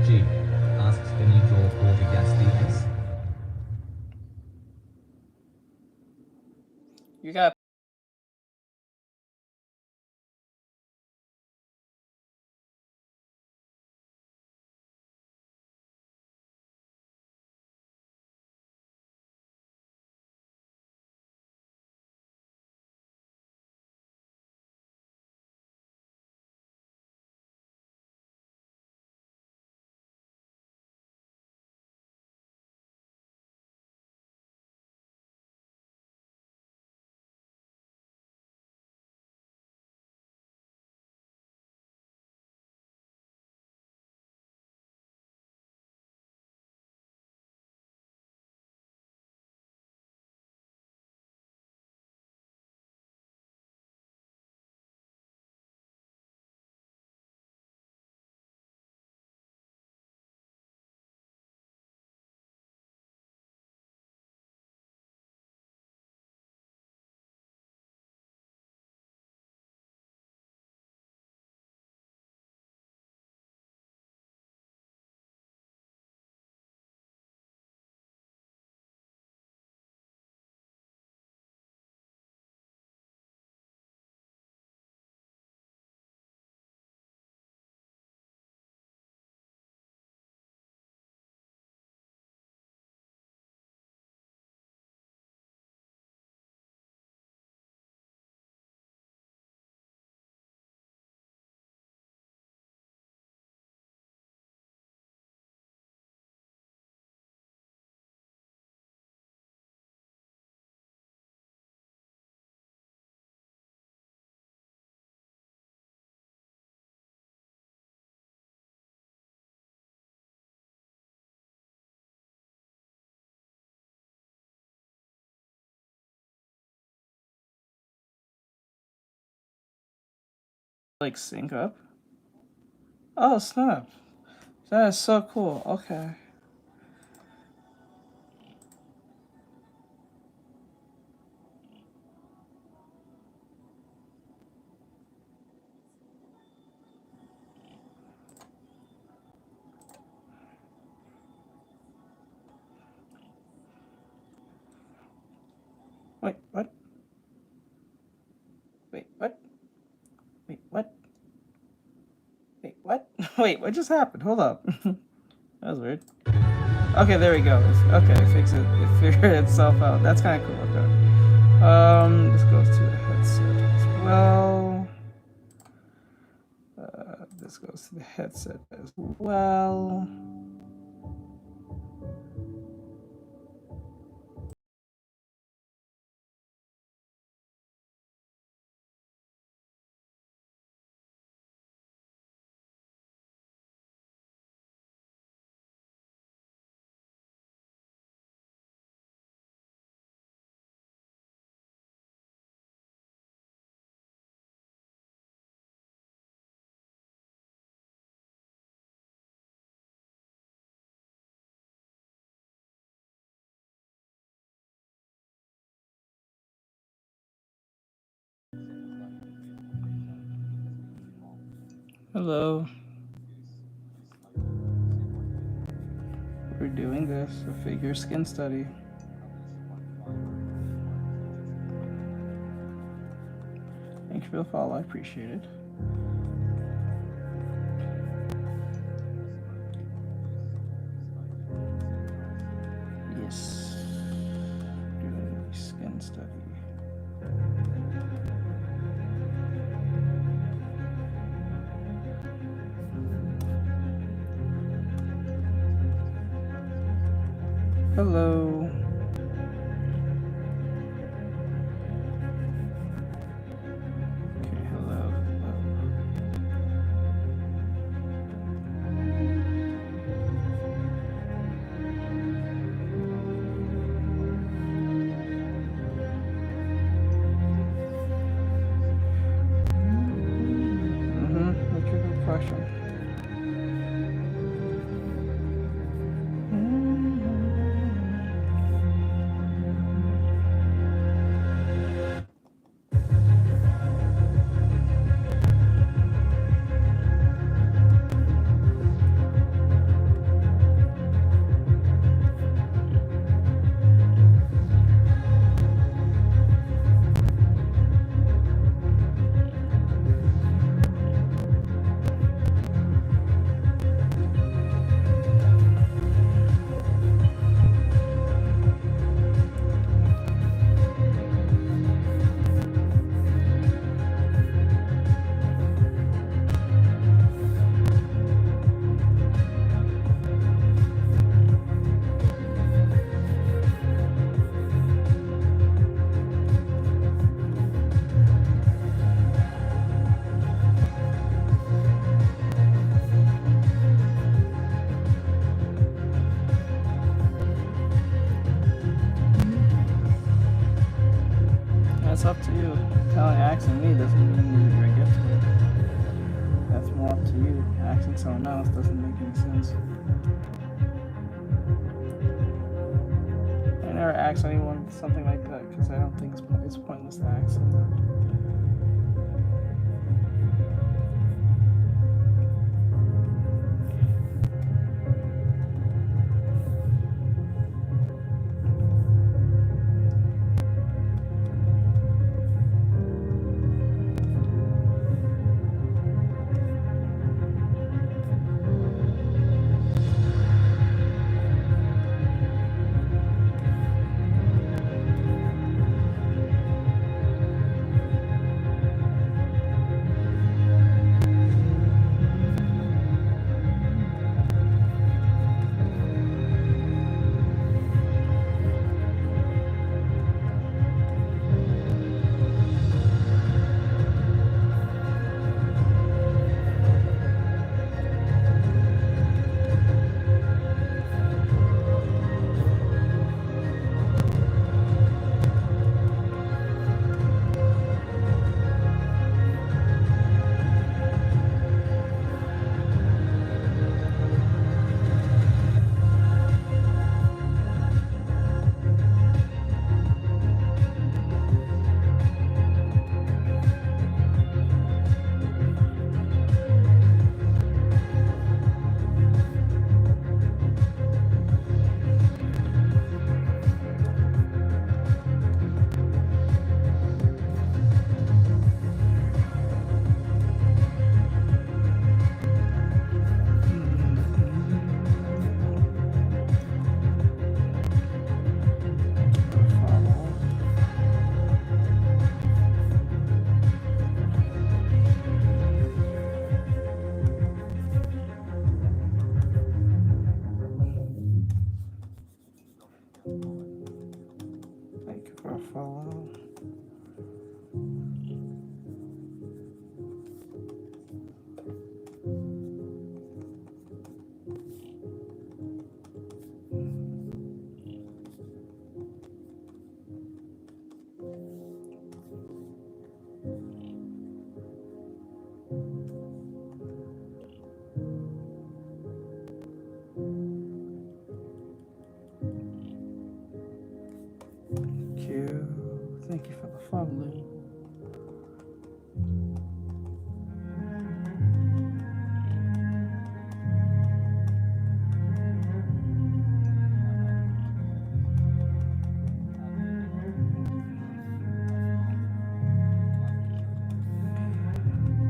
G asks, can you draw 40 gas demons? You got. Like sync up? Oh snap. That is so cool. Okay. Wait, what? Wait, what? Wait, what? Wait, what? Wait, what just happened? Hold up. That was weird. Okay, there we go. Okay, fix it. It figured itself out. That's kind of cool. Okay. This goes to the headset as well. This goes to the headset as well. Hello. We're doing this, a figure skin study. Thank you for the follow, I appreciate it. Yes. Doing a skin study. Hello. Okay, hello. That's a good question. That's up to you. Telling accent me doesn't mean you're gonna get to it. That's more up to you. Accent someone else doesn't make any sense. I never ask anyone something like that because I don't think it's pointless to ask them. Thank you for a follow. Thank you for the follow.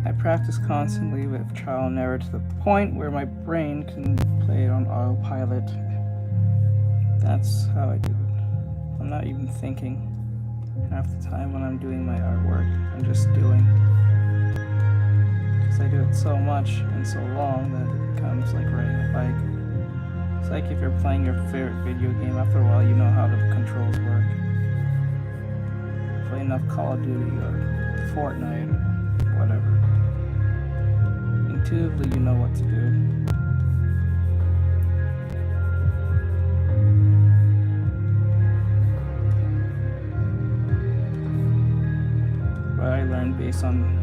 I practice constantly with trial and error to the point where my brain can play it on autopilot. That's how I do it. I'm not even thinking. Half the time when I'm doing my artwork, I'm just doing. Because I do it so much and so long that it becomes like riding a bike. It's like if you're playing your favorite video game, after a while you know how the controls work. Play enough Call of Duty or Fortnite or whatever. Intuitively you know what to do. I learned based on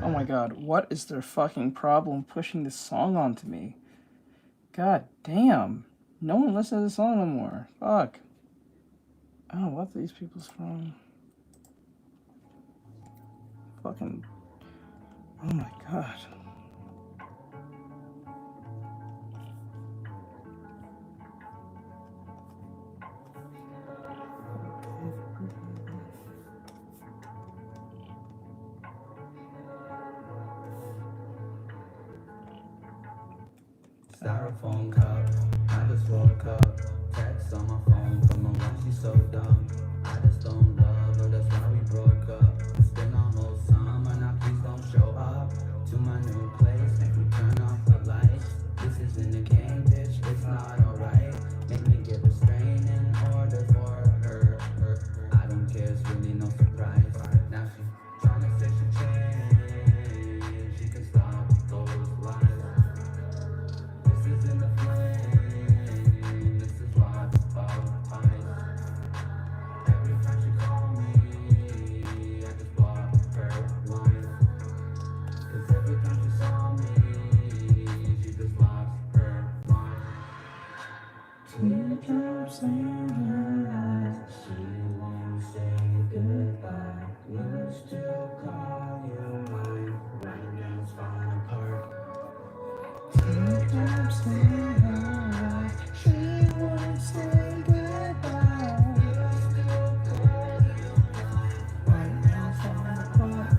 Oh my god, what is their fucking problem pushing this song onto me? God damn. No one listens to this song no more. Fuck. I don't know what these people's from. Fucking. Oh my god. Styrofoam cup, I just woke up. Text on my phone from a one, she's so dumb. I just don't love her, that's why we broke up. It's been a whole summer, now please don't show up to my new place. Make me turn off the lights. This isn't a game, bitch, it's not alright. Make me give a strain in order for her. I don't care, it's really no surprise. Now she tryna say she changed. She can stop those lies. This isn't a flame, this is what's about ice. Every time she call me, I just block her line. Cause every time she saw me, she just lost her mind. Teardrops in her eyes, she won't say goodbye. Used to call you mine, right now it's falling apart. Teardrops in her eyes, she won't say goodbye. Used to call you mine, right now it's falling apart.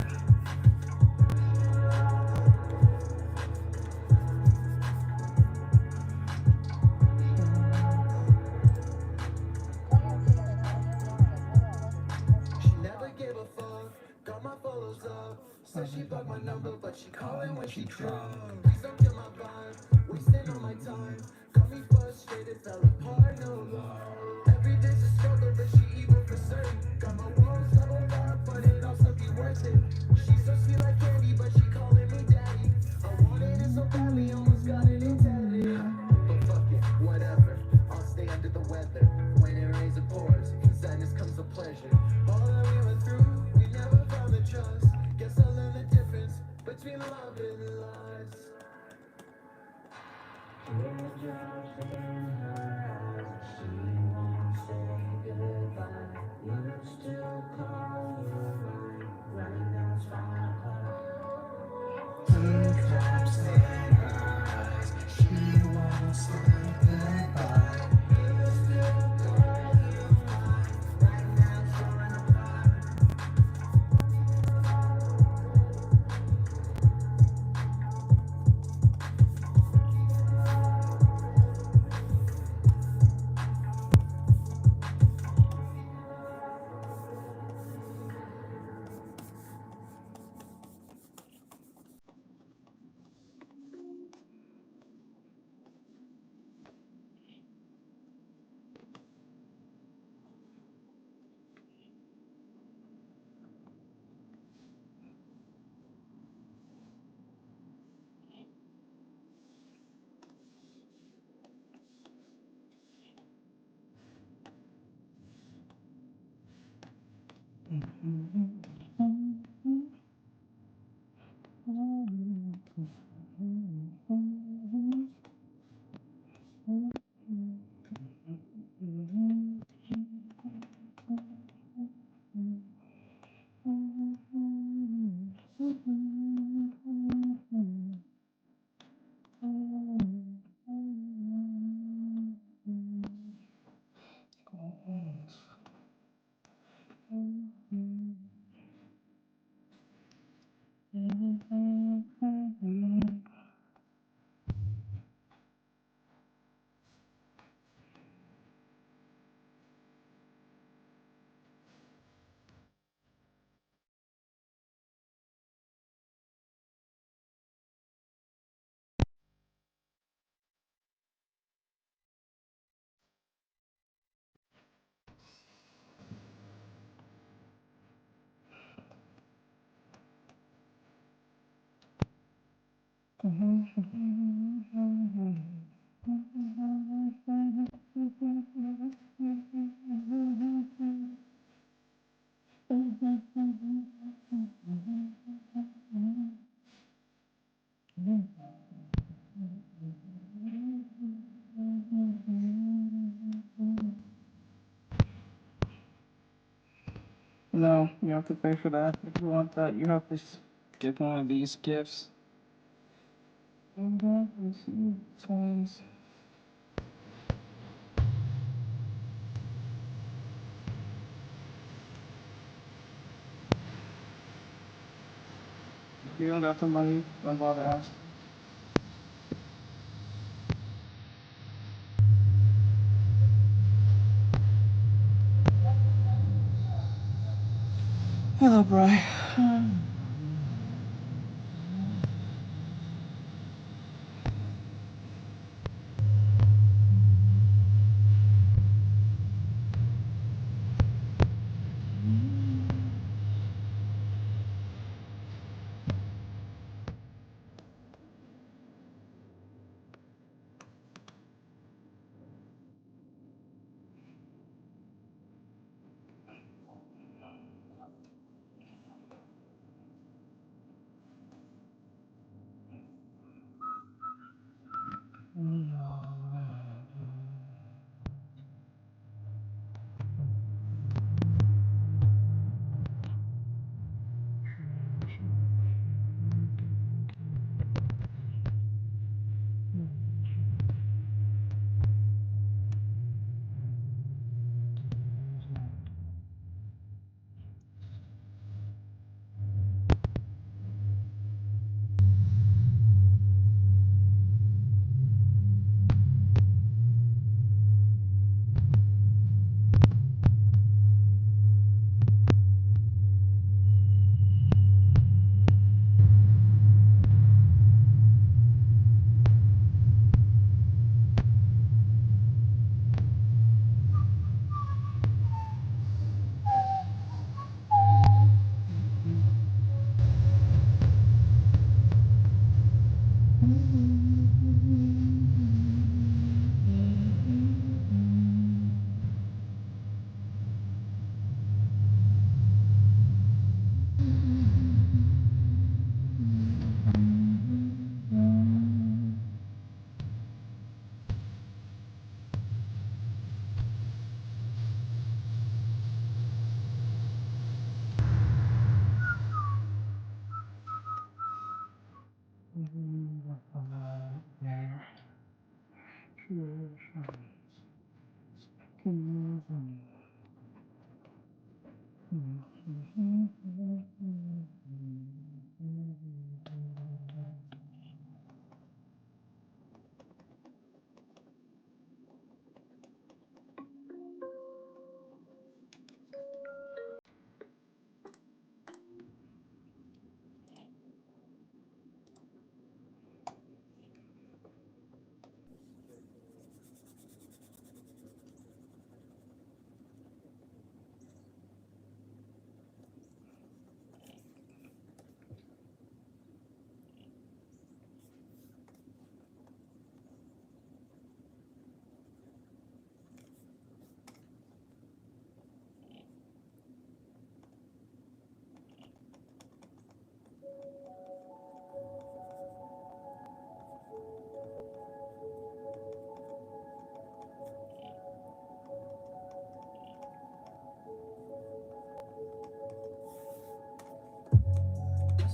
She never gave a fuck, got my follows up. Said she blocked my number, but she calling when she drunk. Please don't kill my vibe, wasting all my time. Got me frustrated, fell apart, no love. Every day's a struggle, but she evil for certain. Got my walls leveled up, but it also be worth it. She's so sweet like candy, but she calling me daddy. I wanted it so badly, almost got it intended. But fuck it, whatever, I'll stay under the weather. When it rains it pours, from sadness comes the pleasure. All that we went through, we never found the trust. Guess I learned the difference between love and lies. Teardrops in her eyes, she won't say goodbye. Used to call you mine, right now it's falling apart. Teardrops in her eyes, she won't say goodbye. Used to call you mine, right now it's falling apart. No, you have to pay for that. If you want that, you have to get one of these gifts. Toys. You don't got the money, don't bother asking. Hello, Bri.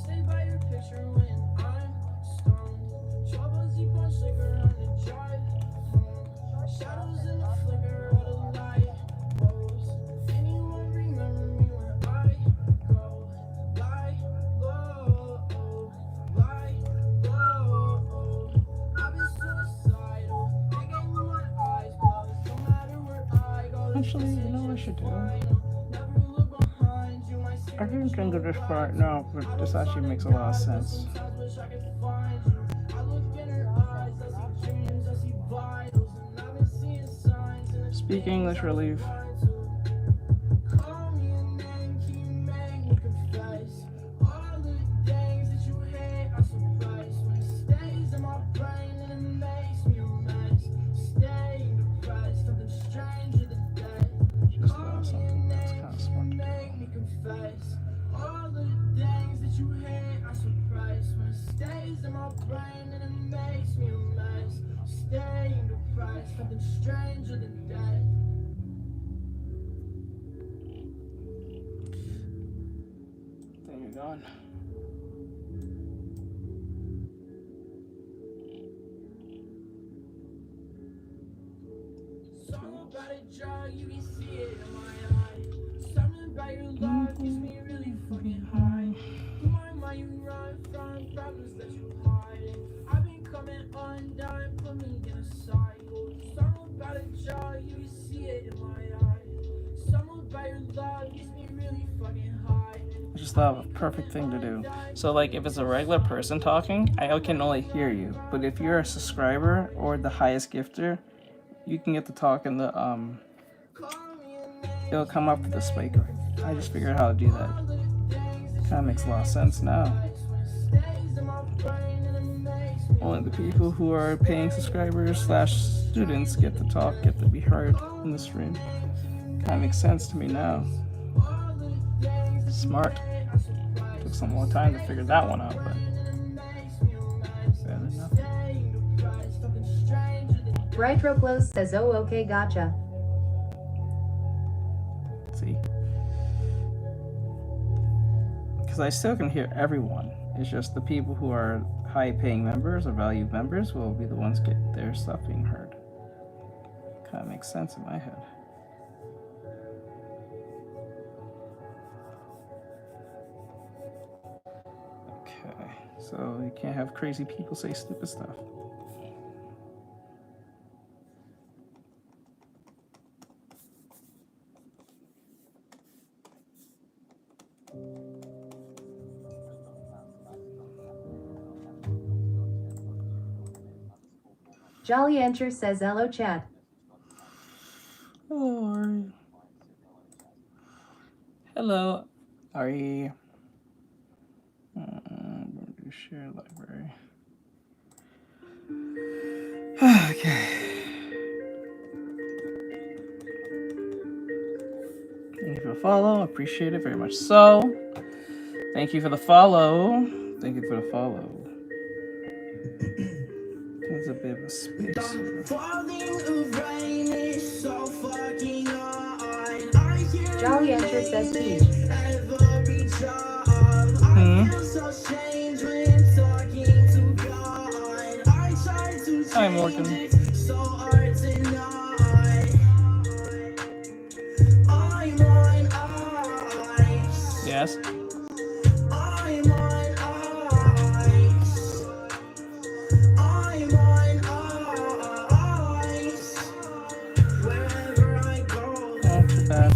Stay by your picture when I'm stoned. Troubles deep on sugar on the drive home. Shadows in the flicker of the light. Woes. Anyone remember me when I go? Lie low, lie low. I've been suicidal. They gave me my eyes closed. No matter where I go, Actually, you know what I should do? never look behind you. My I didn't think of this part now, but this actually makes a lot of sense. Speak English, Relief. Just something that's kind of smart to do. you hate, I surprise when it stays in my brain and it makes me a mess. Staying depressed, something stranger than death. There you're going. Something about a drug, you can see it in my eye. Something about your love gets me really fucking high. Through my mind you run from problems that you hide. I've been coming undone, put me in a cycle. Something about a drug, you can see it in my eye. Something about your love gets me really fucking high. I just thought of a perfect thing to do. So, like, if it's a regular person talking, I can only hear you. But if you're a subscriber or the highest gifter, you can get to talk in the it'll come up with the speaker. I just figured out how to do that. Kind of makes a lot of sense now. Only the people who are paying subscribers / students get to talk, get to be heard in the stream. Kind of makes sense to me now. Smart. Took some more time to figure that one out, but better than nothing. Bright Roclos says, oh, okay, gotcha. See? Because I still can hear everyone. It's just the people who are high paying members or valued members will be the ones get their stuff being heard. Kind of makes sense in my head. Okay, so you can't have crazy people say stupid stuff. Jolly Enter says, hello, chat. Hello, Ari. Hello, Ari. I'm going to share library. Okay. Thank you for the follow. Appreciate it very much. So, thank you for the follow. Thank you for the follow. There's a bit of a space here. Jolly Enter says, peach. Hi, Morgan. Yes. Not too bad.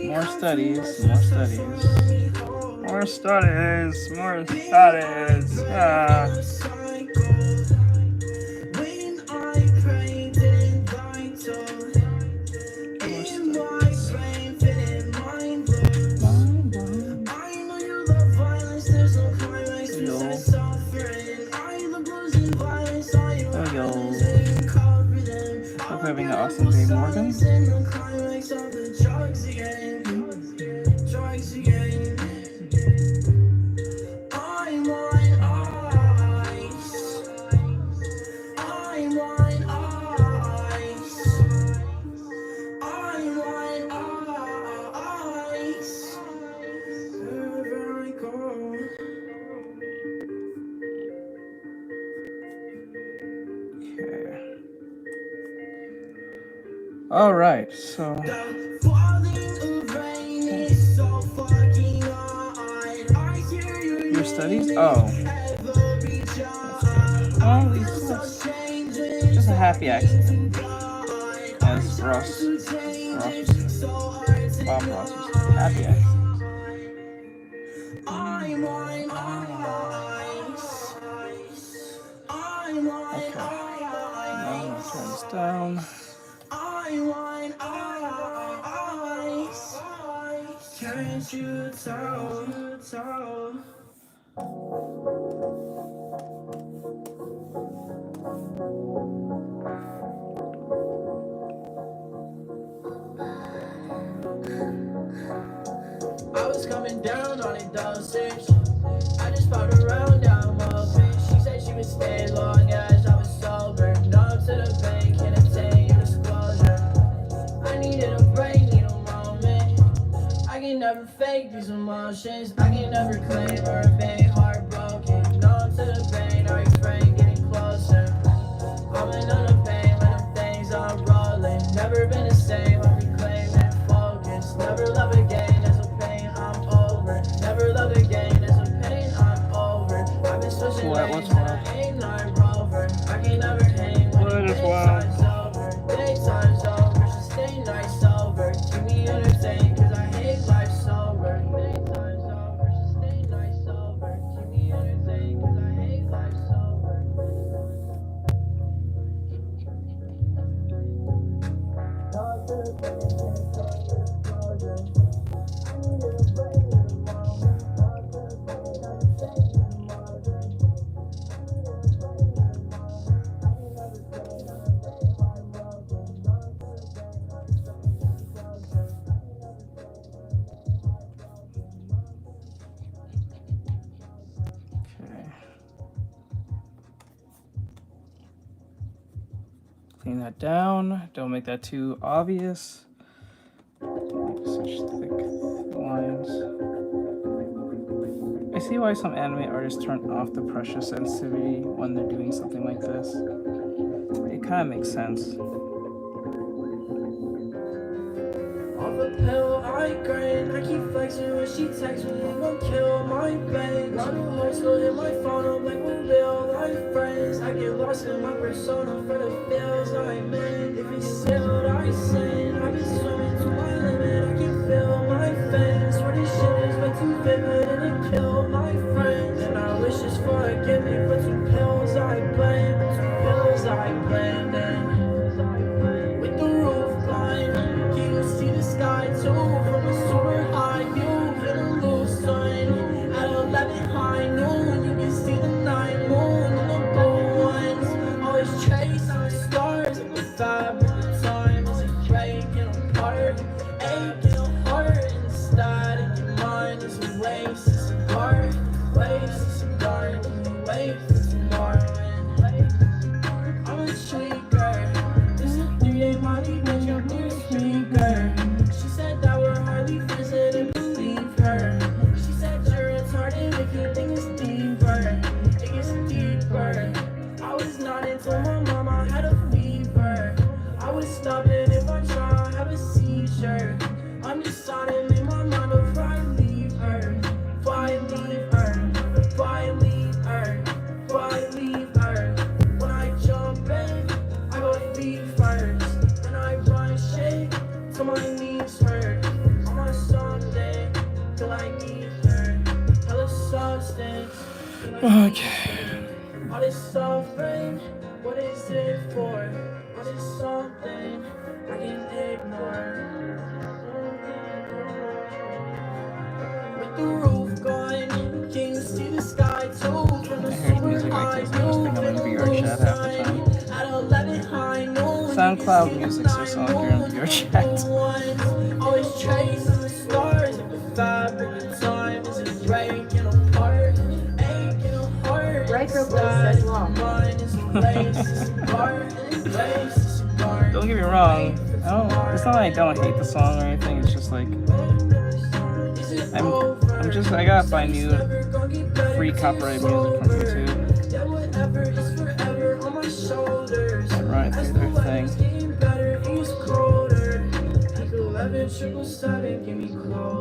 More studies, more studies. More studies, more studies. Hope having an awesome day, Morgan. All right, so your studies? Oh, well, just a happy accident, as Bob Ross was happy accident. Okay, now I'm gonna turn this down. Can't you tell? coming down on it, dosage. I just found around, now I'm open. She said she would stay long as I was sober. Numb to the pain, can't obtain your disclosure. I needed a break, need a moment. I can never fake these emotions. I can never claim or be heartbroken. Numb to the pain, I refrain, getting closer. I'm in the pain when the things are rolling. Never been the same, I'm reclaiming focus. Never love again, there's a pain, I'm over. Never love again, there's a pain, I'm over. I've been switching lanes and I ain't not rover. I can never hang when the daytime's over. Daytime's over, so stay nice sober. Keep me entertained, cause I hate life sober. Daytime's over, so stay nice sober. Keep me entertained, cause I hate life sober. Okay. Clean that down. Don't make that too obvious. Don't make such thick lines. I see why some anime artists turn off the pressure sensitivity when they're doing something like this. It kind of makes sense. Off a pill, I grin. I keep flexing when she texts me, gon' kill my brain. Run a hole, still hit my phone, I'm like, we're real life friends. I get lost in my persona for the feels I'm in. If it's sealed, I sin. I've been swimming to my limit, I can feel my fins. Swear this shit is way too vivid and it killed my friends. And I wish this for a give me, but two pills I blend. Two pills I blend in. With the roof line, can you see the sky too? From a super high view, feeling loose, son. At 11 high noon, you can see the night moon and the blue ones. Always chasing the stars at the fabric of time. Is it breaking apart? Aching a heart and the static in mind is a waste. It's a guard, waste. It's a guard. Can you wait for tomorrow? And I'm a tweaker. This is a 3-day Molly, bitch, I'm near a speaker. She said that we're hardly friends, I didn't believe her. She said you're retarded if you think it's deeper. It gets deeper. I was not until my mama had a fever. I was stubborn if I try, I have a seizure. I'm deciding in my mind before I leave her. Before I leave her. Before I leave her. Before I leave her. When I jump in, I go feet first. Then I run shit till my knees hurt. I'm on something till I need her. Hella substance. Okay. All this suffering, what is it for? What is something I can ignore? With the roof gone, can you see the sky too? From the I heard super music like high this, I just think I'm in VR chat half the time. at 11 high noon, SoundCloud music, so it's not like you're in VR chat. always chasing the stars like the fabric of time is it breaking apart, aching a heart. Retroplo says long. Don't get me wrong. It's not like I don't hate the song or anything. It's just like I gotta find new free copyright music from YouTube. And run it through their thing.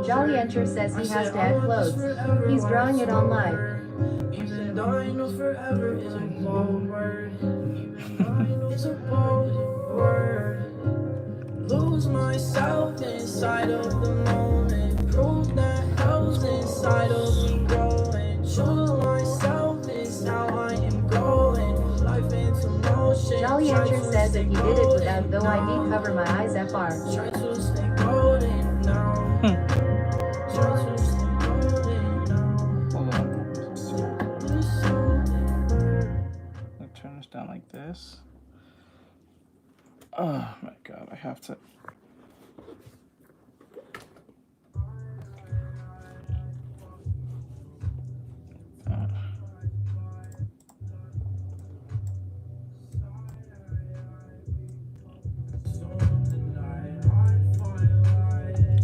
Jolly Enter says he has to add clothes. He's drawing it on live. Even though I know forever is a bold word. Even though I know it's a bold word. Lose myself inside of the moment. Prove that hell's inside of me growing. Choose myself is how I am going. Life into motion. Jolly Enter says if he did it without though ID cover my eyes FR. Try to stay golden now. Try to stay golden now. Hold on. There's something. I'll turn this down like this. Oh my god, I have to.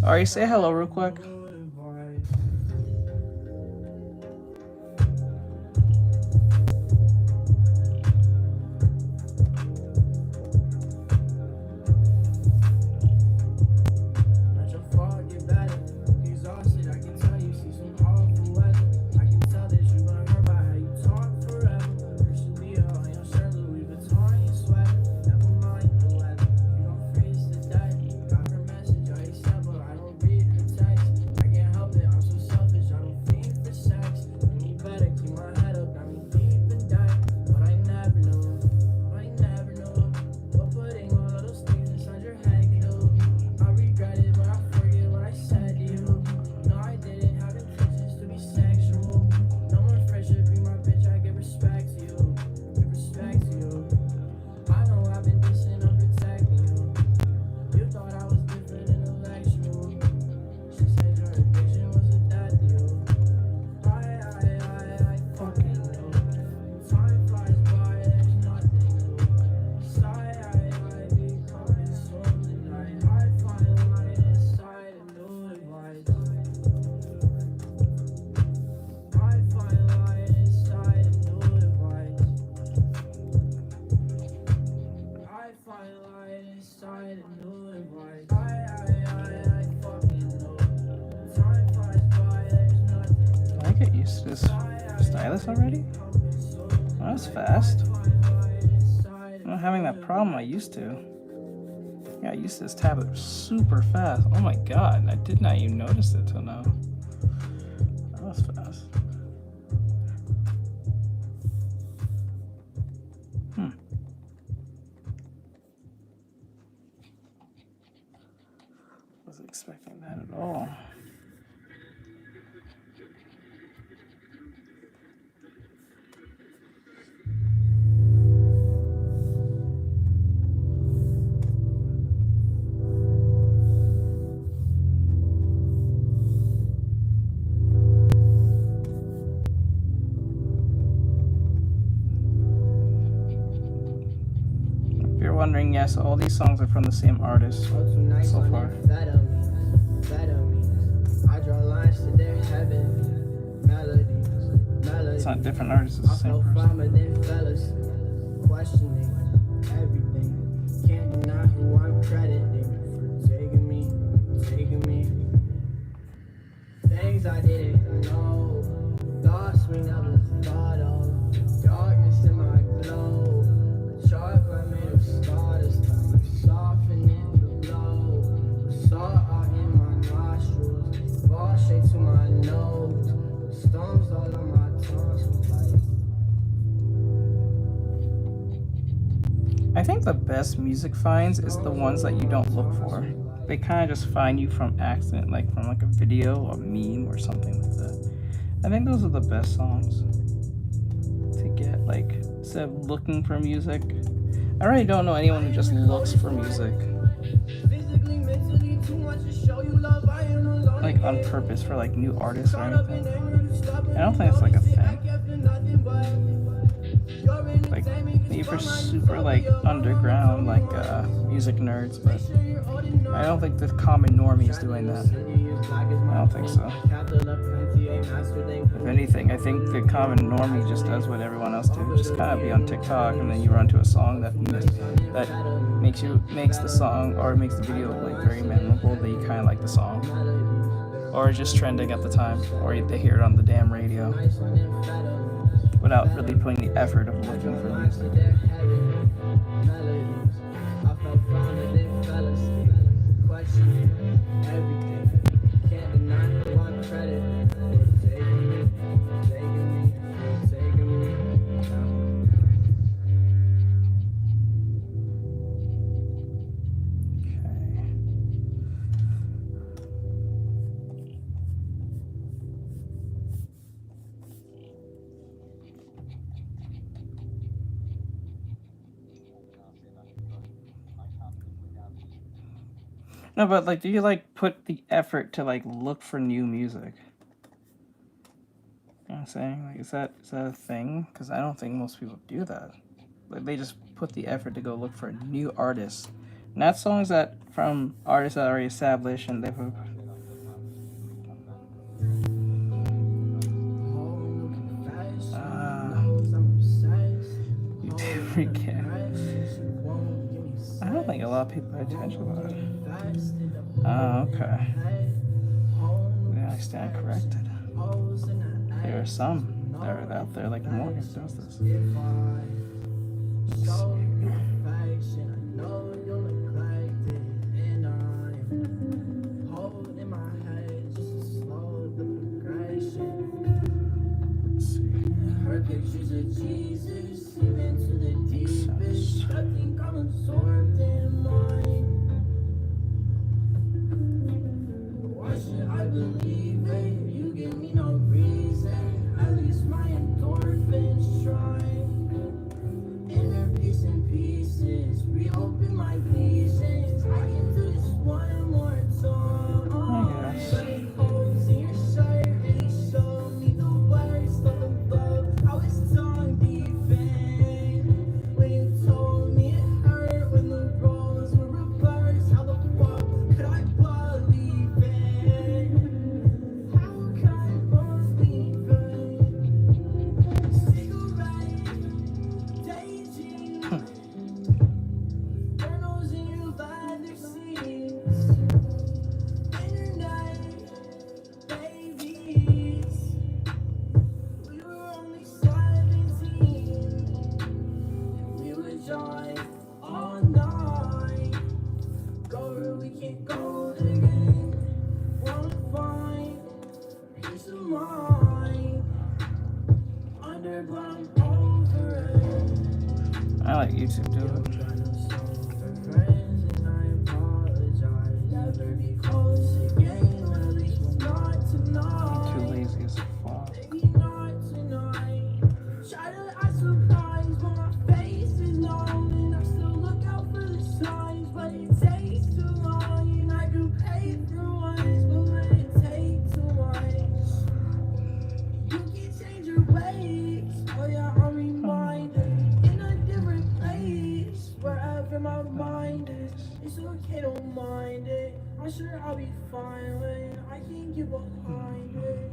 Ari, say hello real quick. Not your fault, get better. Exhausted, I can tell you see some awful weather. I can tell that you been hurt by how you talk forever. Christian Dior on your shirt, Louis Vuitton on your sweater. Never mind the weather, you don't face the death. Got her message, I accept, but I don't read her text. I can't help it, I'm so selfish, I don't fiend for sex. I knew better, keep my head up, got me deep in debt. But I never knew, what putting all of those things inside your head can do. I regret it, but I forget what I said to you. No, I didn't have intentions to be sexual. No more friendship, be my bitch, I give respect to you. Give respect to you. I know I've been decent, I'm protecting you. You thought I was different intellectual. She said your addiction was a death to you. I fucking know. Time flies by, there's nothing new. Sigh, I become consumed at night. I find light inside a new device. I find light inside a new device. I find light inside a new device. I fucking know. Time flies by, there's nothing new. I get used to this stylus already? Oh, that's fast. I'm not having that problem I used to. Yeah, I used this tablet super fast. Oh my god, I did not even notice it till now. That was fast. Wasn't expecting that at all. If you're wondering, yes, all these songs are from the same artist so far. I draw lines to their heaven. Melodies. It's not different artists, it's the same person. Them fellas questioning everything. Can't deny who I'm crediting for taking me. Things I didn't know. Thoughts we never thought of. Darkness in my glow. Chocolate made of stardust. Softening the blow. Salt out in my nostrils. Fall straight to my nose. Stones all on my tonsils like. I think the best music finds is the ones that you don't look for. They kind of just find you from accident, like from like a video or meme or something like that. I think those are the best songs to get, like, instead of looking for music. I really don't know anyone who just looks for music, like on purpose for like new artists or anything. I don't think it's like a thing. Like maybe for super like underground like music nerds, but I don't think the common normie is doing that. I don't think so. If anything, I think the common normie just does what everyone else do. Just kind of be on TikTok, and then you run to a song that makes the song or makes the video like very memorable. That you kind of like the song, or just trending at the time, or they hear it on the damn radio, without really putting the effort of looking for music. No, but like, do you like put the effort to like look for new music? You know what I'm saying? Like, is that a thing? Because I don't think most people do that. Like, they just put the effort to go look for new artists, not songs that from artists that are already established and they've don't think a lot of people pay attention to that. Oh, okay. Yeah, I stand corrected. There are some that are out there like Morgan who does this. Let's see. Pictures of Jesus, even to the deepest. I think I'm absorbed in mine. Why should I believe it? You give me no reason. At least my endorphins try. Inner peace and pieces. Reopen my visions. I can do this one more time. I guess. Putting holes in your shirt and you show me the worst of love. I was tongue deep in when you told me it hurt when the roles were reversed. How the fuck could I believe it? How could I believe it? Cigarette, daydream, journals in your leather seats, internet, babies. We were only 17. We would drive all night. Go where we can't go again. Wanna find peace of mind. Under, but I'm over it. I like YouTube do it. Got no soul for friends, and I apologize. Never be close again, at least not tonight. Too lazy as fuck. Maybe not tonight. Try to act surprised, but my face is known, and I still look out for the signs. But it takes too long, and I could pay for once, but when it takes too much, you can change your ways. Oh yeah, I'm reminded in a different place, wherever my mind is. It's okay, don't mind it. I'm sure I'll be fine when I can get behind it.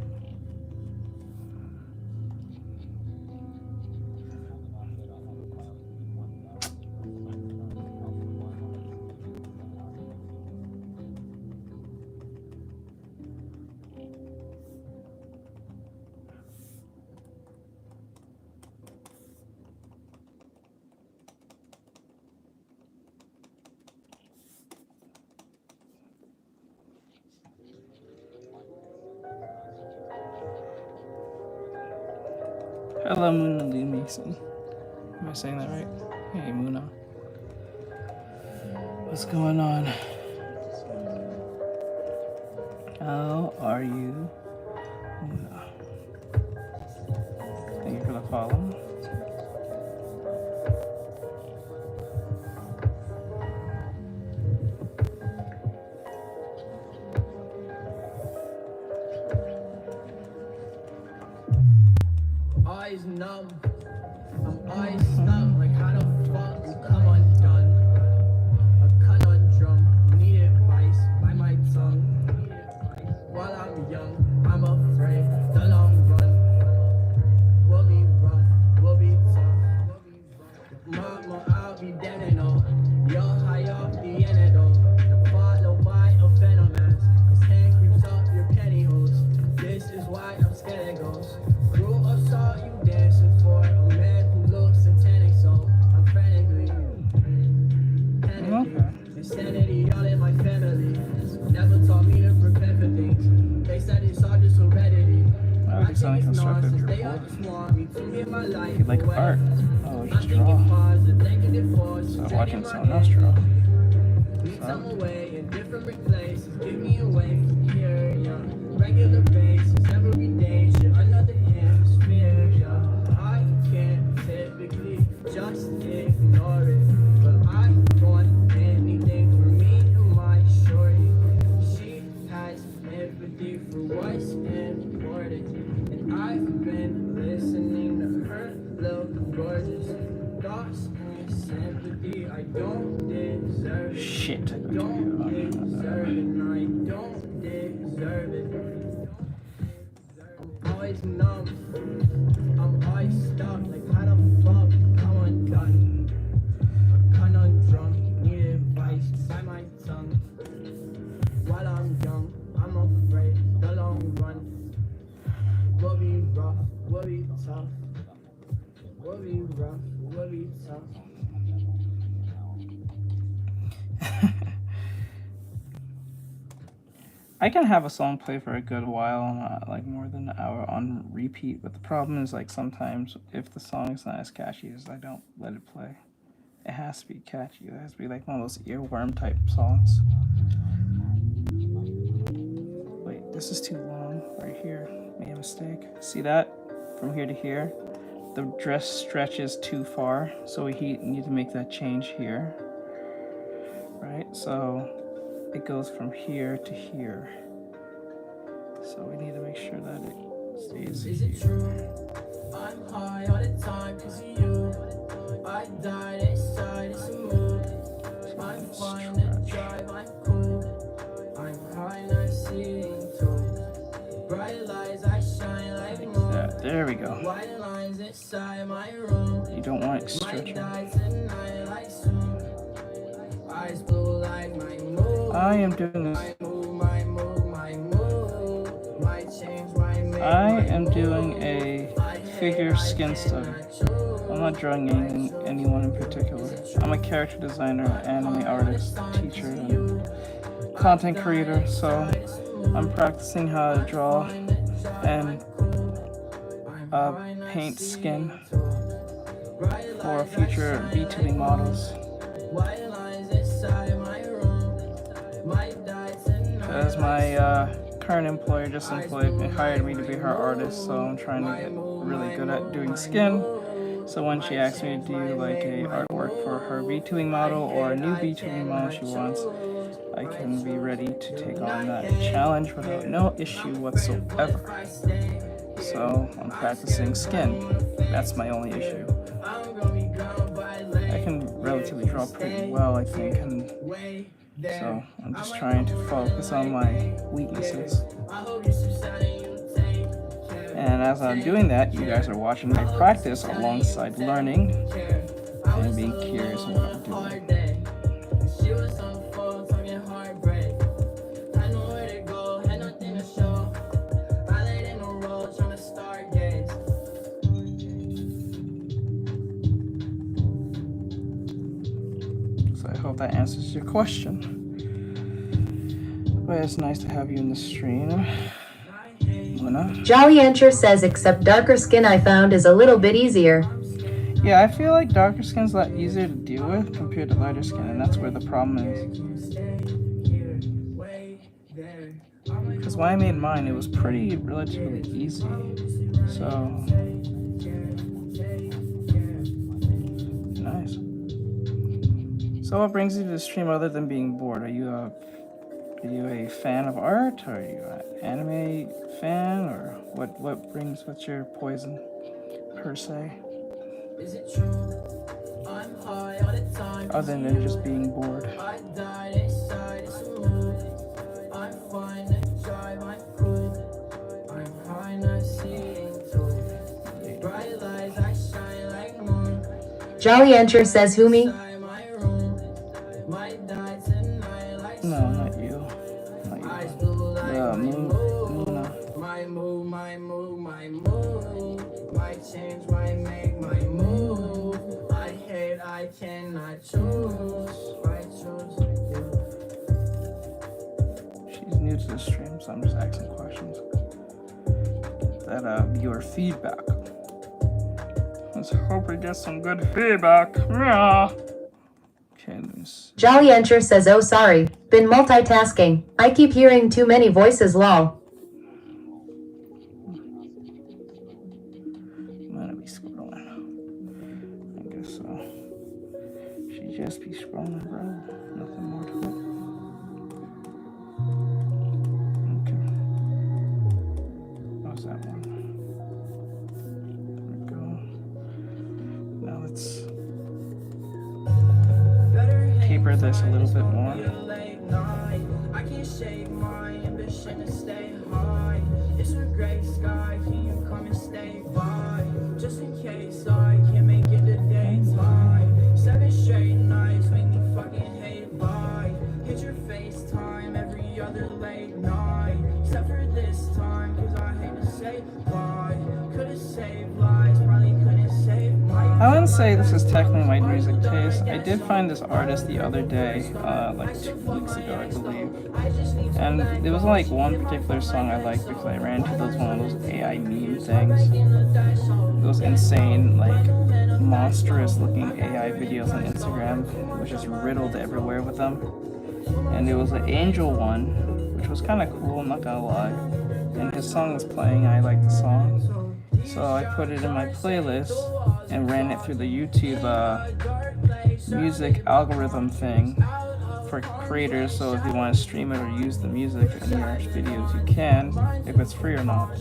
Hello, Muna Lee Mason. Am I saying that right? Hey, Muna. What's going on? How are you, Muna? Thank you for the follow. Eyes numb, I'm eyes stuck, like how the fuck you come undone? A conundrum, need advice by my tongue. While I'm young, I'm afraid the long run will be rough, will be tough. Mama, I'll be dead and all. You're high off the antidote, and followed by a venom ass. His hand creeps up your pantyhose. This is why I'm scared it goes. Rule of saw you dancing for a man who looks satanic, so I'm frantically panicking. Insanity all in my family. Never taught me to prepare for things. They said it's all just heredity. Why would you sound constructive They your all board? just want me to live my life. You like away. art? Oh, I'm just thinking draw. positive, negative force. So watching someone else draw. Meet some away in different places. Give me away from here, yeah. Regular basis, every day, shit. Another hemisphere, yeah. I can't typically just ignore it, but I want anything for me and my shorty. She has empathy for what's important, and I've been listening to her little gorgeous thoughts and sympathy. I don't deserve it. Shit. I don't deserve it, and I don't deserve it. I'm always numb, I'm always stuck, like how the fuck come undone? A conundrum, need I can have a song play for a good while, like more than an hour on repeat, but the problem is like sometimes if the song is not as catchy as I don't let it play. It has to be catchy. It has to be like one of those earworm type songs. Wait, this is too long right here. Made a mistake. See that? From here to here. The dress stretches too far, so we need to make that change here. Right? So it goes from here to here. So we need to make sure that it stays Is here. it true? I'm high all the time cause of you. I died inside, it's a mood. I'm fine to drive, I'm cool. I'm high, not seeing through. Bright lights, I shine like moon. There we go. White lines inside my room. You don't want it Might stretching. die tonight like soon. Eyes blue like my mood. I am doing this. My mood, my mood, my mood. Might change my mood. I am doing a figure skin study. I'm not drawing anyone in particular. I'm a character designer, anime artist, teacher, and content creator, so I'm practicing how to draw and paint skin for future VTubing models. Because my current employer just hired me to be her artist, so I'm trying to get really good at doing skin. So when she asks me to do like a artwork for her VTubing model or a new VTubing model she wants, I can be ready to take on that challenge without no issue whatsoever. So I'm practicing skin. That's my only issue. I can relatively draw pretty well, I think, and so I'm just trying to focus on my weaknesses. And as I'm doing that, you guys are watching my practice alongside learning and being curious of what I'm doing. So I hope that answers your question. But it's nice to have you in the stream. Jolly Enter says, except darker skin I found is a little bit easier. Yeah, I feel like darker skin's a lot easier to deal with compared to lighter skin, and that's where the problem is. Because when I made mine, it was pretty relatively easy. So nice. So what brings you to the stream other than being bored? Are you a fan of art? Are you an anime fan? Or what's your poison per se? Is it true? I'm high all the time. Other than just being bored. I died inside, it's a mood. I'm fine to drive, I'm cool. I'm high, not seeing through. Bright lights, I shine like moon. Jolly Enter says, who me? Inside my room. Might die tonight like No, soon. not you. Not you. Eyes blue like Yeah, my Luna. mood. My mood, my mood, my mood. Might change, might make my move. I hate, I cannot choose. I choose you. She's new to the stream, so I'm just asking questions. That viewer feedback. Let's hope we get some good feedback. Yeah. Okay, Jolly Enter says, oh sorry, been multitasking. I keep hearing too many voices lol. I'm gonna be scrolling. I guess so. She just be scrolling, bro. Nothing more to it. Okay. How's that one? There we go. Now let's taper this a little bit more. I can't shake my ambition to stay high. It's a gray sky, can you come and stay by? Just in case I can't make it to daytime. 7 straight nights make me fucking hate bye. Hit your FaceTime every other late night. Except for this time, cause I hate to say bye. Could've saved lives, probably couldn't save my I wouldn't say this is technically my music taste. I did find this artist the other day, like 2 weeks ago, I believe. And there was like one particular song I liked because I ran into one of those AI meme things. Those insane, like, monstrous looking AI videos on Instagram, which is riddled everywhere with them. And there was an Angel one, which was kind of cool, I'm not gonna lie. And his song was playing, I liked the song. So I put it in my playlist and ran it through the YouTube music algorithm thing for creators. So if you want to stream it or use the music in your videos, you can, if it's free or not.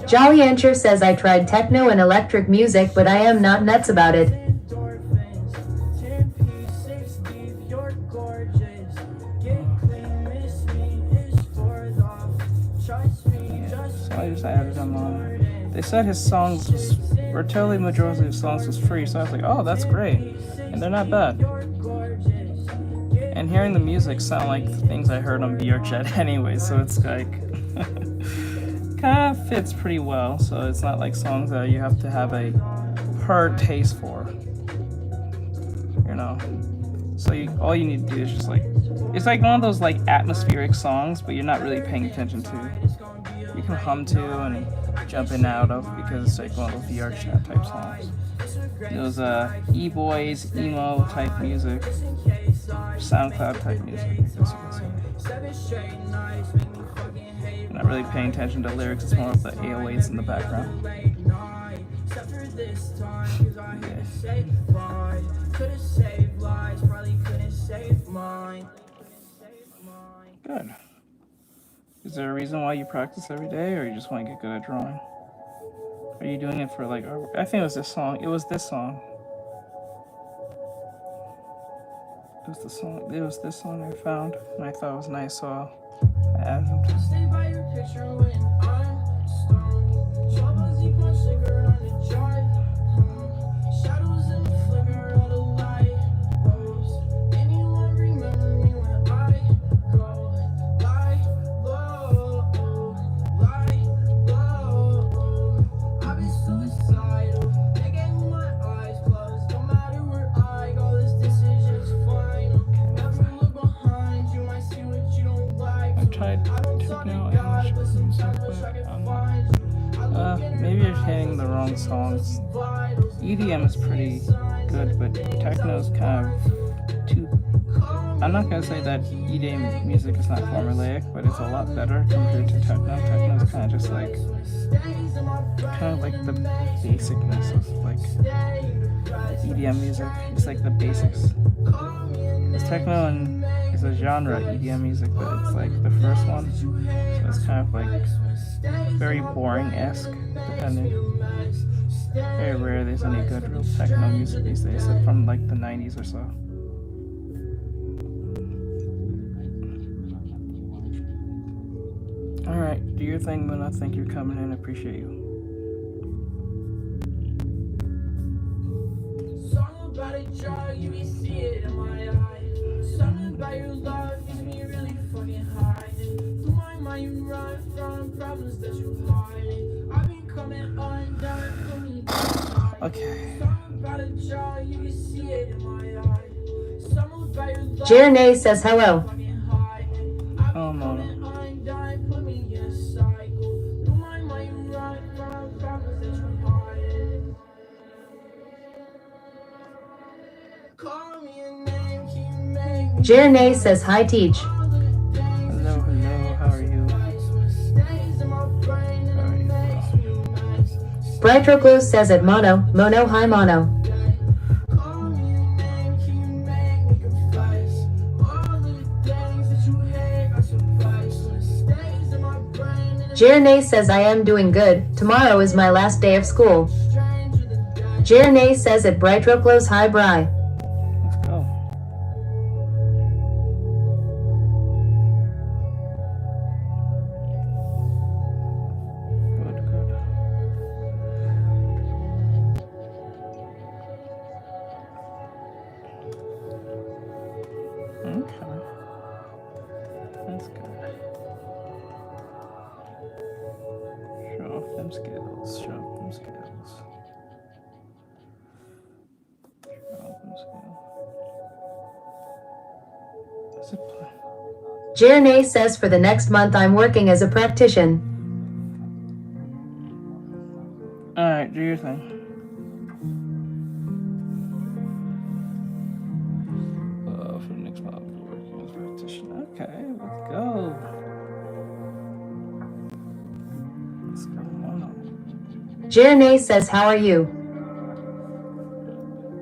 Jolly Ancher says I tried techno and electric music, but I am not nuts about it. So I just added them on. They said his songs were totally majority of his songs was free, so I was like, oh, that's great, and they're not bad. And hearing the music sound like things I heard on VRChat anyway, so it's like kind of fits pretty well. So it's not like songs that you have to have a hard taste for, you know. So all you need to do is just like, it's like one of those like atmospheric songs, but you're not really paying attention to. You can hum to and jump in and out of because it's like one of those VRChat type songs. Those e-boys, emo type music, SoundCloud type music, I guess you can say. You're not really paying attention to lyrics, it's more of the 808s in the background. Good. Is there a reason why you practice every day, or you just want to get good at drawing? Are you doing it for like, I think it was this song. It was this song. It was this song I found, and I thought it was nice, so I added them to. Stay by your picture when I'm stoned. Troubles, you punch cigarette on the drive. Shadows in the flicker of the light. Anyone remember me when I go? Lie low, lie low. I've been suicidal. They gave me my eyes closed. No matter where I go, this decision's final. Never look behind you, might see what you don't like. I tried techno and maybe you're hitting the wrong songs. EDM is pretty good, but techno is kind of too. I'm not gonna say that EDM music is not formulaic, but it's a lot better compared to techno. Techno is kind of just like, the basicness of like EDM music. It's like the basics. Because techno is a genre, EDM music, but it's like the first one, so it's kind of like very boring-esque, depending. Very rare there's any good real techno music these days, except from like the 90s or so. Alright, do your thing, Luna. Thank you for coming in. Appreciate you. Song about a drug, you can see it in my eye. Something about your love gets me really fucking high. Through my mind you run from problems that you hide. I've been coming undone, put me down. Okay. Something about a drug, you can see it in my eye. Something about your love Jerene says hello. Oh no. Jerene says hi, Teach. Hello, how are you? Brightroclo says at Mono, hi Mono. Jerene says I am doing good. Tomorrow is my last day of school. Jerene says at Brightroclo's hi Bri. Let's go. Good. Okay. That's good. Show off them skills. Jerene says for the next month I'm working as a practitioner. Alright, do your thing. For the next month, we're working as a practitioner. Okay, let's go. What's going on? Jerene says, how are you?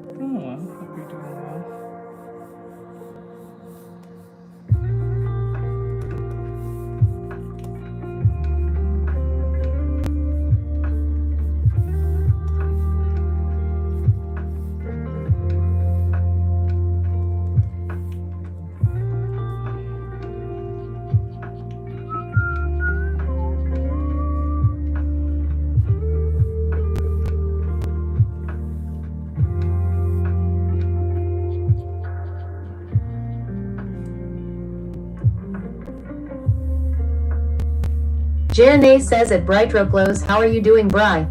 Doing well. Hope you're doing well. Jerene says at Bright Roclos, how are you doing, Bri?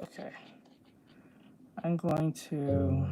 Okay. I'm going to...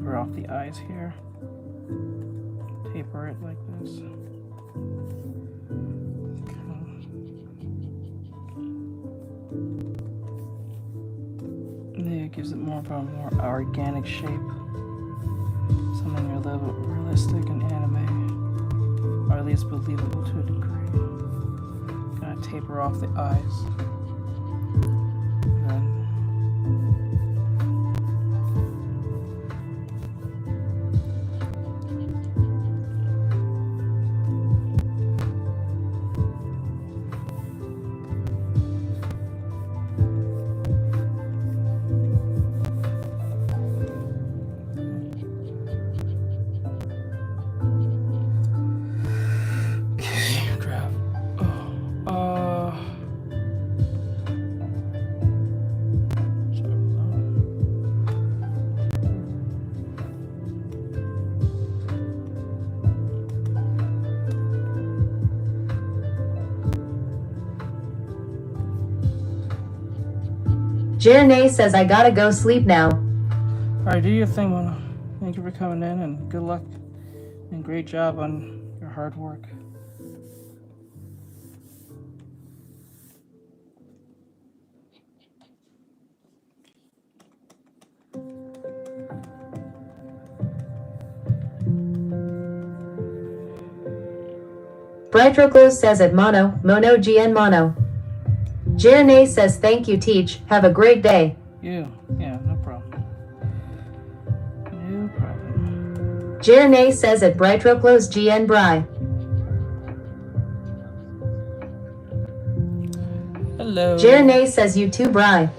taper off the eyes here. Taper it like this. Yeah, it gives it more of a more organic shape. Something a little bit realistic and anime, or at least believable to a degree. Gonna taper off the eyes. Jerene says I gotta go sleep now. Alright, do your thing, Mona. Thank you for coming in, and good luck and great job on your hard work. Brightroclos says at Mono GN Mono. Jerene says thank you, Teach. Have a great day. Yeah, no problem. No problem. Jerene says at Brightroclos GN Bry. Hello. Jerene says you too, Bry.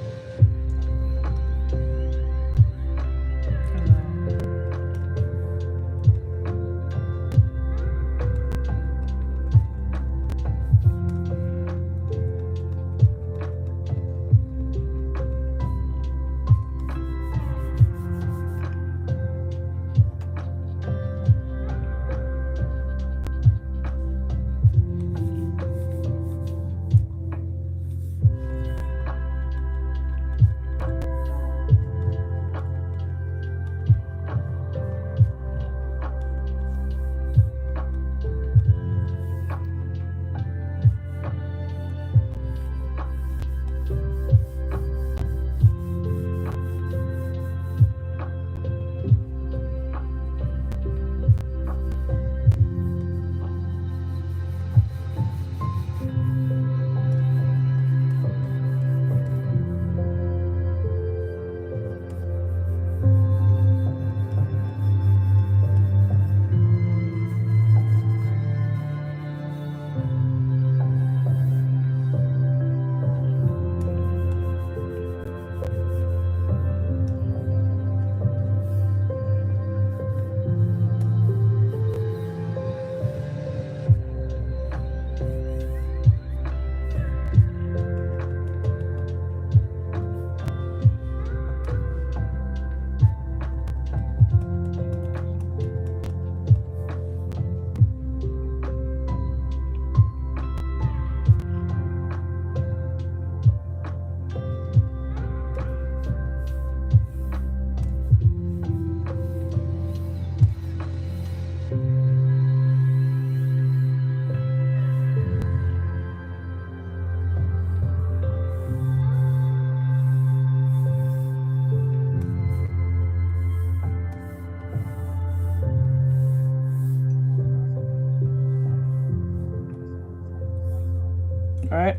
Alright.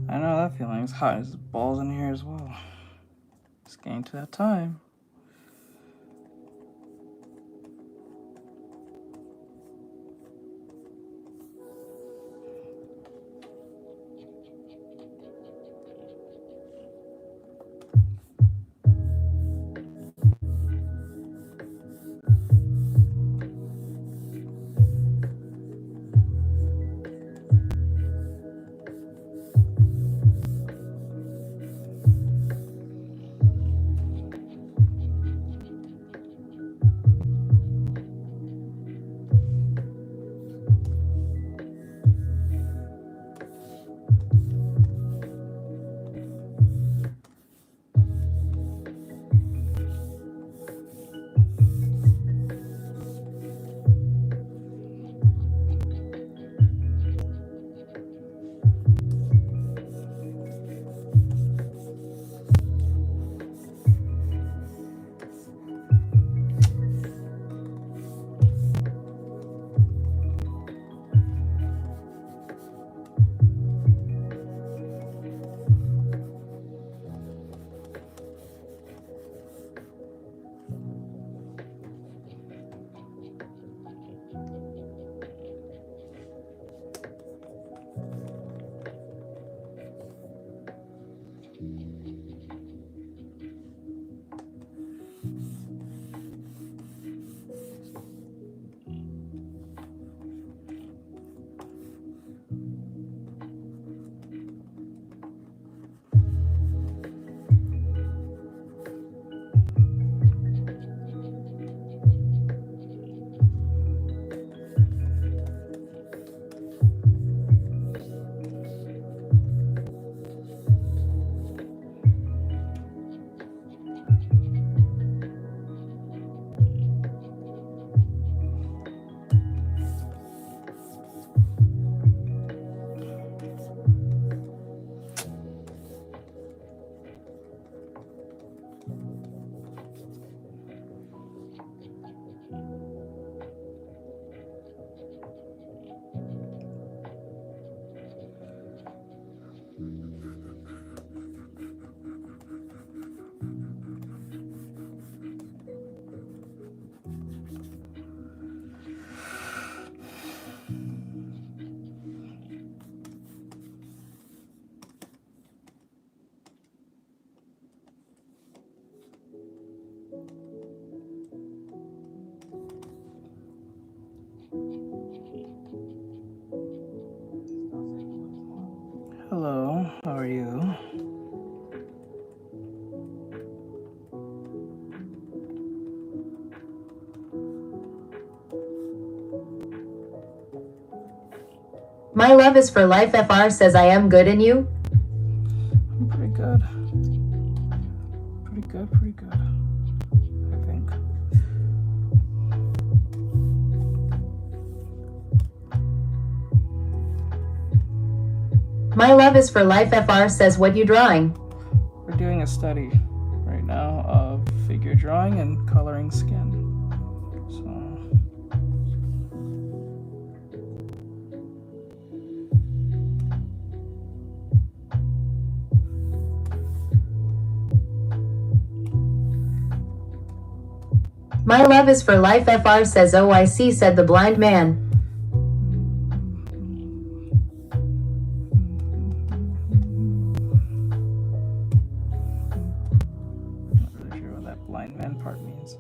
I know that feeling. It's hot as balls in here as well. It's getting to that time. Hello, how are you? My love is for life. FR says I am good and you? I'm pretty good. Pretty good. I think. My love is for life. FR says what you drawing? We're doing a study right now of figure drawing and coloring skin. So My love is for life. FR says OIC, said the blind man. not really sure what that blind man part means.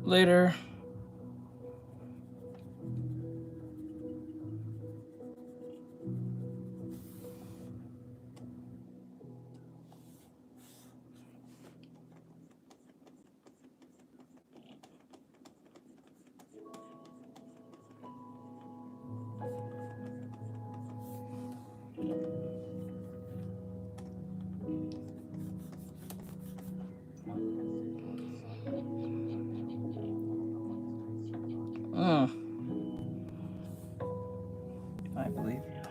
Later. I believe you.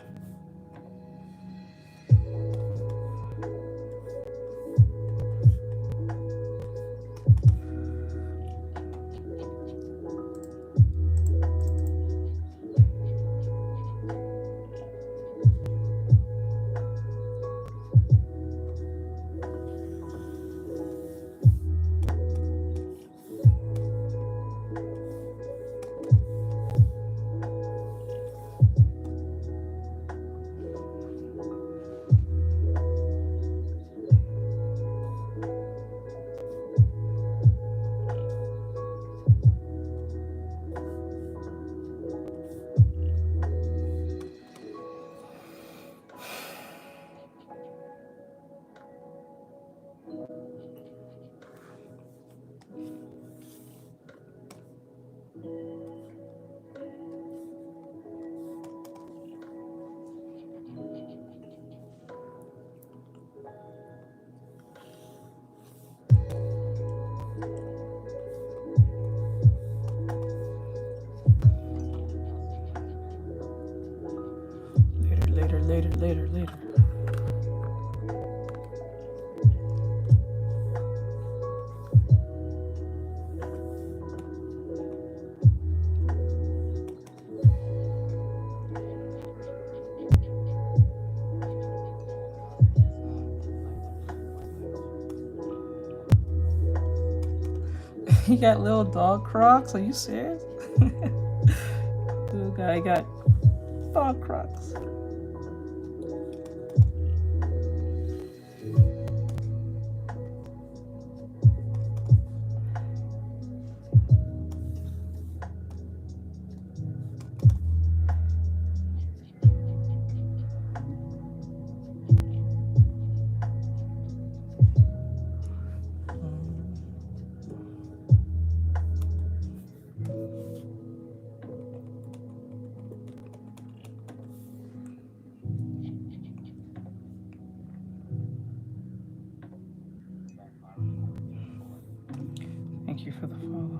Later. He got little dog Crocs? Are you serious? Little guy got dog Crocs. Thank you for the follow.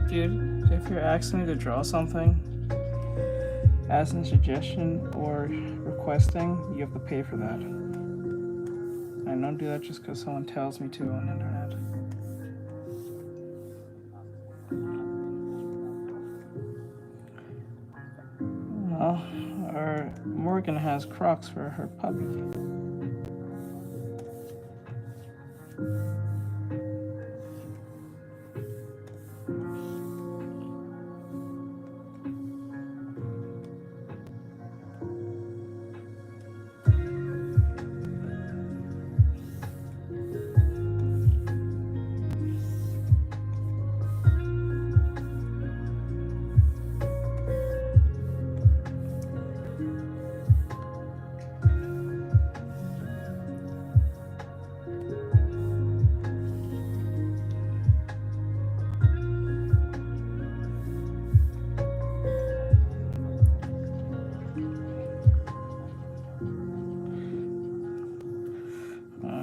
Dude, if you're asking me to draw something as a suggestion or requesting, you have to pay for that. I don't do that just because someone tells me to on the internet. Well, our Morgan has Crocs for her puppy.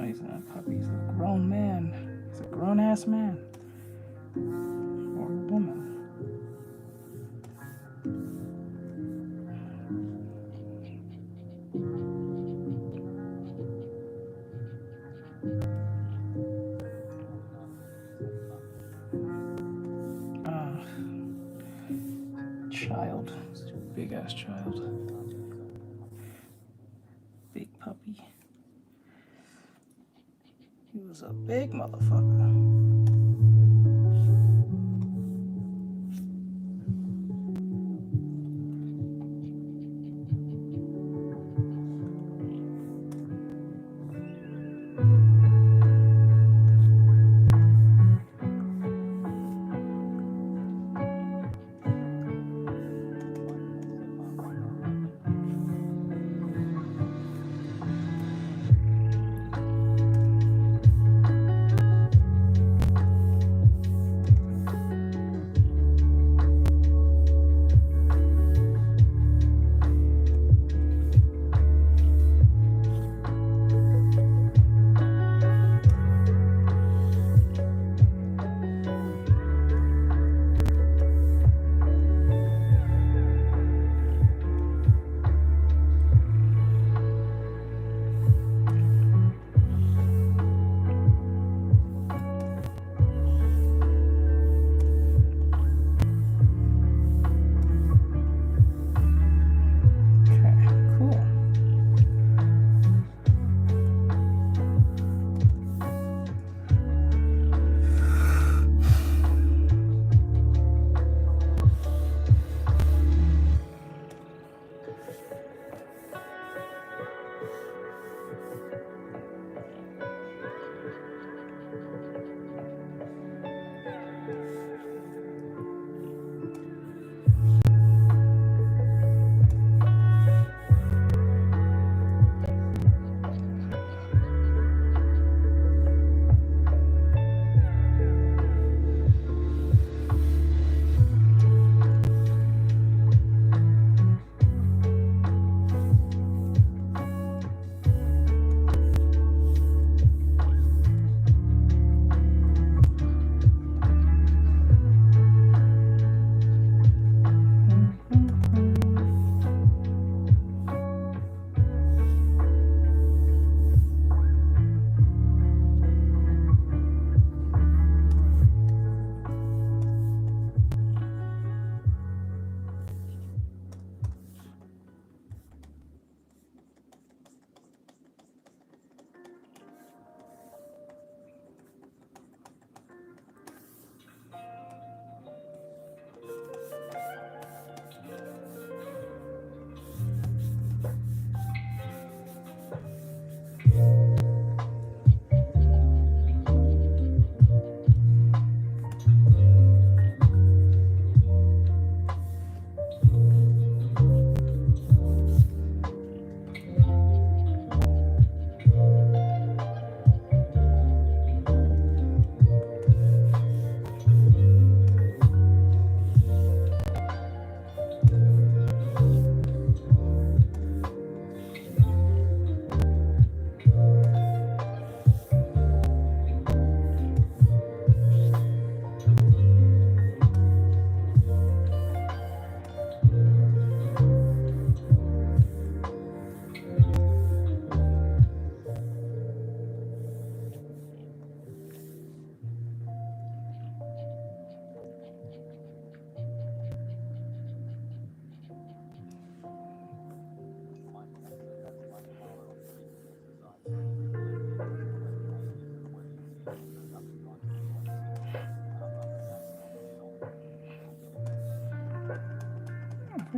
He's not a puppy, he's a grown man. He's a grown ass man. Or woman. Child. Big ass child. Big puppy. He was a big motherfucker.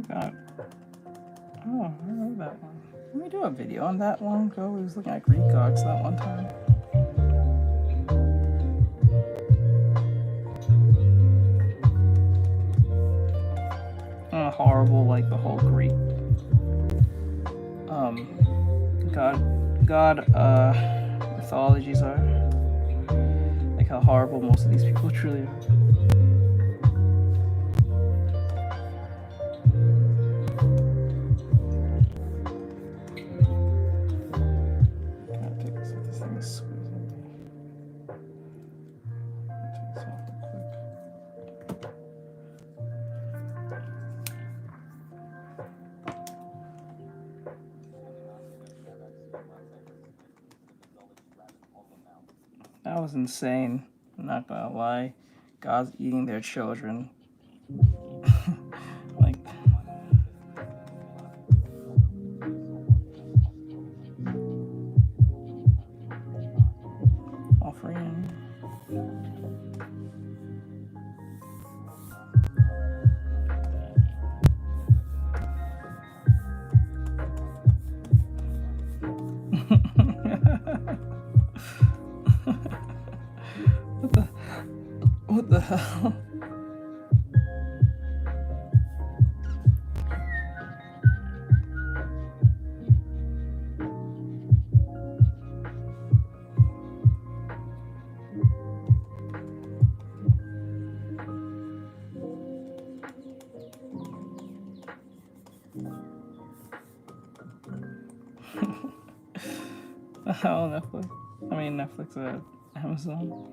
forgot. Oh, I remember that one. Didn't we do a video on that long ago? We was looking at Greek gods that one time. Horrible, like the whole Greek god mythologies are. Like how horrible most of these people truly are. Gotta take this off. This thing is squeezing me. Take this off real quick. That was insane. I'm not gonna lie. God's eating their children. Like, offering. What the hell? Oh, Netflix. I mean, Netflix, Amazon.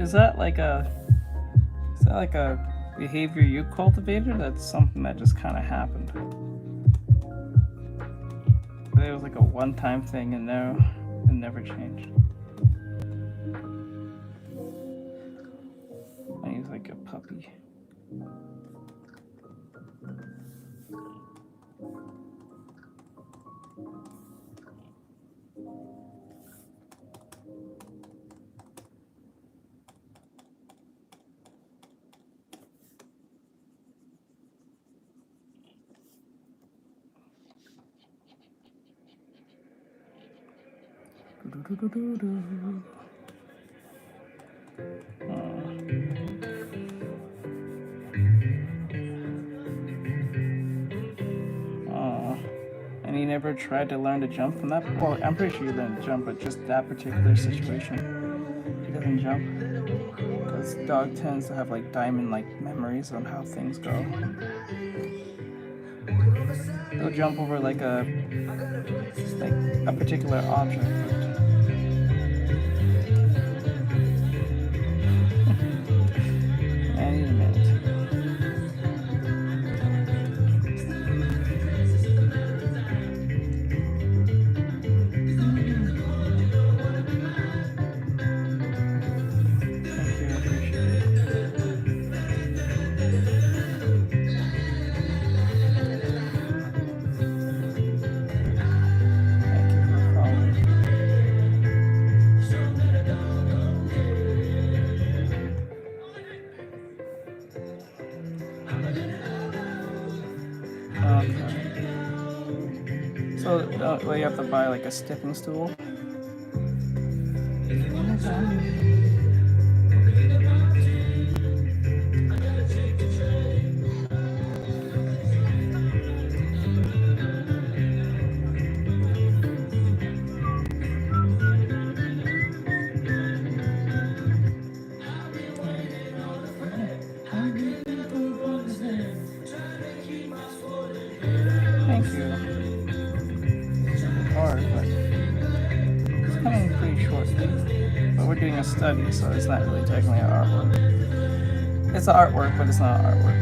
Is that like a behavior you cultivated, or that's something that just kind of happened? It was like a one-time thing and it never changed. And he's like a puppy. And he never tried to learn to jump from that. Well, I'm pretty sure he learned to jump, but just that particular situation, he doesn't jump because dog tends to have like diamond-like memories on how things go. They'll jump over like a particular object. I need a minute. Thank you, I appreciate it. Thank you for following. Okay. So, well, you have to buy like a stepping stool. Thank you. It's hard, but it's coming pretty shortly. But we're doing a study, so it's not really technically artwork. It's the artwork, but it's not artwork.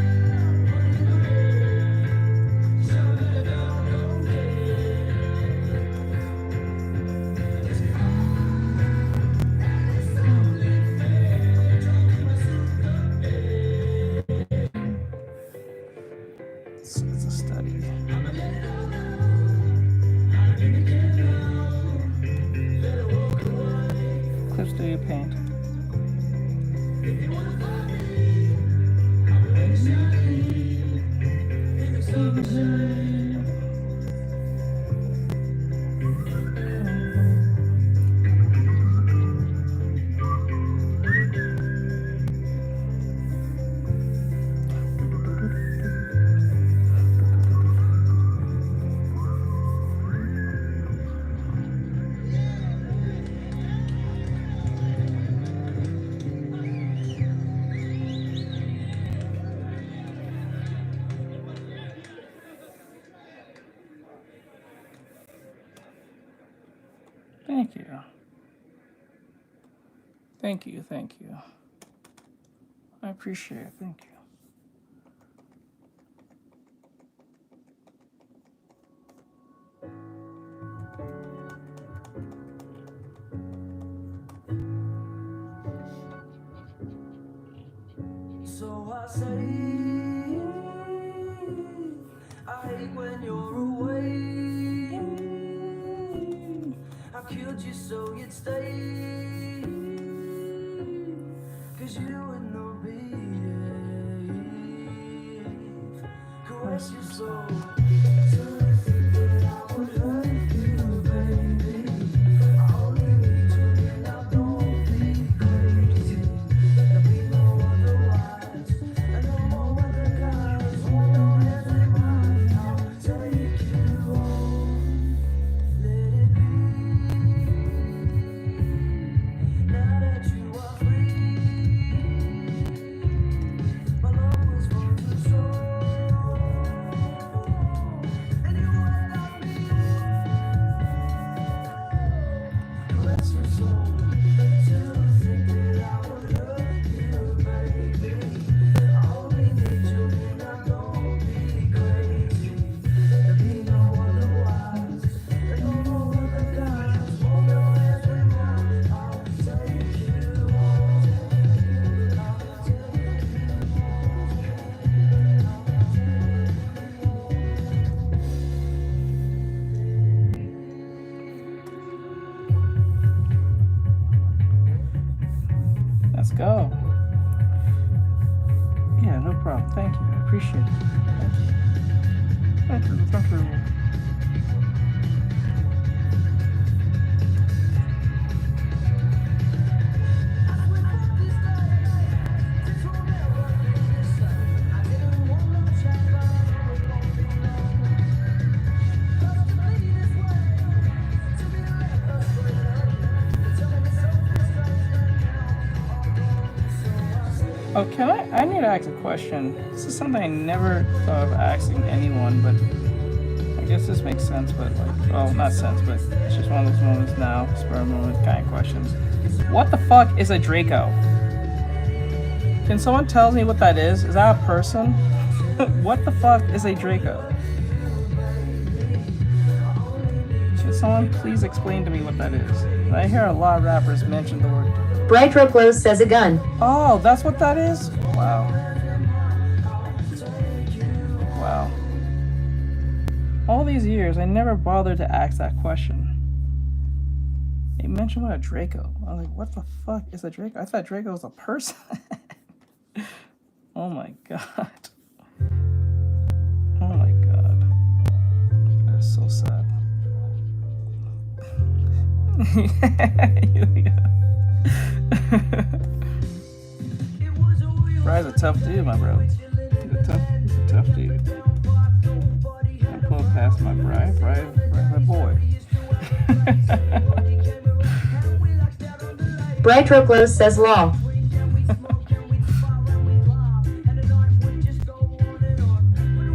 It's a study. Clip Studio Paint. Thank you. Thank you, thank you. I appreciate it, thank you. So I say, I hate when you're away. I killed you so you'd stay, 'cause you would not behave. Caress your soul. So I think that I would hurt you, baby. I only need you and I don't be crazy. There'll be no otherwise, and no more other guys. Hold your hands in mine, I'll take you home. Let it be. Now that you are free, my love was for control, and you would not be caress your soul. To think that I would hurt you, baby. I only need you and I don't be crazy. There'll be no otherwise, and no more other guys. Hold your hands with mine, I'll take you home. I'll take you Let's go. Yeah, no problem. Thank you. I appreciate it. Thank you. Thank you. Thank you. Oh, can I need to ask a question. This is something I never thought of asking anyone, but I guess this makes sense, but like, well, not sense, but it's just one of those moments now, spur moment kind of questions. What the fuck is a Draco? Can someone tell me what that is? Is that a person? What the fuck is a Draco? Can someone please explain to me what that is? I hear a lot of rappers mention the word. Bright Glows says a gun. Oh, that's what that is? Wow. Wow. All these years, I never bothered to ask that question. They mentioned what a Draco. I was like, what the fuck is a Draco? I thought Draco was a person. Oh my god. Oh my god. That is so sad. Brian's a tough dude, my bro. He's a tough dude. I pull past my Brian. Brian's my boy. Bright Glows says law.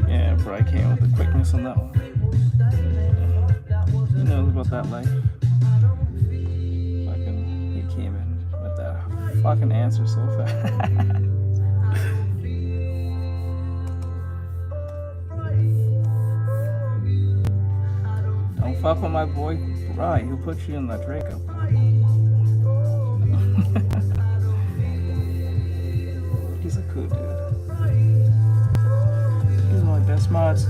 Yeah, Brian came with the quickness on that one. He knows about that life. Fucking, he came in with that fucking answer so fast. fuck with my boy Rye, who put you in the Draco. He's a cool dude. He's one of my best mods.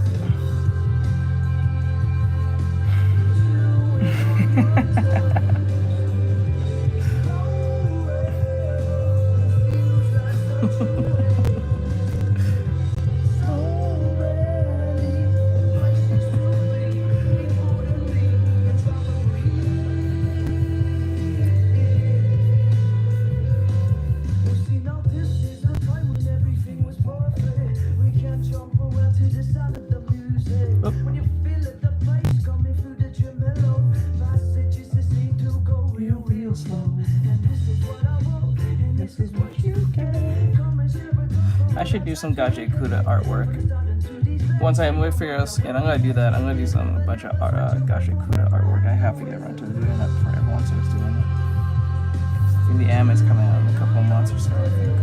I should do some Gaje Kuda artwork. Once I move for your skin, I'm gonna do that. I'm gonna do a bunch of Gaje Kuda artwork. I have to get around to doing that before everyone starts doing it. I think the anime's coming out in a couple of months or so, I think.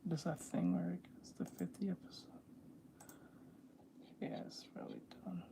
Does that thing where it gets the 50 episode? Yeah, it's probably done.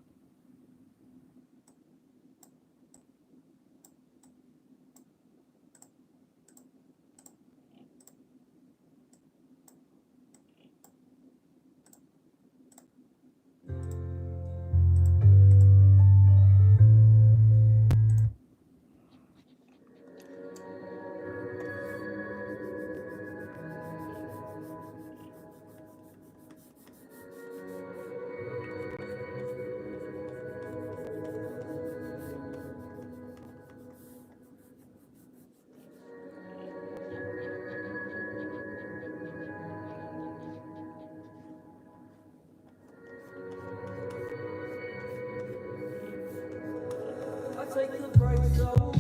Take the break, so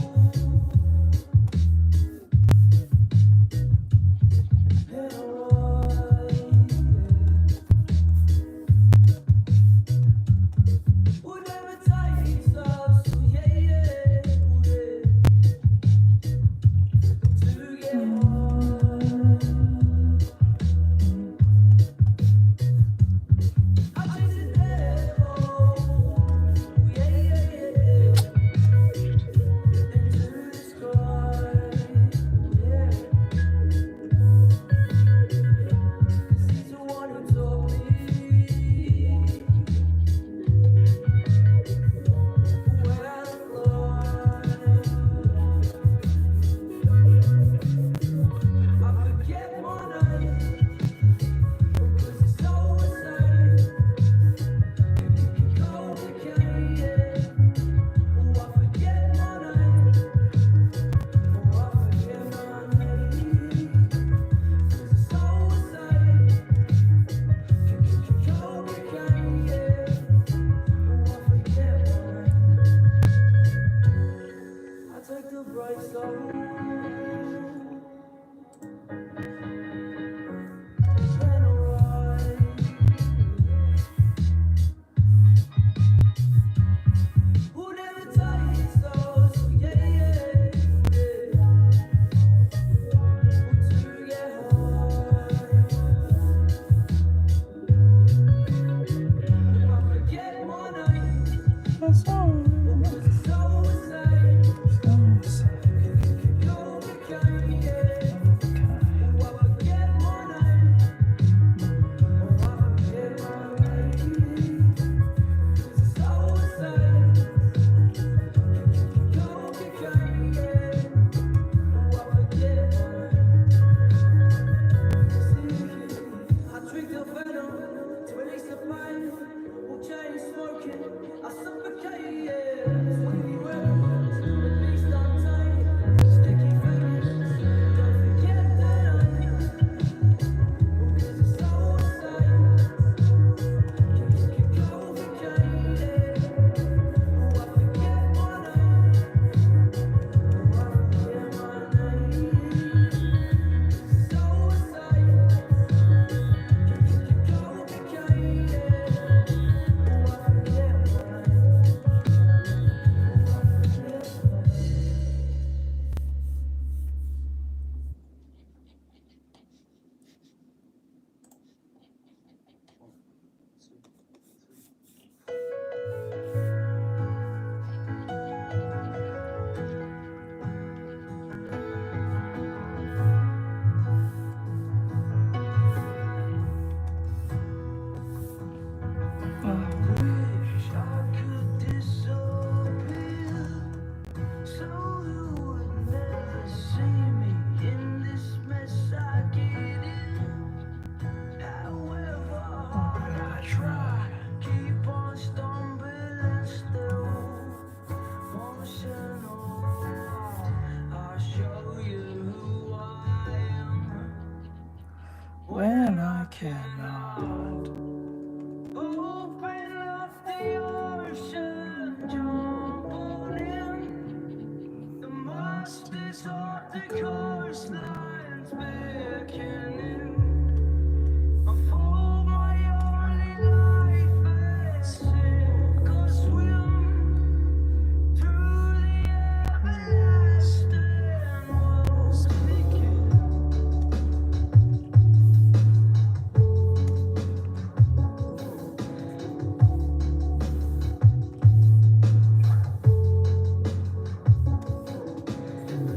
cannot. Open up the ocean, jump on in. The masters of the coastlines beckoning. Unfold my only life and sink or swim through the everlasting worlds begin.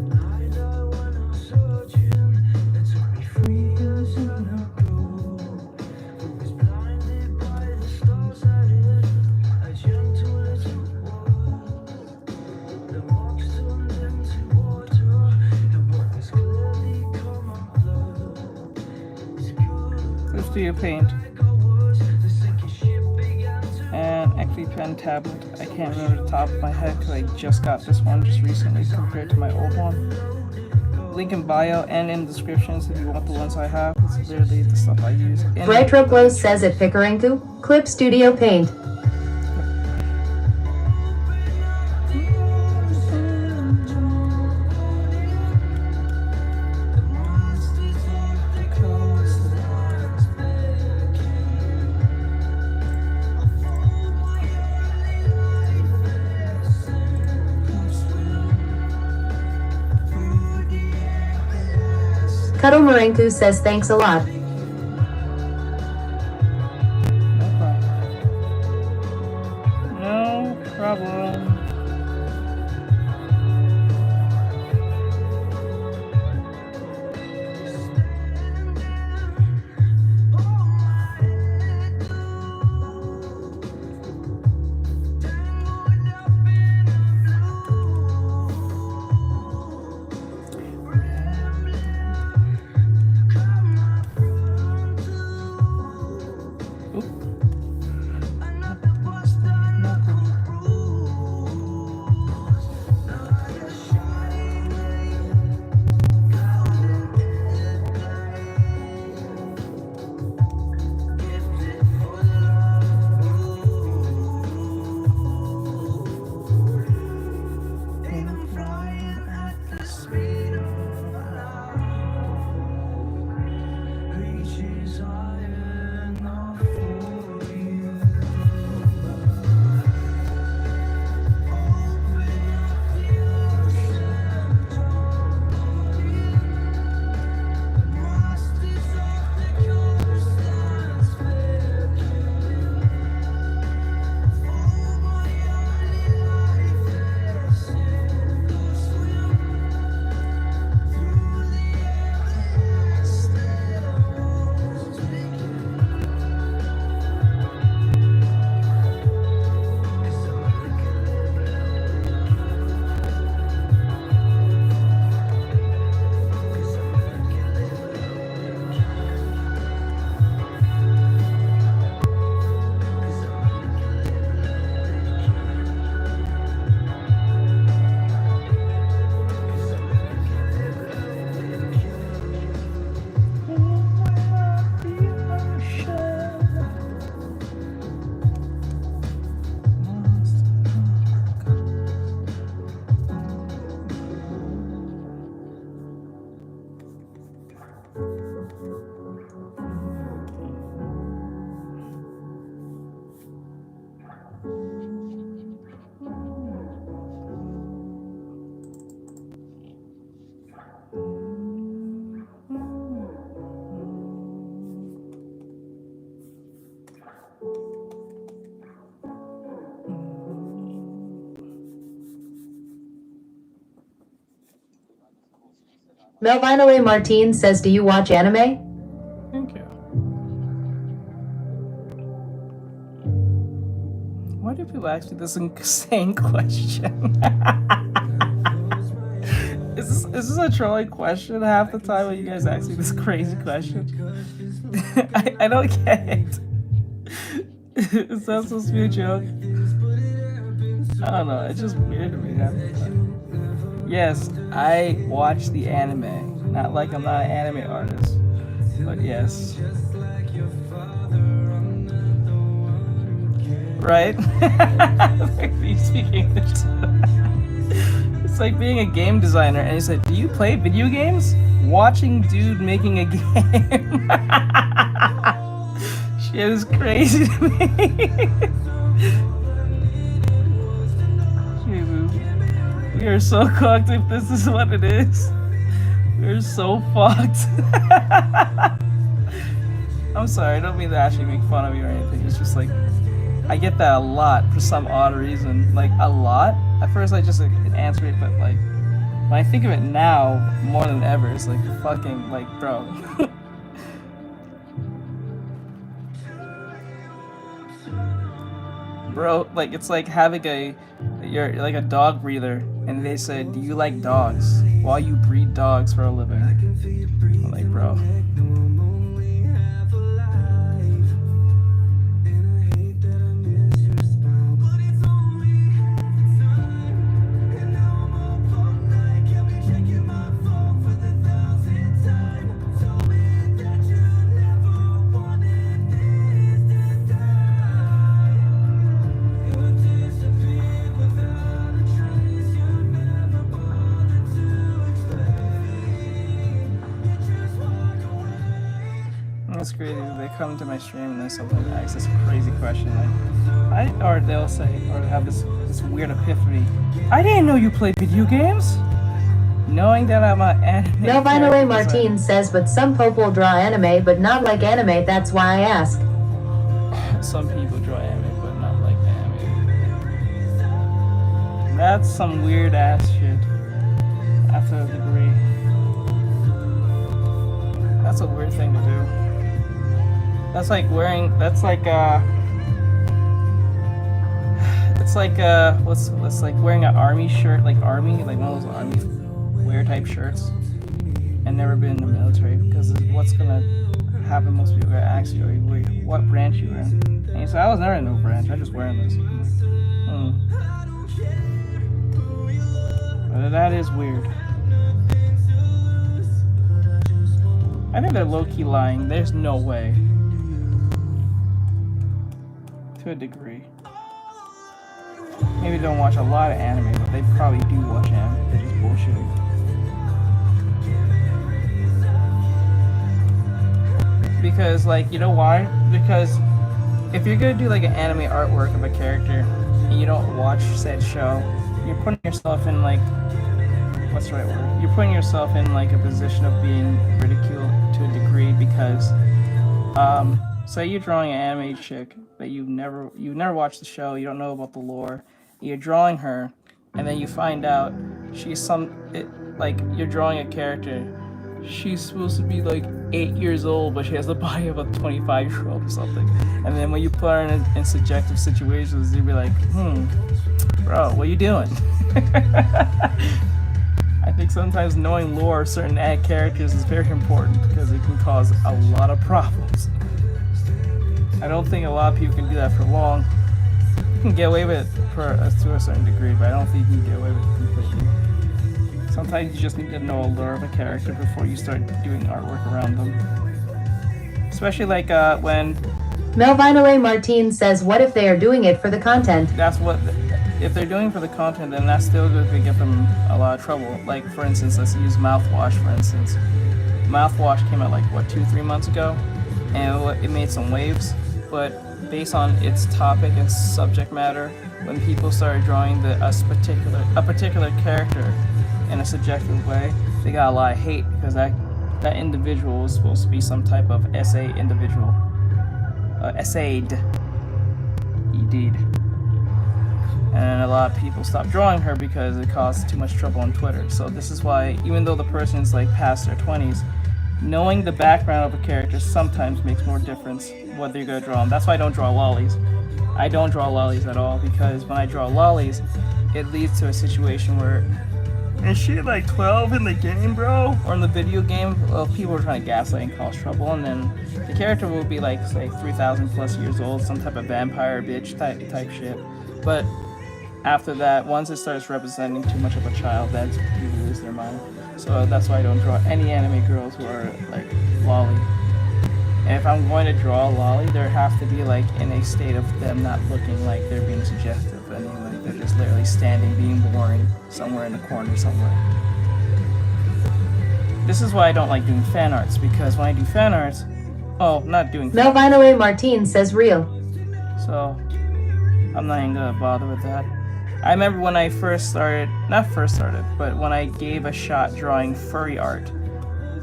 Night I went out searching. It took me 3 years and a glow. Was blinded by the stars I hid. A gentle little world. The rocks turned into water. And what was clearly common blood is good. Let's do your paint. Like I was, the sinking ship began to And actually pen tablet. I can't remember the top of my head because I just got this one just recently compared to my old one. Link in bio and in descriptions if you want the ones I have. It's literally the stuff I use. in- Brightroglow says at Pickeringku, Clip Studio Paint. Cuddle Marenku says thanks a lot. No problem. No problem. Melvino Martin says, do you watch anime? Thank you. Why do people ask me this insane question? Is this a trolling question half the time when you guys ask me this crazy question? I don't get it. Is that supposed to be a joke? I don't know, it's just weird to me half the time. Yes, I watch the anime. Not like I'm not an anime artist, but yes. Right? You speak English. It's like being a game designer and he said, do you play video games? Watching dude making a game. Shit is crazy to me. Jesus. We are so cooked if this is what it is. We're so fucked. I'm sorry, I don't mean to actually make fun of you or anything. It's just like, I get that a lot for some odd reason. Like, a lot? At first I just answer it, but like, when I think of it now, more than ever, it's like, fucking, like, bro. Bro, like, it's like having you're like a dog breeder, and they said, do you like dogs? While you breed dogs for a living. I'm like, bro. It's crazy. They come to my stream and then sometimes ask this crazy question, like, or they'll say, or have this weird epiphany. I didn't know you played video games. Knowing that I'm an anime. Melvinoe Martin says, but some people draw anime, but not like anime. That's why I ask. Some people draw anime, but not like anime. That's some weird ass shit. After a degree. That's a weird thing to do. That's like wearing. It's like what's like wearing an army shirt, like army, like one of those army wear type shirts, and never been in the military, because what's gonna happen? Most people are gonna ask you, what branch you in? And you say, I was never in no branch. I just wearing this. But that is weird. I think they're low-key lying. There's no way. To a degree. Maybe they don't watch a lot of anime, but they probably do watch anime. They're just bullshitting. Because, like, you know why? Because if you're gonna do like an anime artwork of a character and you don't watch said show, you're putting yourself in like, what's the right word? You're putting yourself in like a position of being ridiculed to a degree, because say you're drawing an anime chick that you've never watched the show, you don't know about the lore, you're drawing her, and then you find out she's like you're drawing a character, she's supposed to be like 8 years old, but she has the body of a 25-year-old or something. And then when you put her in subjective situations, you'd be like, bro, what are you doing? I think sometimes knowing lore of certain characters is very important, because it can cause a lot of problems. I don't think a lot of people can do that for long. You can get away with it to a certain degree, but I don't think you can get away with it completely. Sometimes you just need to know a lore of a character before you start doing artwork around them. Especially like when... Melvinoe Martin says, what if they are doing it for the content? That's what... If they're doing it for the content, then that's still going to get them a lot of trouble. Like, for instance, let's use Mouthwash, for instance. Mouthwash came out like, what, 2-3 months ago? And it made some waves. But based on its topic and subject matter, when people started drawing a particular character in a subjective way, they got a lot of hate, because that individual was supposed to be some type of essay individual. Essayed. Indeed. And a lot of people stopped drawing her because it caused too much trouble on Twitter. So this is why, even though the person's like past their 20s, knowing the background of a character sometimes makes more difference whether you're gonna draw them. That's why I don't draw lollies. I don't draw lollies at all, because when I draw lollies, it leads to a situation where, is she like 12 in the game, bro? Or in the video game? Well, people are trying to gaslight and cause trouble, and then the character will be like, say, 3,000 plus years old, some type of vampire bitch type shit. But after that, once it starts representing too much of a child, then people lose their mind. So that's why I don't draw any anime girls who are like lolly. And if I'm going to draw a lolly, there have to be like in a state of them not looking like they're being suggestive. I mean, like they're just literally standing, being boring somewhere in the corner somewhere. This is why I don't like doing fan arts, because when I do fan arts, not doing fan Melvinoe Martin says real. so I'm not even gonna bother with that. I remember when I but when I gave a shot drawing furry art,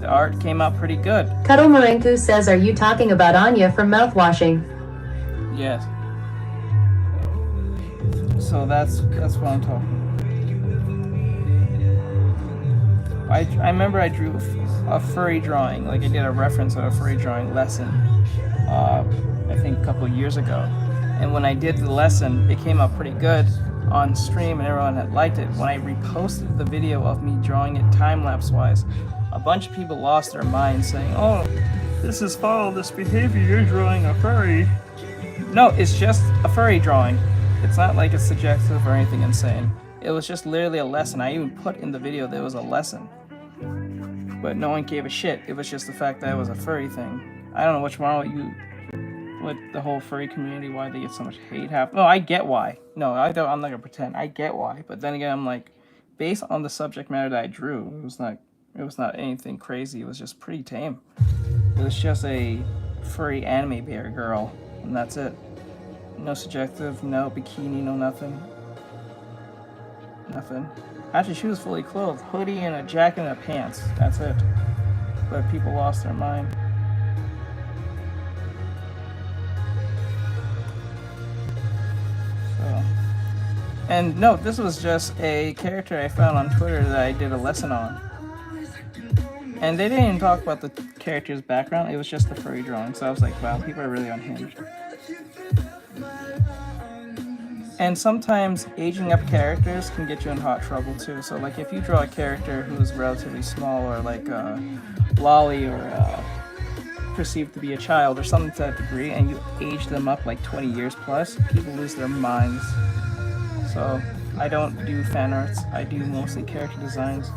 the art came out pretty good. Cuddle Marenku says, are you talking about Anya from mouthwashing? Yes. So that's what I'm talking about. I remember I drew a furry drawing, like I did a reference of a furry drawing lesson, I think a couple of years ago. And when I did the lesson, it came out pretty good on stream and everyone had liked it. When I reposted the video of me drawing it time-lapse wise, a bunch of people lost their minds saying, oh, this is foul-this behavior, you're drawing a furry. No, it's just a furry drawing. It's not like it's suggestive or anything insane. It was just literally a lesson. I even put in the video that it was a lesson. But no one gave a shit. It was just the fact that it was a furry thing. I don't know what's wrong with you, with the whole furry community, why they get so much hate. No, I get why. No, I'm not gonna pretend. I get why. But then again, I'm like, based on the subject matter that I drew, it was not anything crazy. It was just pretty tame. It was just a furry anime bear girl, and that's it. No subjective, no bikini, no nothing. Nothing. Actually, she was fully clothed. Hoodie and a jacket and a pants. That's it. But people lost their mind. So. And no, this was just a character I found on Twitter that I did a lesson on. And they didn't even talk about the character's background. It was just the furry drawing. So I was like, wow, people are really unhinged. And sometimes aging up characters can get you in hot trouble too. So like if you draw a character who's relatively small or like lolly or perceived to be a child or something to that degree, and you age them up like 20 years plus, people lose their minds. So I don't do fan arts. I do mostly character designs.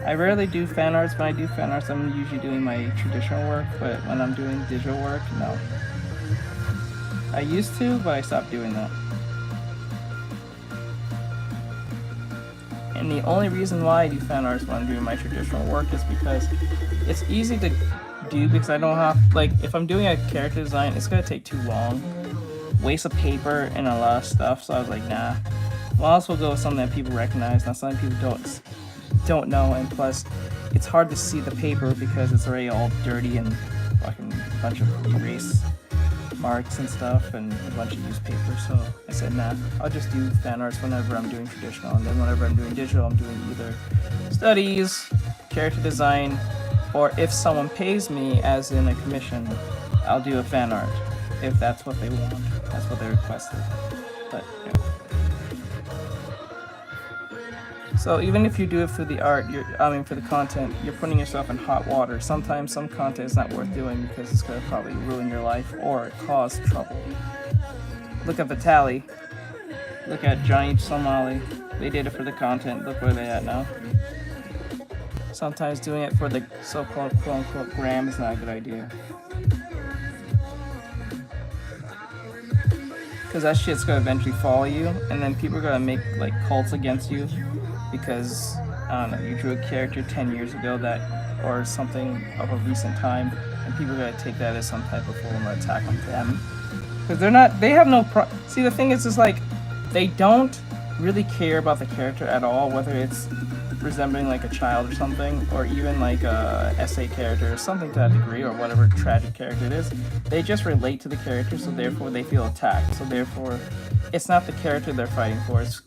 I rarely do fan arts. When I do fan arts, I'm usually doing my traditional work, but when I'm doing digital work, no. I used to, but I stopped doing that. And the only reason why I do fan arts when I'm doing my traditional work is because it's easy to do, because I don't have, like, if I'm doing a character design, it's gonna take too long. Waste of paper and a lot of stuff, so I was like, nah. Well, I'll also go with something that people recognize, not something people don't know, and plus, it's hard to see the paper because it's already all dirty and fucking a bunch of erase marks and stuff and a bunch of used paper. So I said, nah, I'll just do fan arts whenever I'm doing traditional, and then whenever I'm doing digital, I'm doing either studies, character design, or if someone pays me, as in a commission, I'll do a fan art if that's what they want, that's what they requested. But yeah. So even if you do it for the art, for the content, you're putting yourself in hot water. Sometimes some content is not worth doing because it's going to probably ruin your life or cause trouble. Look at Vitaly. Look at Johnny Somali. They did it for the content. Look where they're at now. Sometimes doing it for the so-called quote-unquote gram is not a good idea. Because that shit's going to eventually follow you, and then people are going to make like cults against you. Because, I don't know, you drew a character 10 years ago or something of a recent time, and people are going to take that as some type of form of attack on them. Because they have no see, the thing is like, they don't really care about the character at all, whether it's resembling like a child or something, or even like a essay character or something to that degree, or whatever tragic character it is. They just relate to the character, so therefore they feel attacked. So therefore, it's not the character they're fighting for, it's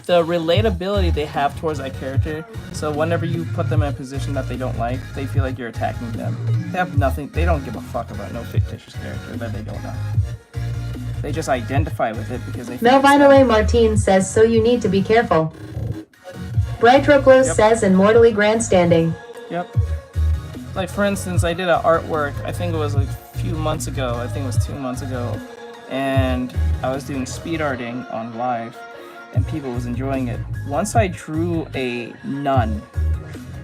the relatability they have towards that character. So whenever you put them in a position that they don't like, they feel like you're attacking them. They don't give a fuck about no fictitious character that they don't know. They just identify with it because they Melvinoe Martin says, so you need to be careful. Brightroclos says, and mortally grandstanding. Yep. Like for instance, I did an artwork, I think it was like a few months ago, I think it was 2 months ago, and I was doing speed arting on live, and people was enjoying it. Once I drew a nun.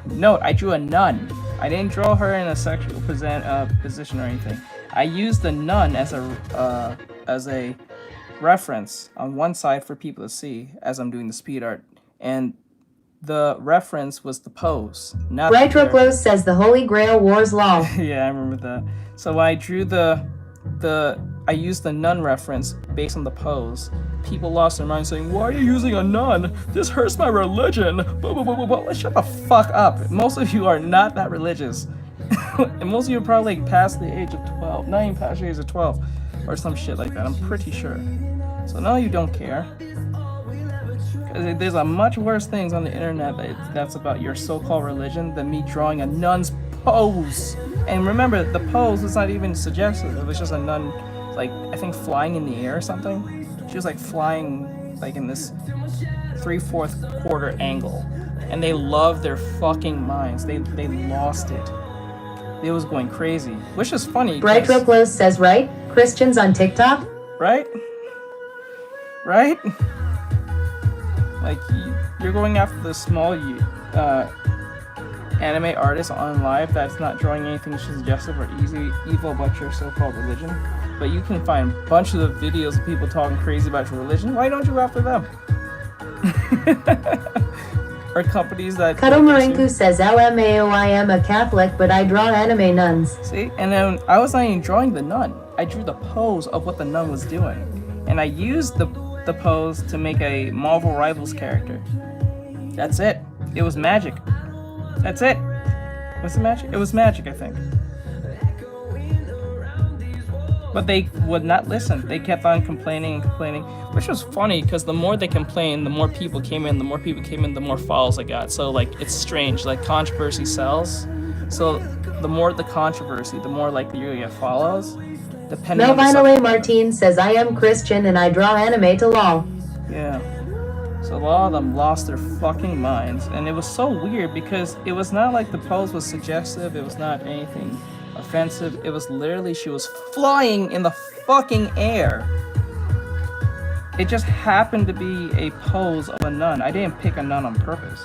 Note, I drew a nun. I didn't draw her in a sexual position or anything. I used the nun as a reference on one side for people to see as I'm doing the speed art, and the reference was the pose, not Retro the Glows says the Holy Grail Wars lol. Yeah, I remember that. So when I drew I used the nun reference based on the pose. People lost their mind saying, "Why are you using a nun? This hurts my religion." Blah, blah, blah, blah, blah. Shut the fuck up. Most of you are not that religious. And most of you are probably past the age of 12. Not even past the age of 12. Or some shit like that, I'm pretty sure. So no, you don't care. There's a much worse things on the internet that's about your so-called religion than me drawing a nun's pose. And remember, the pose was not even suggestive. It was just a nun, like, I think flying in the air or something. She was like flying like in this 3/4 quarter angle. And they loved their fucking minds. They lost it. It was going crazy. Which is funny. Retro Glows says, right? Christians on TikTok? Right? Right? Like, you're going after the small anime artist on live that's not drawing anything suggestive or evil about your so-called religion. But you can find a bunch of the videos of people talking crazy about your religion. Why don't you go after them? Or companies that... Cuddle Marinku says, LMAO, I am a Catholic, but I draw anime nuns. See? And then I was not even drawing the nun. I drew the pose of what the nun was doing. And I used the pose to make a Marvel Rivals character. That's it. It was magic. That's it. Was it magic? It was magic, I think. But they would not listen. They kept on complaining and complaining, which was funny because the more they complained, the more people came in. The more people came in, the more follows I got. So like, it's strange. Like, controversy sells. So the more the controversy, the more likely you get follows. Depending on the Melvinale Martin says, I am Christian and I draw anime to lol. Yeah. So a lot of them lost their fucking minds. And it was so weird because it was not like the pose was suggestive. It was not anything offensive. It was literally, she was flying in the fucking air. It just happened to be a pose of a nun. I didn't pick a nun on purpose.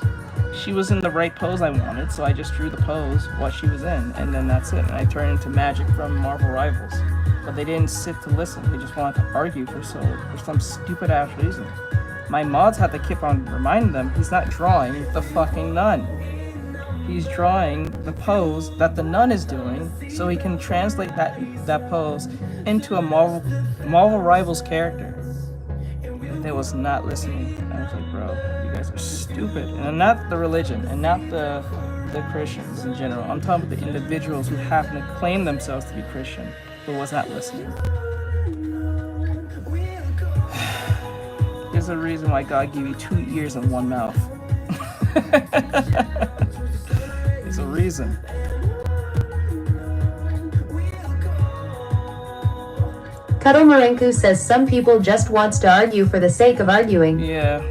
She was in the right pose I wanted, so I just drew the pose, what she was in, and then that's it. And I turned into magic from Marvel Rivals. But they didn't sit to listen. They just wanted to argue for some stupid ass reason. My mods had to keep on reminding them he's not drawing the fucking nun. He's drawing the pose that the nun is doing, so he can translate that pose into a Marvel Rivals character. But they was not listening. I was like, bro, you guys are stupid. And not the religion, and not the Christians in general. I'm talking about the individuals who happen to claim themselves to be Christian, but was not listening. There's a reason why God gave you 2 ears and 1 mouth. There's a reason. Cuddle Marenku says some people just wants to argue for the sake of arguing. Yeah,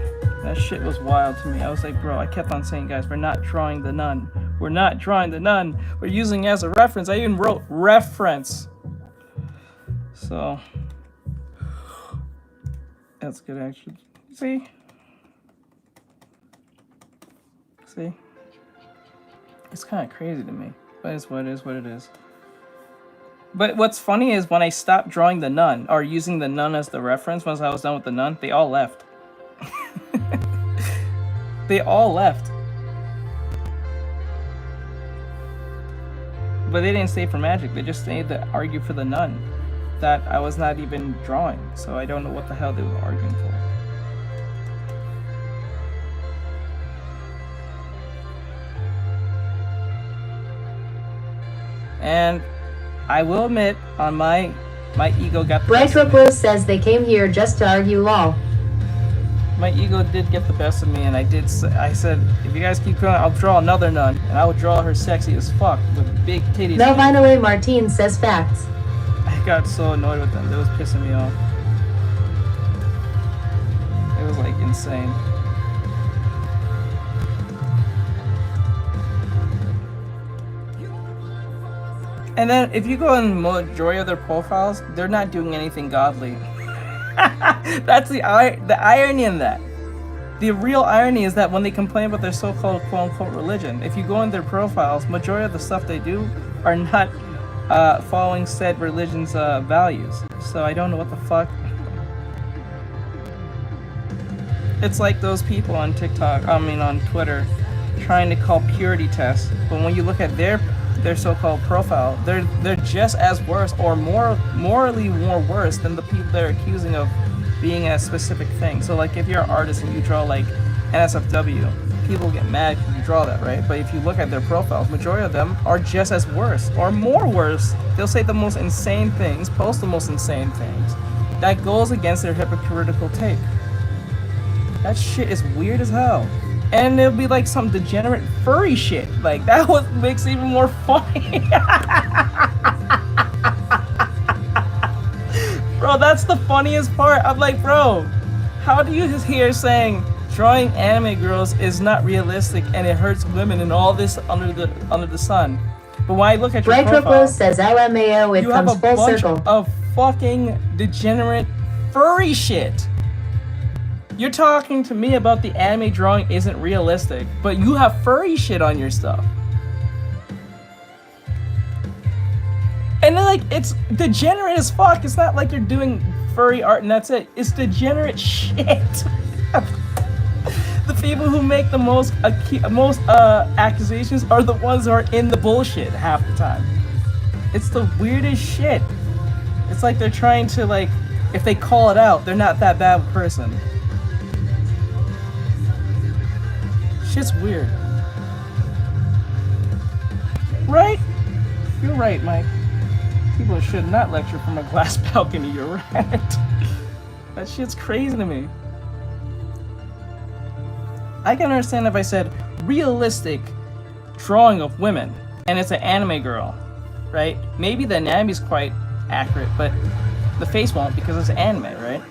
that shit was wild to me. I was like, bro, I kept on saying, guys, we're not drawing the nun. We're not drawing the nun. We're using it as a reference. I even wrote reference. So, that's good, actually. See? It's kind of crazy to me, but it's what it is. But what's funny is when I stopped drawing the nun, or using the nun as the reference, once I was done with the nun, they all left. They all left. But they didn't stay for magic, they just stayed to argue for the nun that I was not even drawing, so I don't know what the hell they were arguing for. And I will admit, on my ego got the best of me. Bright says they came here just to argue lol. My ego did get the best of me, and I said, if you guys keep going, I'll draw another nun, and I will draw her sexy as fuck with big titties. Melvinale Martin says facts. I got so annoyed with them. It was pissing me off. It was like insane. And then if you go in majority of their profiles, they're not doing anything godly. That's the irony in that. the real irony is that when they complain about their so-called quote-unquote religion, if you go in their profiles, majority of the stuff they do are not following said religion's values. So I don't know what the fuck. It's like those people on TikTok, on Twitter, trying to call purity tests, but when you look at their so-called profile, they're just as worse or morally more worse than the people they're accusing of being a specific thing. So like if you're an artist and you draw like NSFW, people get mad if you draw that, right? But if you look at their profiles, majority of them are just as worse or more worse. They'll say the most insane things, post the most insane things. That goes against their hypocritical take. That shit is weird as hell. And it'll be like some degenerate furry shit. Like that what makes it even more funny. Bro, that's the funniest part. I'm like, bro, how do you just hear saying drawing anime girls is not realistic and it hurts women and all this under the sun? But when I look at your Bright profile, Rose says LMAO, it you have comes a full bunch circle. of fucking degenerate furry shit. You're talking to me about the anime drawing isn't realistic, but you have furry shit on your stuff. And then, like, it's degenerate as fuck. It's not like you're doing furry art and that's it. It's degenerate shit. The people who make the most accusations are the ones who are in the bullshit half the time. It's the weirdest shit. It's like they're trying to, like, if they call it out, they're not that bad of a person. Shit's weird. Right? You're right, Mike. People should not lecture from a glass balcony, you're right. That shit's crazy to me. I can understand if I said realistic drawing of women, and it's an anime girl, right? Maybe the anatomy's quite accurate, but the face won't because it's anime, right?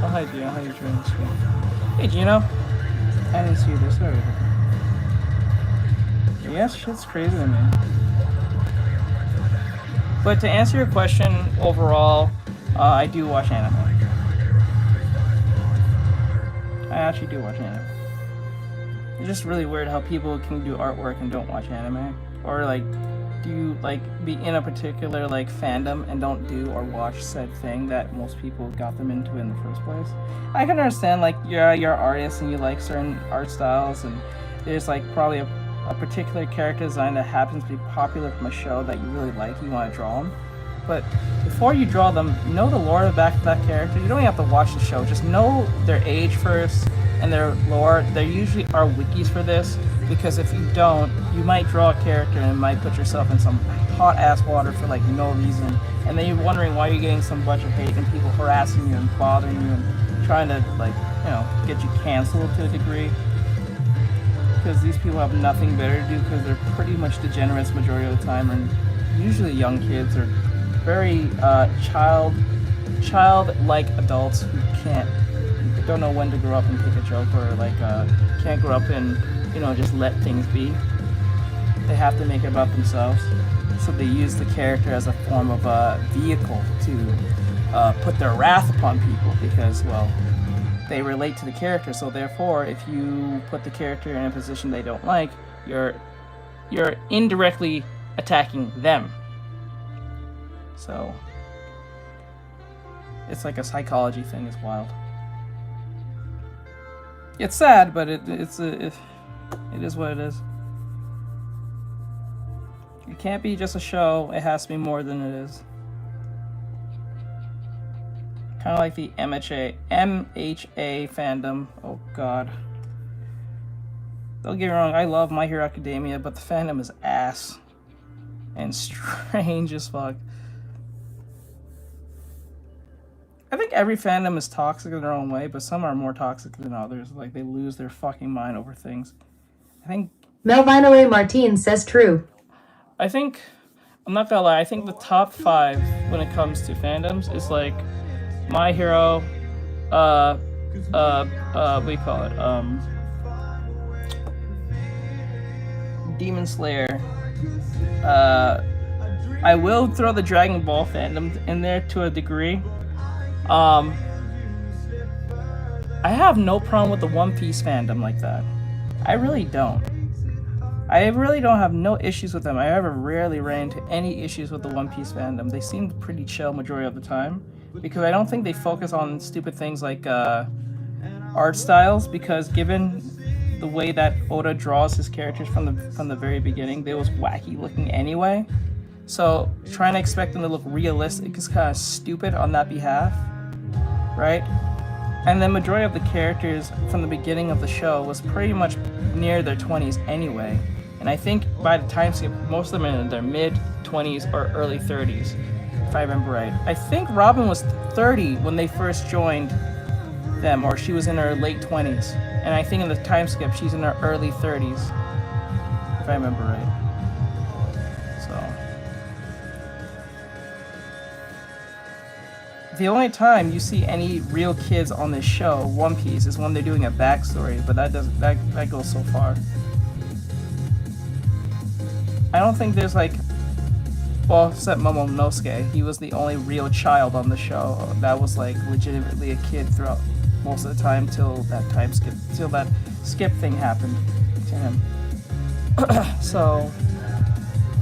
Oh, hi, Gino. How you doing this week? Hey, Gino. I didn't see this. Sorry. Yes, shit's crazy to me. But to answer your question, overall, I do watch anime. I actually do watch anime. It's just really weird how people can do artwork and don't watch anime. Or like, do like be in a particular like fandom and don't do or watch said thing that most people got them into in the first place. I can understand like you're an artist and you like certain art styles and there's like probably a particular character design that happens to be popular from a show that you really like, you want to draw them. But before you draw them, know the lore back of that character. You don't even have to watch the show. Just know their age first and their lore. There usually are wikis for this, because if you don't, you might draw a character and might put yourself in some hot ass water for like no reason. And then you're wondering why you're getting some bunch of hate and people harassing you and bothering you and trying to like, you know, get you canceled to a degree. Because these people have nothing better to do because they're pretty much degenerates majority of the time, and usually young kids are very childlike adults who don't know when to grow up and take a joke, or like can't grow up and, you know, just let things be. They have to make it about themselves, so they use the character as a form of a vehicle to put their wrath upon people because, well, they relate to the character. So therefore, if you put the character in a position they don't like, you're indirectly attacking them. So it's like a psychology thing. It's wild. It's sad, but it is what it is. It can't be just a show. It has to be more than it is. Kind of like the MHA fandom. Oh god. Don't get me wrong, I love My Hero Academia, but the fandom is ass. And strange as fuck. I think every fandom is toxic in their own way, but some are more toxic than others. Like, they lose their fucking mind over things. I think... Melvino Martin says true. I'm not gonna lie, I think the top 5 when it comes to fandoms is like My Hero, what do you call it? Demon Slayer, I will throw the Dragon Ball fandom in there to a degree. I have no problem with the One Piece fandom like that. I really don't. I really don't have no issues with them. I ever rarely ran into any issues with the One Piece fandom. They seemed pretty chill majority of the time, because I don't think they focus on stupid things like art styles, because given the way that Oda draws his characters from the very beginning, they was wacky looking anyway. So trying to expect them to look realistic is kind of stupid on that behalf, right? And the majority of the characters from the beginning of the show was pretty much near their 20s anyway. And I think by the time skip, most of them are in their mid-20s or early 30s, if I remember right. I think Robin was 30 when they first joined them, or she was in her late 20s. And I think in the time skip, she's in her early 30s, if I remember right. The only time you see any real kids on this show, One Piece, is when they're doing a backstory, but that goes so far. I don't think there's like, well, except Momonosuke, he was the only real child on the show that was like legitimately a kid throughout most of the time till that skip thing happened to him. So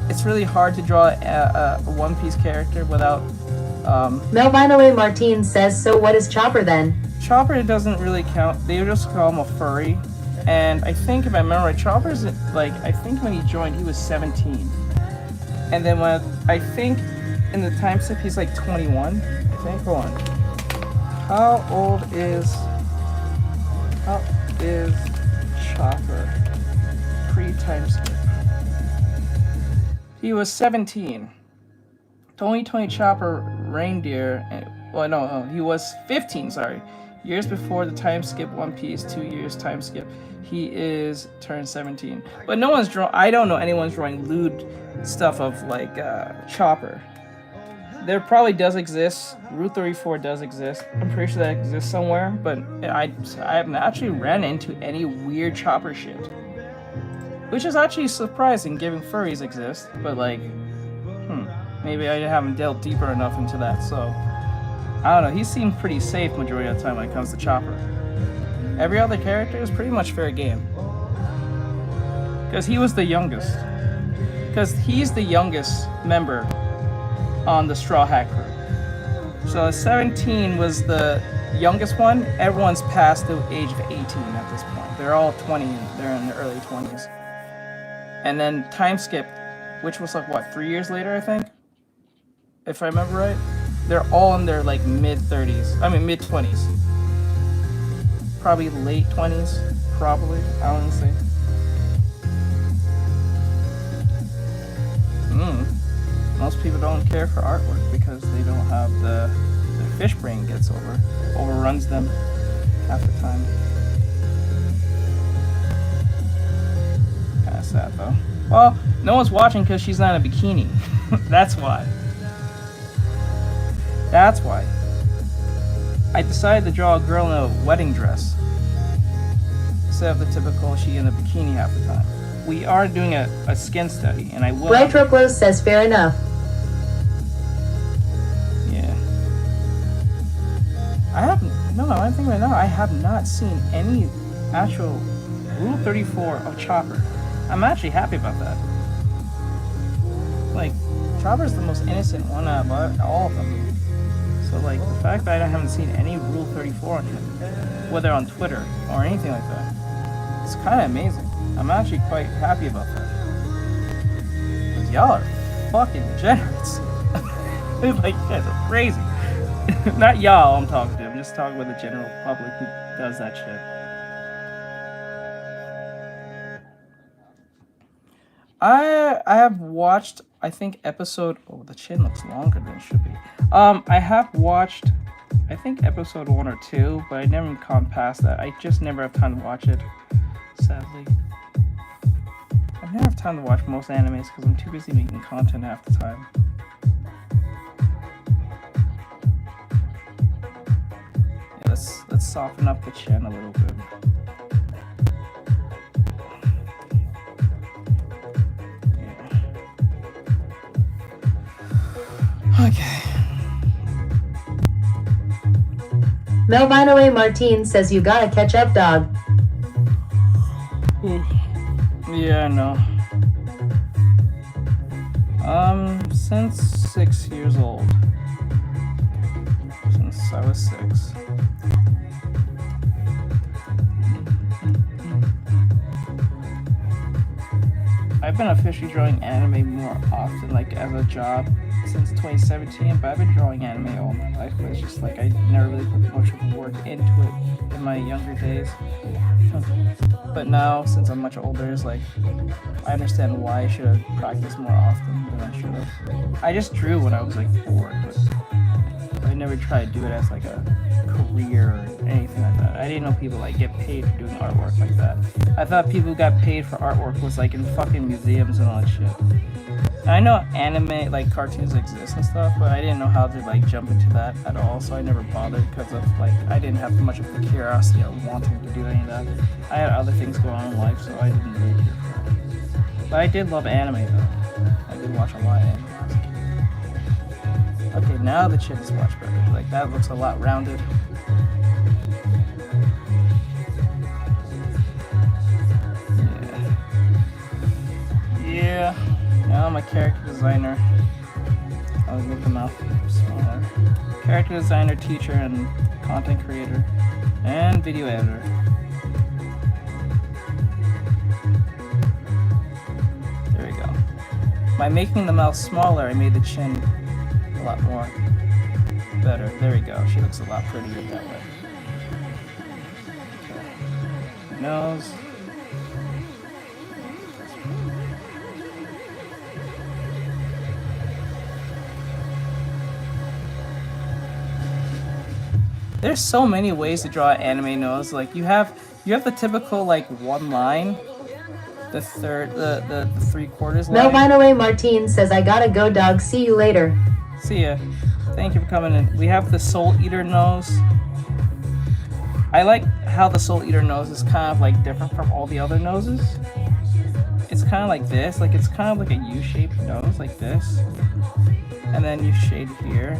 it's really hard to draw a One Piece character without. Melvinoe Martin says, so what is Chopper then? Chopper doesn't really count. They just call him a furry. And I think, if I remember right, Chopper's like, I think when he joined, he was 17. And then when, I think in the time skip, he's like 21. I think, hold on. How old is Chopper pre-time skip? He was 17. Tony Chopper Reindeer, well, no, he was 15, sorry. Years before the time skip One Piece, 2 years time skip, he is turned 17. But no one's I don't know anyone's drawing lewd stuff of like Chopper. There probably does exist. Route 34 does exist. I'm pretty sure that exists somewhere, but I haven't actually ran into any weird Chopper shit. Which is actually surprising given furries exist, but like, maybe I haven't delved deeper enough into that, so I don't know. He seemed pretty safe majority of the time when it comes to Chopper. Every other character is pretty much fair game. Because he was the youngest. Because he's the youngest member on the Straw Hat crew. So 17 was the youngest one. Everyone's past the age of 18 at this point. They're all 20. They're in their early 20s. And then time skip, which was like, what, 3 years later, I think? If I remember right, they're all in their like mid-30s. I mean mid-20s. Probably late 20s. Probably, honestly. Most people don't care for artwork because they don't have their fish brain overruns them half the time. Kinda sad though. Well, no one's watching because she's not in a bikini. That's why. That's why. I decided to draw a girl in a wedding dress instead of the typical she in a bikini half the time. We are doing a skin study, and I will. Bright Rose says fair enough. Yeah. I think right now I have not seen any actual Rule 34 of Chopper. I'm actually happy about that. Like, Chopper's the most innocent one out of all of them. So like, the fact that I haven't seen any Rule 34 on him, whether on Twitter or anything like that, it's kind of amazing. I'm actually quite happy about that. Because y'all are fucking degenerates. Like, you guys are crazy. Not y'all I'm talking to, I'm just talking about the general public who does that shit. I have watched, I think, episode... Oh, the chin looks longer than it should be. I have watched, I think, episode 1 or 2, but I never gone past that. I just never have time to watch it, sadly. I never have time to watch most animes because I'm too busy making content half the time. Yeah, let's soften up the chin a little bit. Melvino Martin says you gotta catch up, dog. Yeah, I know. Since 6 years old. Since I was 6. I've been officially drawing anime more often, like as a job, since 2017, but I've been drawing anime all my life, but it's just like I never really put much work into it in my younger days. But now, since I'm much older, it's like, I understand why I should have practiced more often than I should have. I just drew when I was like 4, but I never tried to do it as like a career or anything like that. I didn't know people like get paid for doing artwork like that. I thought people who got paid for artwork was like in fucking museums and all that shit. And I know anime, like cartoons exist and stuff, but I didn't know how to like jump into that at all, so I never bothered because of like, I didn't have much of the curiosity or wanting to do any of that. I had other things going on in life, so I didn't really care for that. But I did love anime though. I did watch a lot of anime when I was a kid. Okay, now the chin is much better. Like that looks a lot rounded. Yeah. Now I'm a character designer. I'll make the mouth smaller. Character designer, teacher, and content creator, and video editor. There we go. By making the mouth smaller, I made the chin a lot more better. There we go. She looks a lot prettier that way. Okay. Nose. There's so many ways to draw an anime nose. Like you have the typical like one line, the 3/4 line. Melvino Martin says I gotta go, dog. See you later. See ya. Thank you for coming in. We have the Soul Eater nose. I like how the Soul Eater nose is kind of like different from all the other noses. It's kind of like this, like it's kind of like a U-shaped nose, like this, and then you shade here.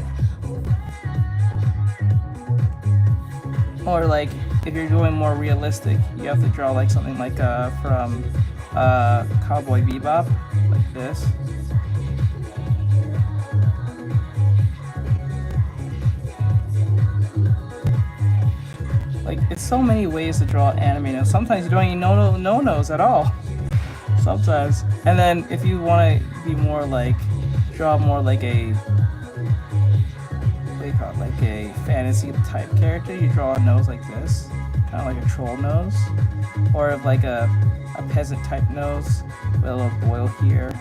Or like, if you're going more realistic, you have to draw like something like from Cowboy Bebop, like this. Like, it's so many ways to draw anime now. Sometimes you don't even know no-nos at all. Sometimes. And then if you want to be more like, draw more like a, like a fantasy type character, you draw a nose like this, kind of like a troll nose, or like a peasant type nose with a little boil here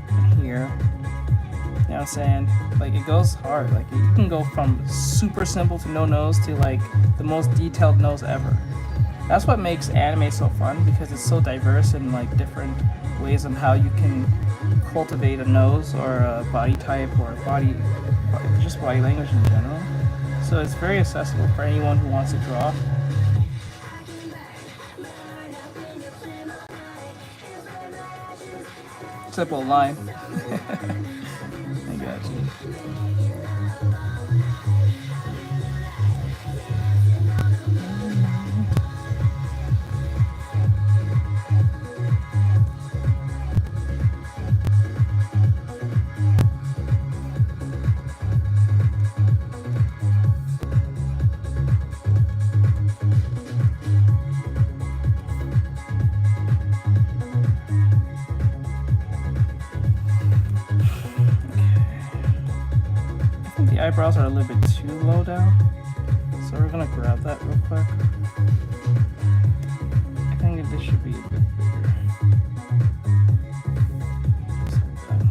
and here. You know what I'm saying? Like it goes hard. Like you can go from super simple to no nose to like the most detailed nose ever. That's what makes anime so fun, because it's so diverse in like different ways on how you can cultivate a nose or a body type or just body language in general. So it's very accessible for anyone who wants to draw. Simple line. I got you. The eyebrows are a little bit too low down, so we're gonna grab that real quick. I think that this should be a bit bigger. Just like that.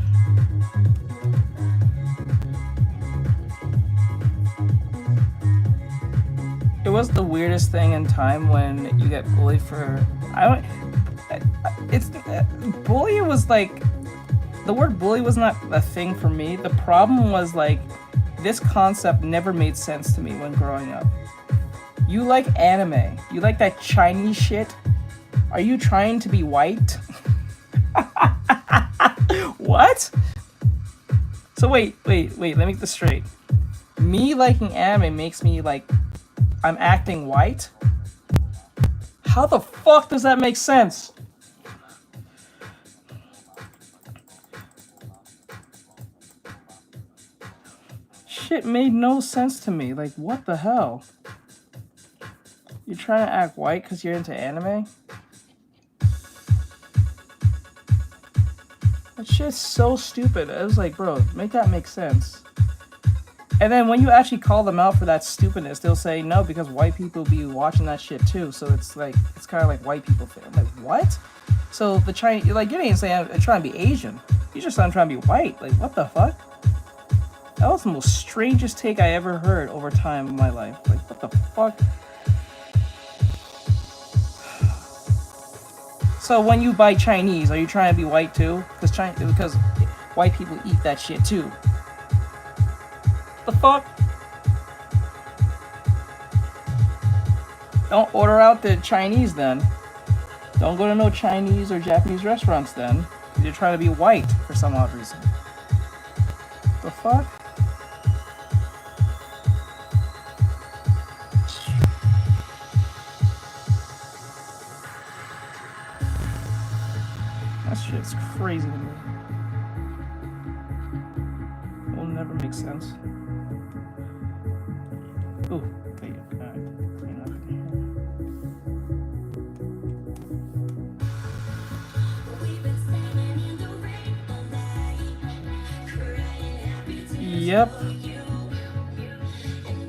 It was the weirdest thing in time when you get bullied for. Bully was like. The word bully was not a thing for me. The problem was like, this concept never made sense to me when growing up. You like anime. You like that Chinese shit. Are you trying to be white? What? So wait, let me get this straight. Me liking anime makes me like I'm acting white? How the fuck does that make sense? Shit made no sense to me. Like, what the hell? You're trying to act white because you're into anime? That shit's so stupid. I was like, bro, make that make sense. And then when you actually call them out for that stupidness, they'll say no because white people be watching that shit too. So it's like, it's kind of like white people thing. I'm like, what? So the Chinese, like, you didn't say I'm trying to be Asian. You just said I'm trying to be white. Like, what the fuck? That was the most strangest take I ever heard over time in my life. Like, what the fuck? So when you buy Chinese, are you trying to be white too? Because white people eat that shit too. The fuck? Don't order out the Chinese then. Don't go to no Chinese or Japanese restaurants then. You're trying to be white for some odd reason. The fuck? That shit's crazy to me. It will never make sense. Ooh, wait, clean up here.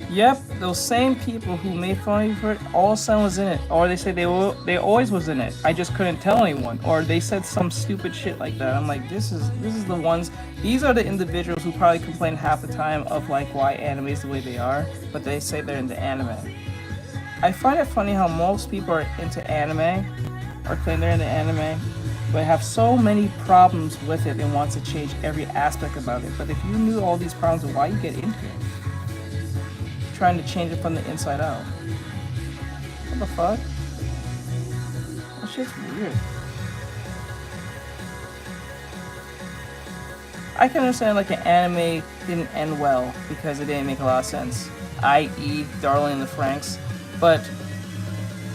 Yep, those same people who made fun of you for it, all of a sudden was in it. Or they say they always was in it. I just couldn't tell anyone. Or they said some stupid shit like that. I'm like, this is the ones, these are the individuals who probably complain half the time of like why anime is the way they are, but they say they're into anime. I find it funny how most people are into anime, or claim they're into anime, but have so many problems with it and wants to change every aspect about it. But if you knew all these problems, why you get into it? Trying to change it from the inside out. What the fuck? That shit's weird. I can understand like an anime didn't end well because it didn't make a lot of sense, i.e. Darling in the Franxx, but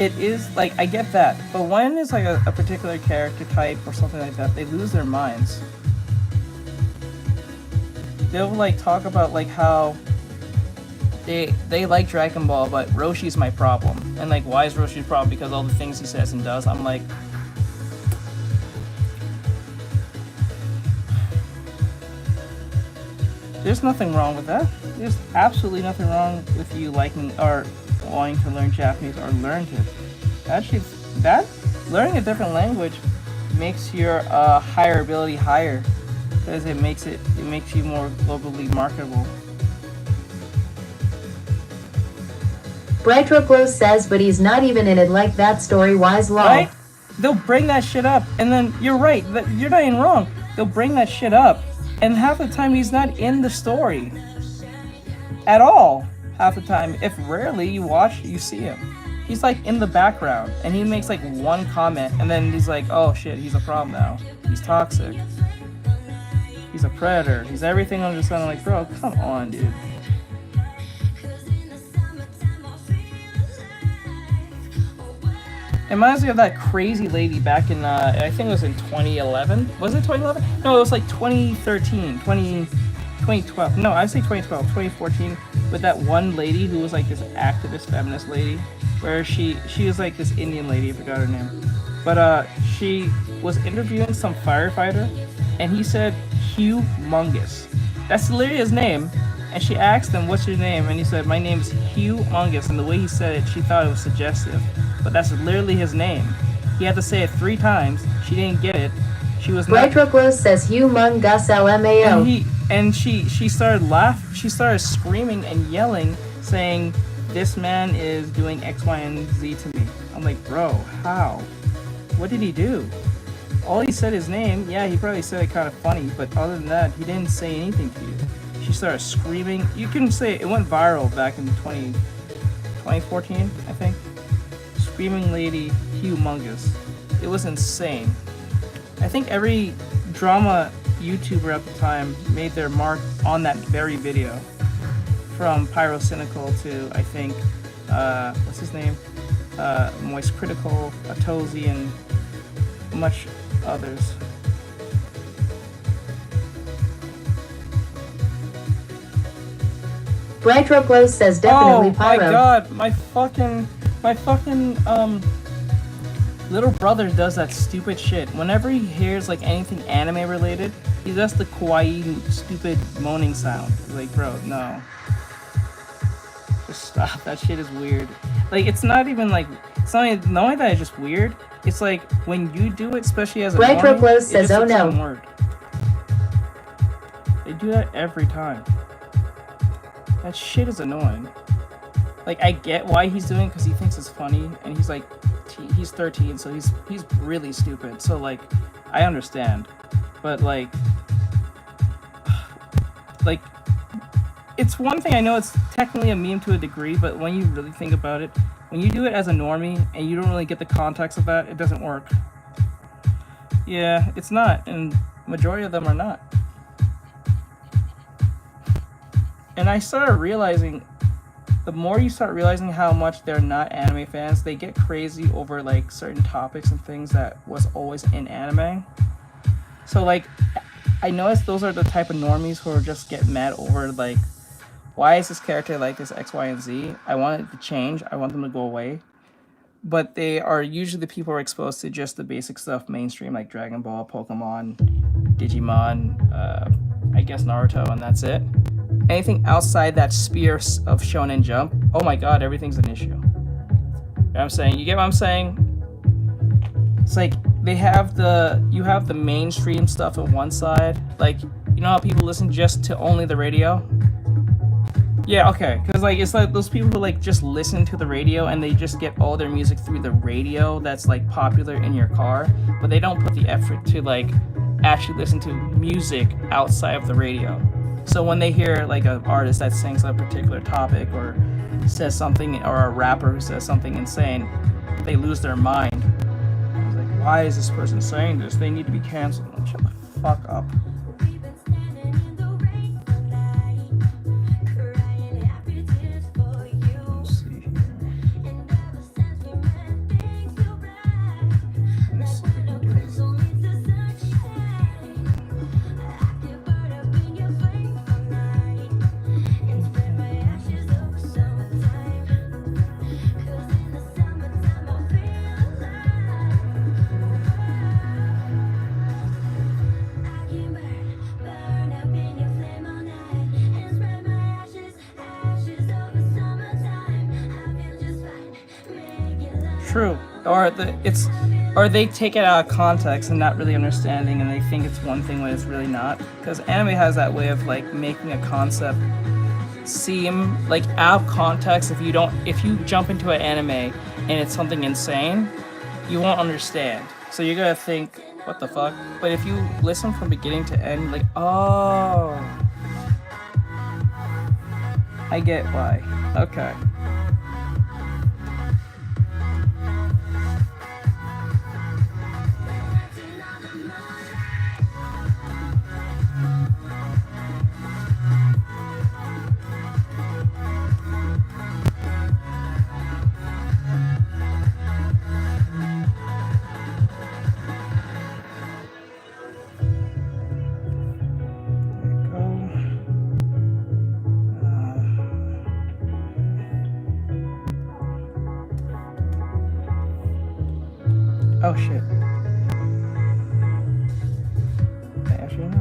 it is like, I get that, but when it's like a particular character type or something like that, they lose their minds. They'll like talk about like how they like Dragon Ball, but Roshi's my problem. And like, why is Roshi's problem? Because all the things he says and does. I'm like, there's nothing wrong with that. There's absolutely nothing wrong with you liking or wanting to learn Japanese or learn it. Actually, that learning a different language makes your higher ability higher, because it makes you more globally marketable. Brightroclo says, but he's not even in it like that story-wise lol. Right? They'll bring that shit up, and then you're right, you're not even wrong. They'll bring that shit up, and half the time he's not in the story at all. Half the time, if rarely you watch, you see him. He's like in the background, and he makes like one comment, and then he's like, oh shit, he's a problem now. He's toxic. He's a predator. He's everything under the sun. I'm like, bro, come on, dude. It reminds me of that crazy lady back in, I think it was in 2011. Was it 2011? No, it was like 2013, 2012. No, I'd say 2012, 2014, with that one lady who was like this activist feminist lady, where she was like this Indian lady, I forgot her name. But she was interviewing some firefighter, and he said, humongous. That's literally his name. And she asked him, what's your name? And he said, my name is humongous. And the way he said it, she thought it was suggestive. But that's literally his name. He had to say it 3 times. She didn't get it. She was not. Brightroclo says humongous LMAO. And she started laughing. She started screaming and yelling, saying, this man is doing X, Y, and Z to me. I'm like, bro, how? What did he do? All he said his name. Yeah, he probably said it kind of funny, but other than that, he didn't say anything to you. She started screaming. You can say it went viral back in 2014, I think. Screaming lady, humongous. It was insane. I think every drama YouTuber at the time made their mark on that very video. From Pyrocynical to, I think, what's his name? Moist Critical, Atozy, and much others. Bright Roclo says definitely Oh Pyro. my god, my fucking little brother does that stupid shit. Whenever he hears like anything anime related, he does the kawaii stupid moaning sound. Like, bro, no. Just stop. That shit is weird. Like, it's not even like, it's not only that it's just weird, it's like when you do it, especially as a Bright normie, Roclo it says, just "Oh looks no." one word. They do that every time. That shit is annoying. Like, I get why he's doing it because he thinks it's funny, and he's like, he's 13, so he's really stupid. So like, I understand, but like, it's one thing. I know it's technically a meme to a degree, but when you really think about it, when you do it as a normie and you don't really get the context of that, it doesn't work. Yeah, it's not, and majority of them are not. And I started realizing, the more you start realizing how much they're not anime fans, they get crazy over like certain topics and things that was always in anime. So like, I noticed those are the type of normies who are just get mad over like, why is this character like this X, Y, and Z? I want it to change. I want them to go away. But they are usually the people who are exposed to just the basic stuff mainstream, like Dragon Ball, Pokemon, Digimon, I guess Naruto, and that's it. Anything outside that sphere of Shonen Jump, oh my god, everything's an issue. You know what I'm saying? You get what I'm saying? It's like you have the mainstream stuff on one side. Like, you know how people listen just to only the radio? Yeah, okay. Because like, it's like those people who like just listen to the radio and they just get all their music through the radio that's like popular in your car, but they don't put the effort to like actually listen to music outside of the radio. So when they hear like an artist that sings a particular topic or says something, or a rapper who says something insane, they lose their mind. I was like, why is this person saying this? They need to be canceled. Like, shut the fuck up. Let's see here. Let's see if we can do this. True. Or they take it out of context and not really understanding, and they think it's one thing when it's really not. Because anime has that way of like making a concept seem like out of context. If you jump into an anime and it's something insane, you won't understand. So you're gonna think, what the fuck? But if you listen from beginning to end, like, oh, I get why. Okay. Oh shit. Actually, no.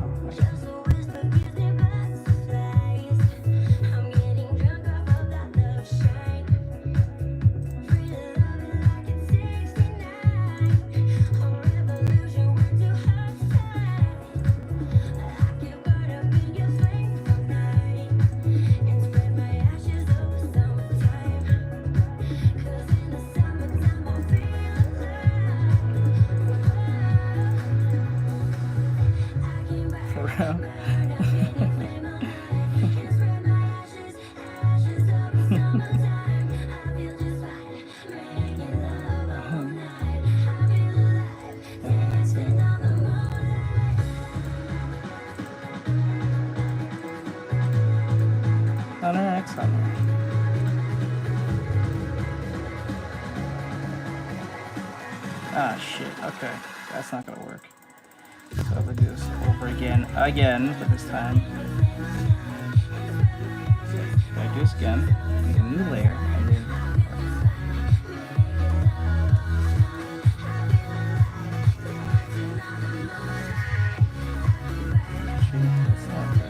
Ah, shit. Okay. That's not gonna work. So I have to do this over again, but this time. I do this again. Make a new layer, and then. That's not right.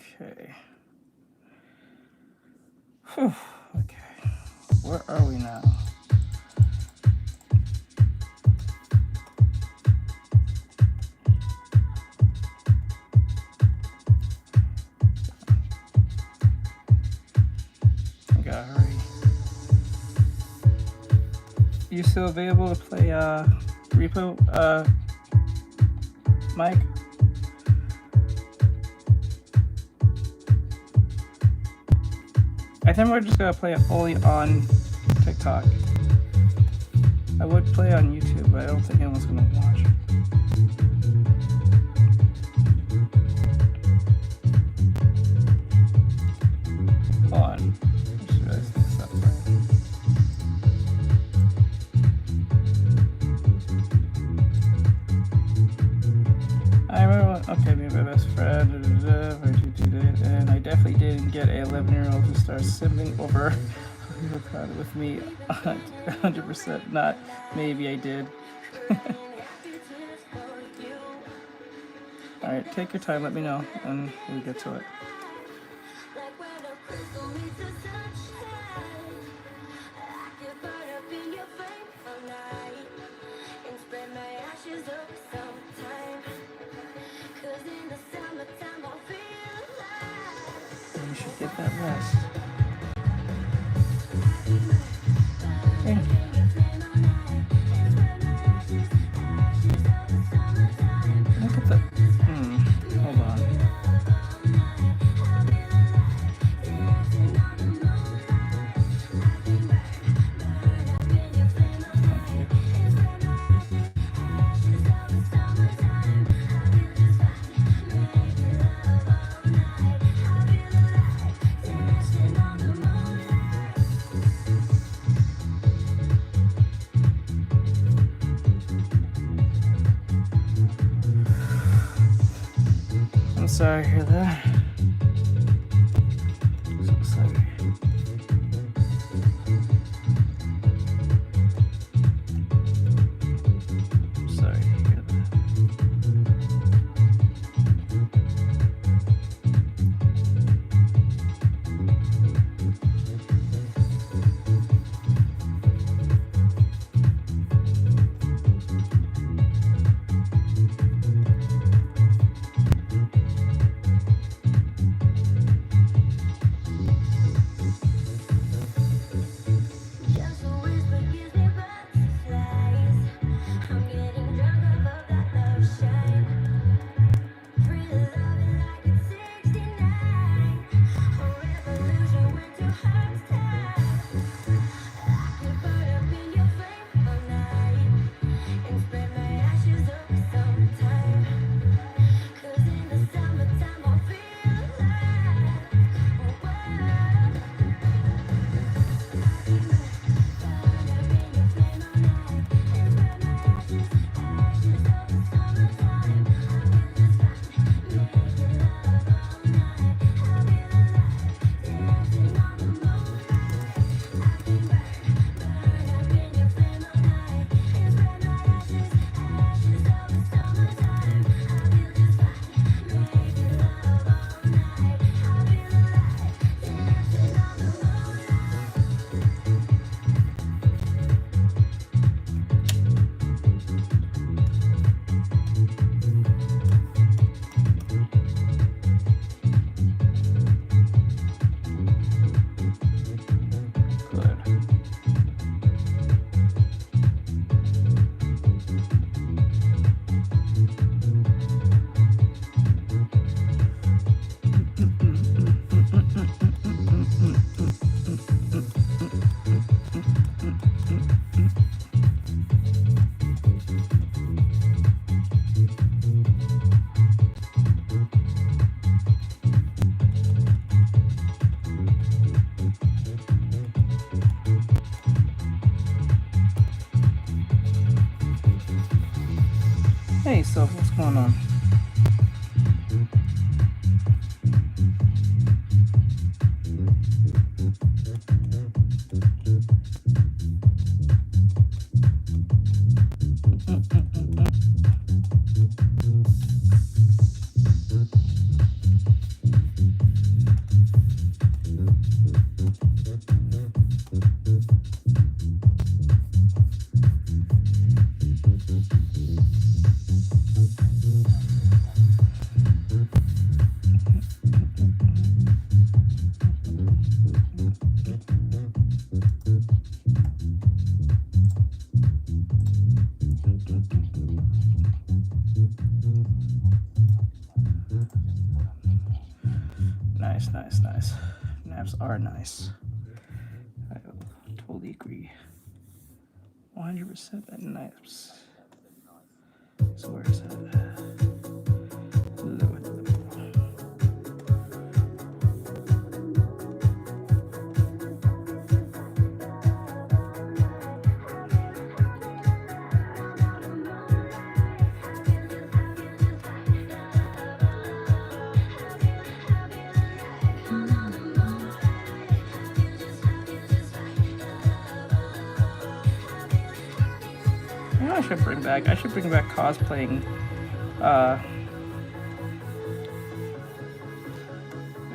Okay. Whew. Okay. Where are we now? I gotta hurry. You still available to play repo, Mike? I think we're just gonna play it only on TikTok. I would play on YouTube, but I don't think anyone's gonna watch. Hold on. I just realized this up right. I remember when, okay, me and my best friend, and I definitely didn't get an 11-year-old to start simming over with me. 100% not. Maybe I did. Alright, take your time, let me know, and we'll get to it. You should get that rest. Okay. Look at the. Hold on. I'm sorry to hear that. So sorry. I'm sorry to hear that. Hey, so what's going on? Nice, nice, nice. Naps are nice. I totally agree. 100% that naps. So where is it? Low. You know, I should bring back cosplaying. I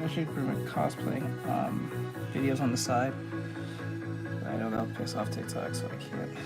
should bring back cosplaying videos on the side. But I know that'll piss off TikTok, so I can't.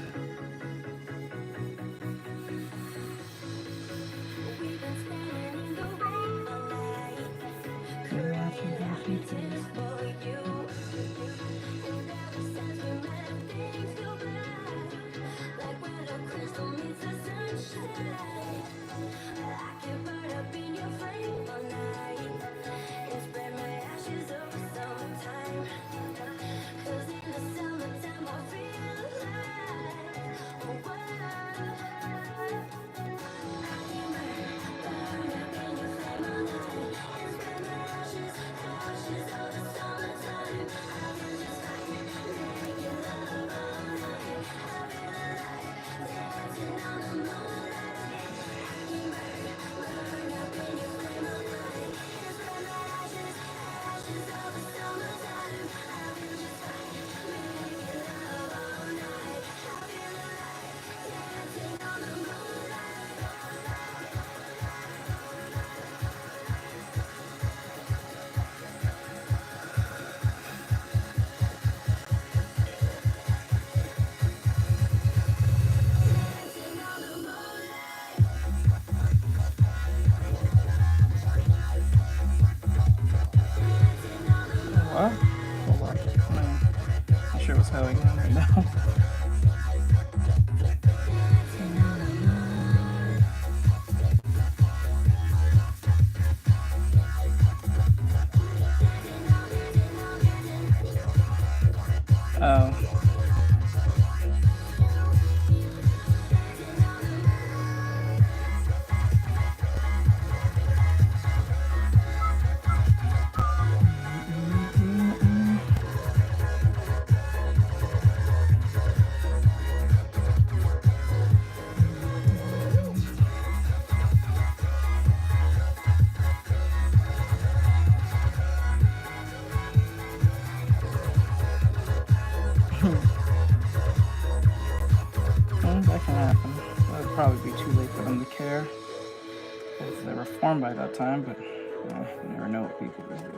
What? Hold on. I'm not sure what's going on right now. Oh. That can happen. That would probably be too late for them to care if they were formed by that time, but you never know what people these days.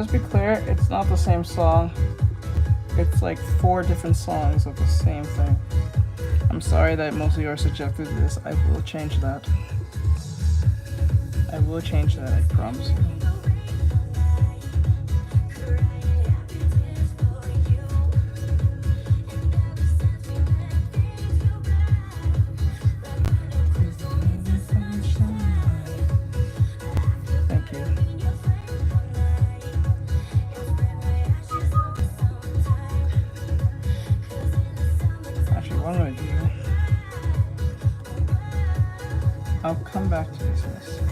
Just be clear, it's not the same song. It's like 4 different songs of the same thing. I'm sorry that most of you are subjected to this. I will change that. I will change that, I promise you. Thank you. Actually, what am I do? I'll come back to this in a second.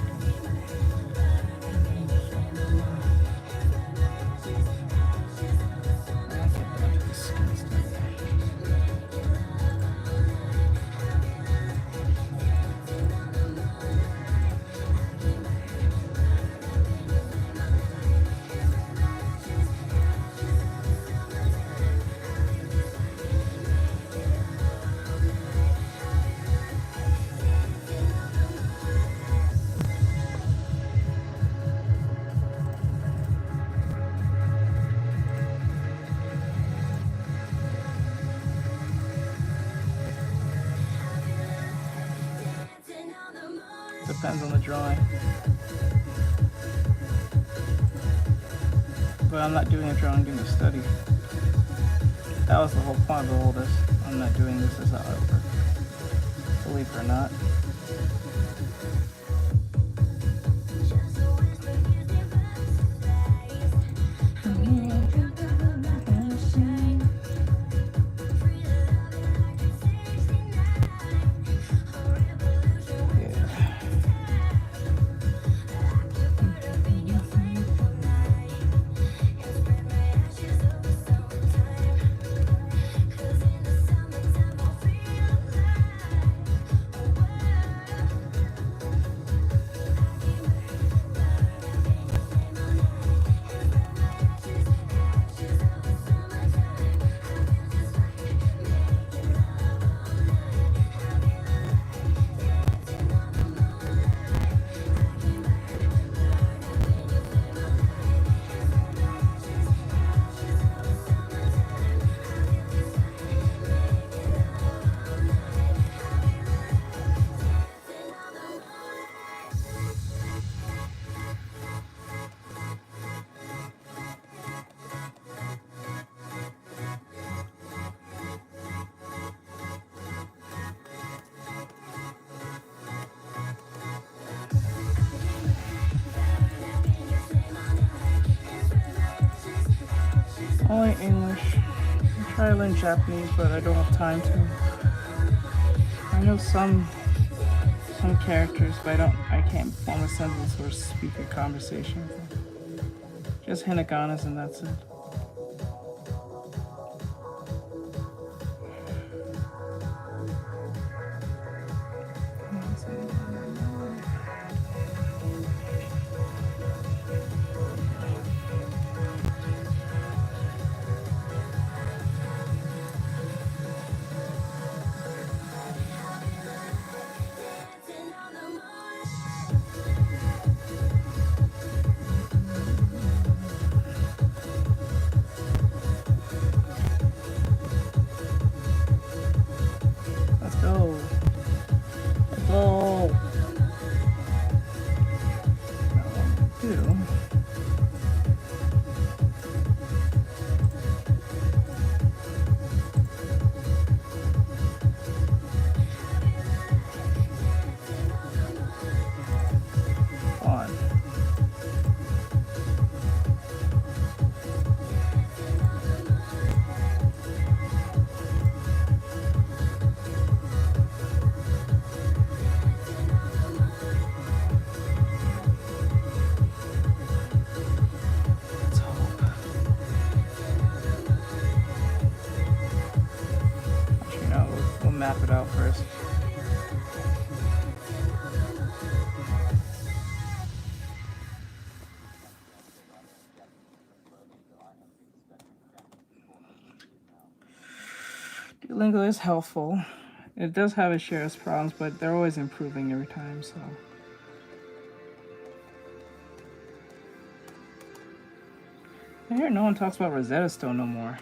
I'll get back to the skin stuff. Depends on the drawing. But I'm not doing a drawing, I'm doing a study. That was the whole point of all this. I'm not doing this as an artwork. Believe it or not. Only English. I try to learn Japanese, but I don't have time to. I know some characters, but I can't form a sentence or speak a conversation with them. Just hiraganas and that's it. Map it out first. Duolingo is helpful. It does have its share of problems, but they're always improving every time, so. hear no one talks about Rosetta Stone no more.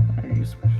Why are you special?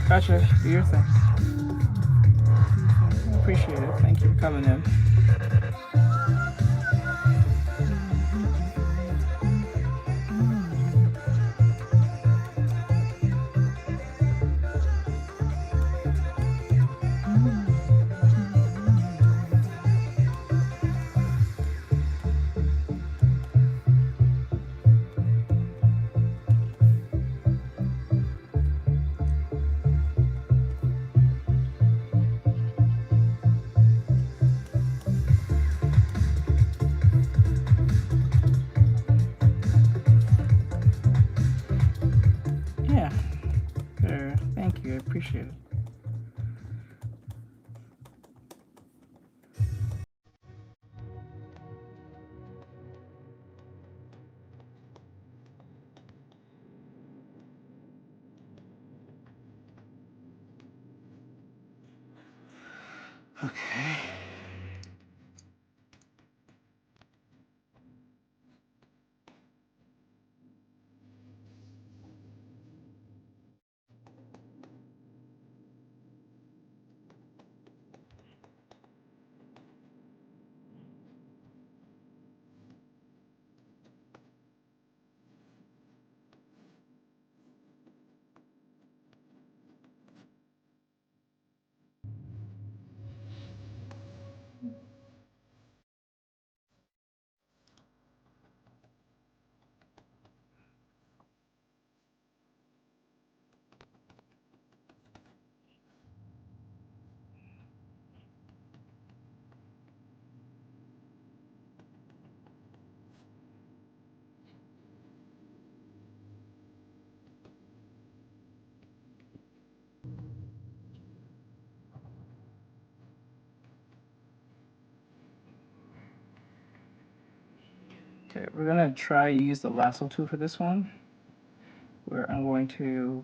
Gotcha. Do your thing. I appreciate it. Thank you for coming in. Yeah. Sure. Thank you. I appreciate it. Okay. Okay, we're gonna try use the lasso tool for this one, where I'm going to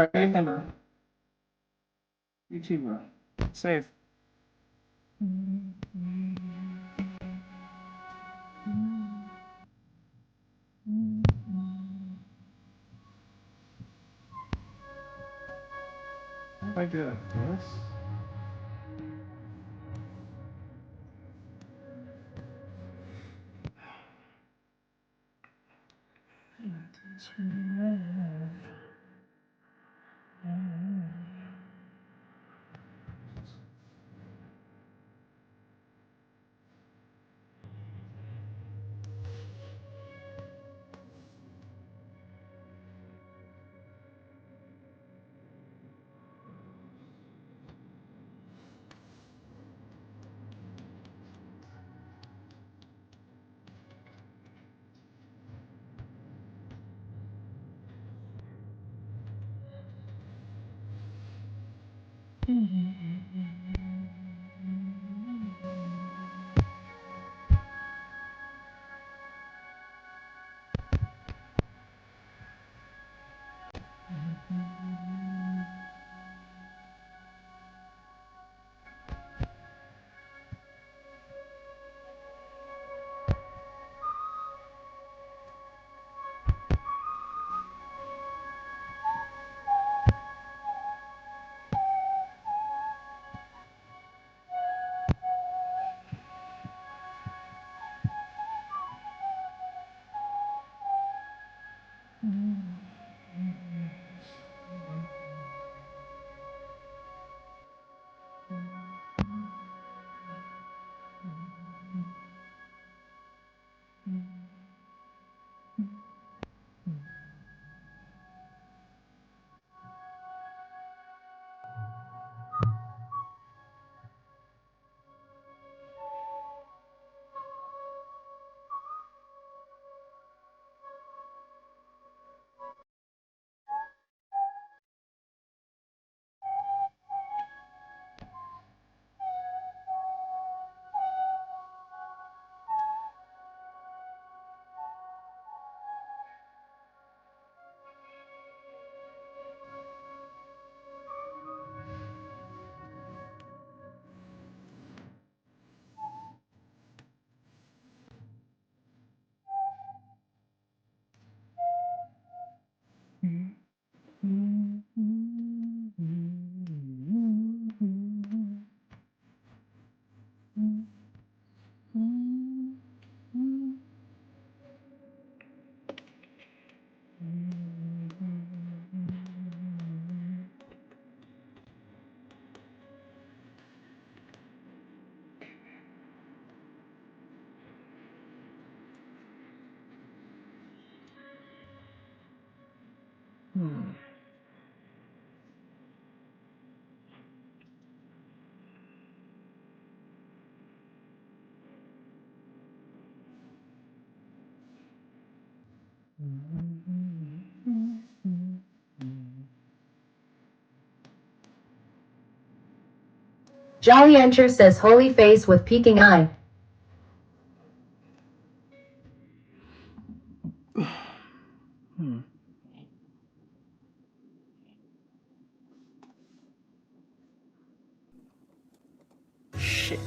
Alright, remember. YouTube, bro. Save. How do I do it? This? Jolly Enter says holy face with peeking eye. Shit.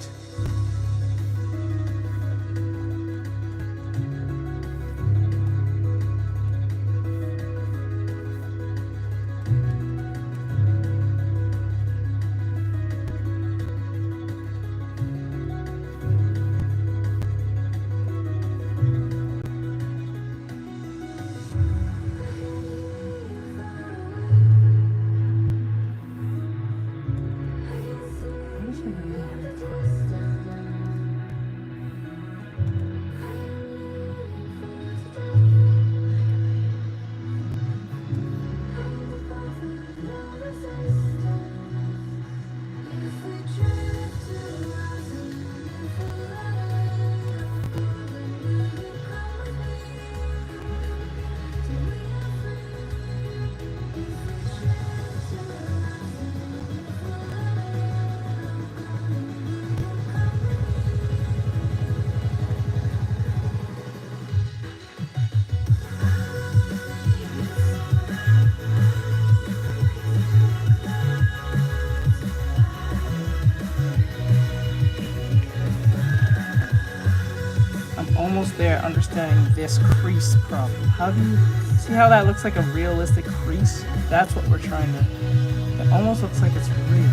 almost there understanding this crease problem. How do you see how that looks like a realistic crease? That's what we're trying to. It almost looks like it's real.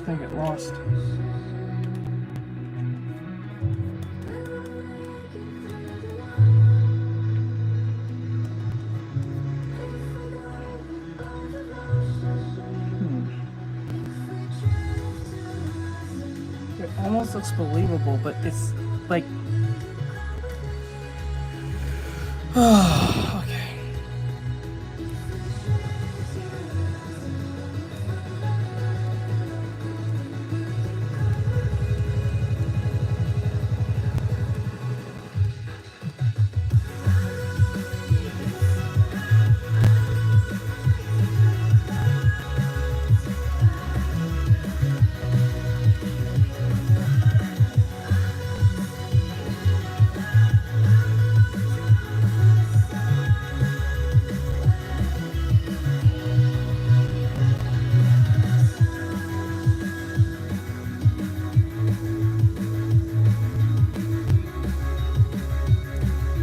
Gonna get lost. It almost looks believable, but it's like okay.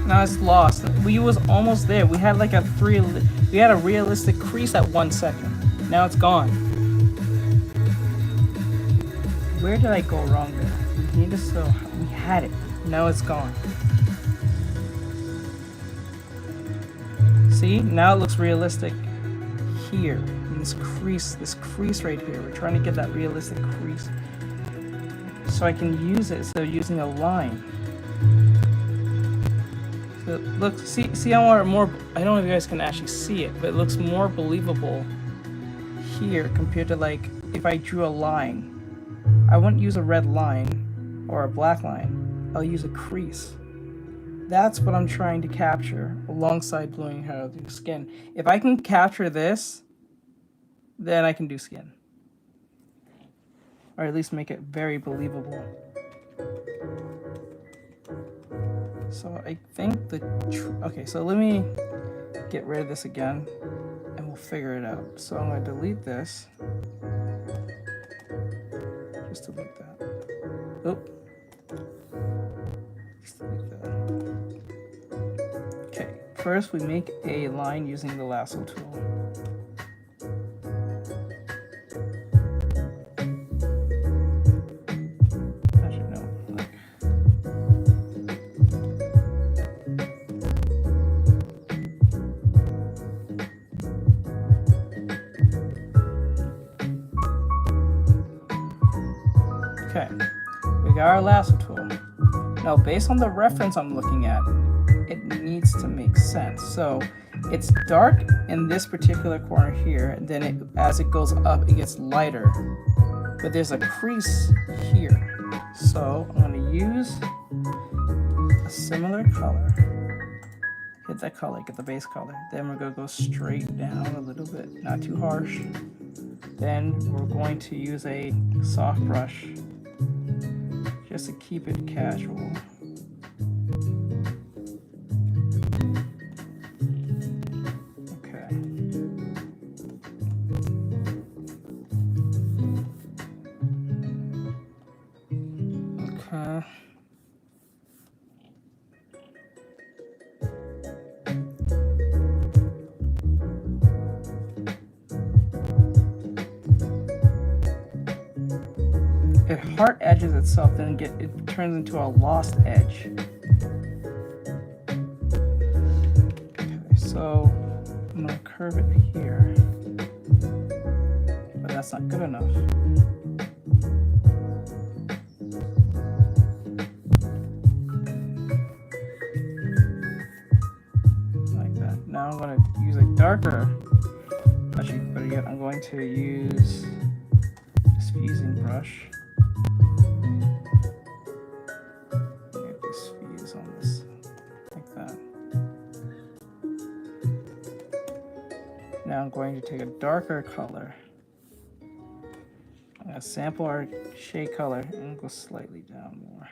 Now it's lost. We was almost there. We had like we had a realistic crease at 1 second. Now it's gone. Where did I go wrong there? We need to still. We had it. Now it's gone. See? Now it looks realistic here. And this crease right here. We're trying to get that realistic crease. So I can use it instead of using a line. So look, see how more, I don't know if you guys can actually see it, but it looks more believable here compared to like if I drew a line. I wouldn't use a red line or a black line. I'll use a crease. That's what I'm trying to capture alongside blowing out the skin. If I can capture this, then I can do skin. Or at least make it very believable. So I think okay, so let me get rid of this again and we'll figure it out. So I'm going to delete this. Just delete that. Oop. Just delete that. Okay, first we make a line using the lasso tool. Okay, we got our lasso tool. Now, based on the reference I'm looking at, it needs to make sense. So it's dark in this particular corner here, and then as it goes up, it gets lighter. But there's a crease here. So I'm going to use a similar color. Hit that color, get the base color. Then we're going to go straight down a little bit, not too harsh. Then we're going to use a soft brush just to keep it casual. Okay. Okay. It hard edges itself, then it turns into a lost edge. Okay, so I'm gonna curve it here, but that's not good enough. Like that. Now I'm going to use a darker, actually better yet, I'm going to use this fusing brush. Get this fuse on this, like that. Now I'm going to take a darker color. I'm going to sample our shade color and go slightly down more.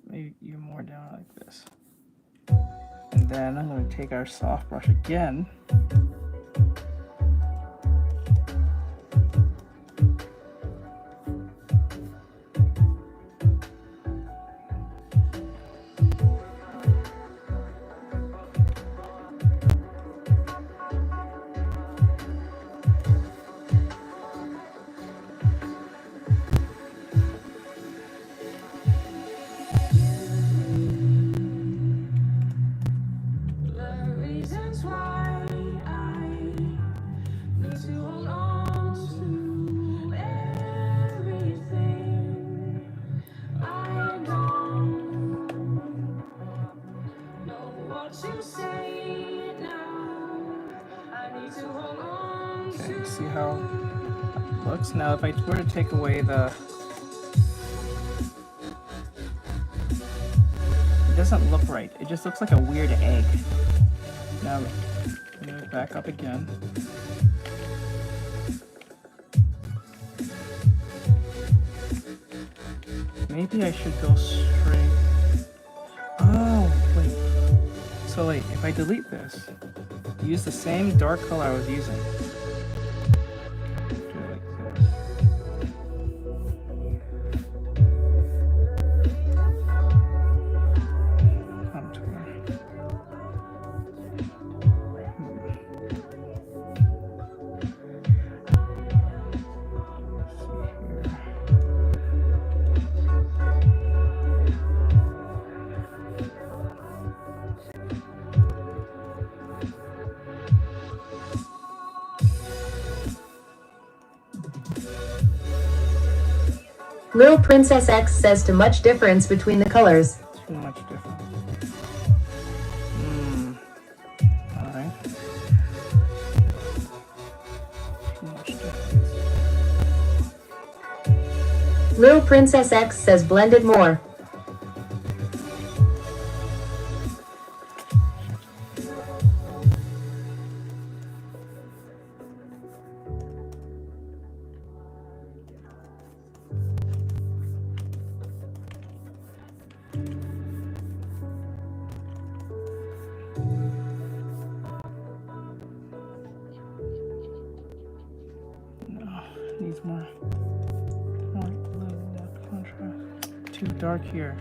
Maybe even more down like this. And then I'm going to take our soft brush again. Okay, see how it looks? Now if I were to take away the... It doesn't look right. It just looks like a weird egg. Now, I'm going to back up again. Maybe I should go straight... Oh, wait. So wait, if I delete this, use the same dark color I was using. Do it like this. Contour. Little Princess X says too much difference between the colors. Too much difference. Alright. Too much difference. Little Princess X says blend it more. Needs more contrast. Too dark here.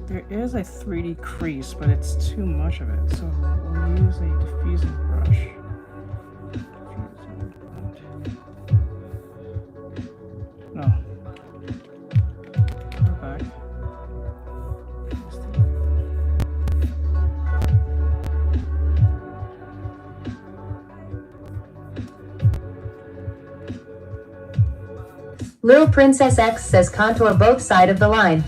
There is a 3D crease, but it's too much of it, so we'll use a diffusing brush. No. Go back. Little Princess X says contour both sides of the line.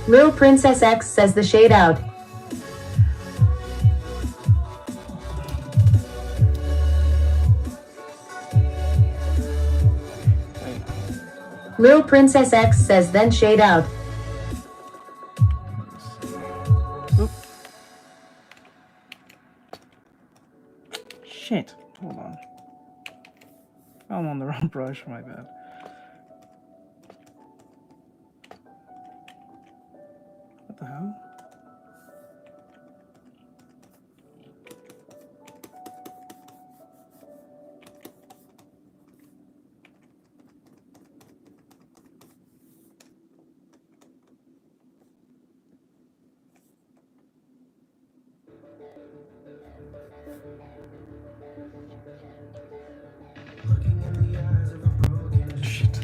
Little Princess X says the shade out. Lil Princess X says then shade out. Oop. Shit. Hold on. I'm on the wrong brush, my bad. What the hell? Shit.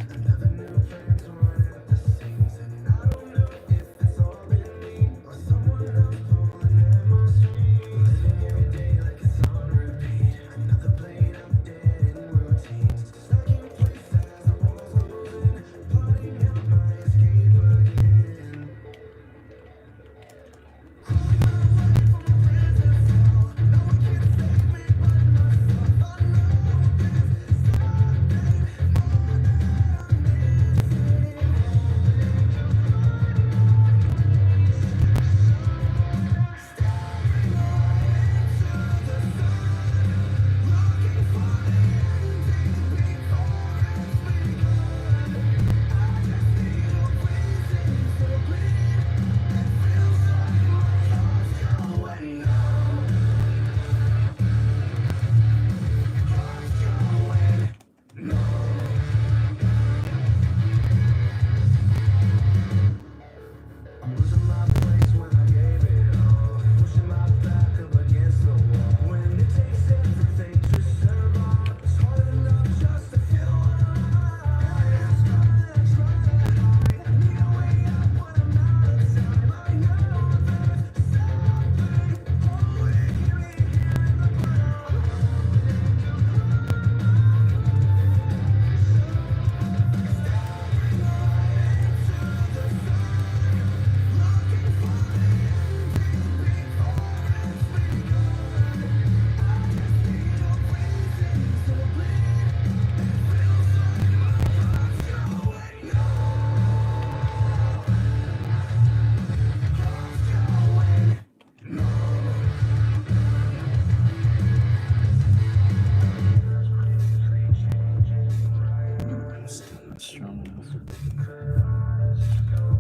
Not strong enough.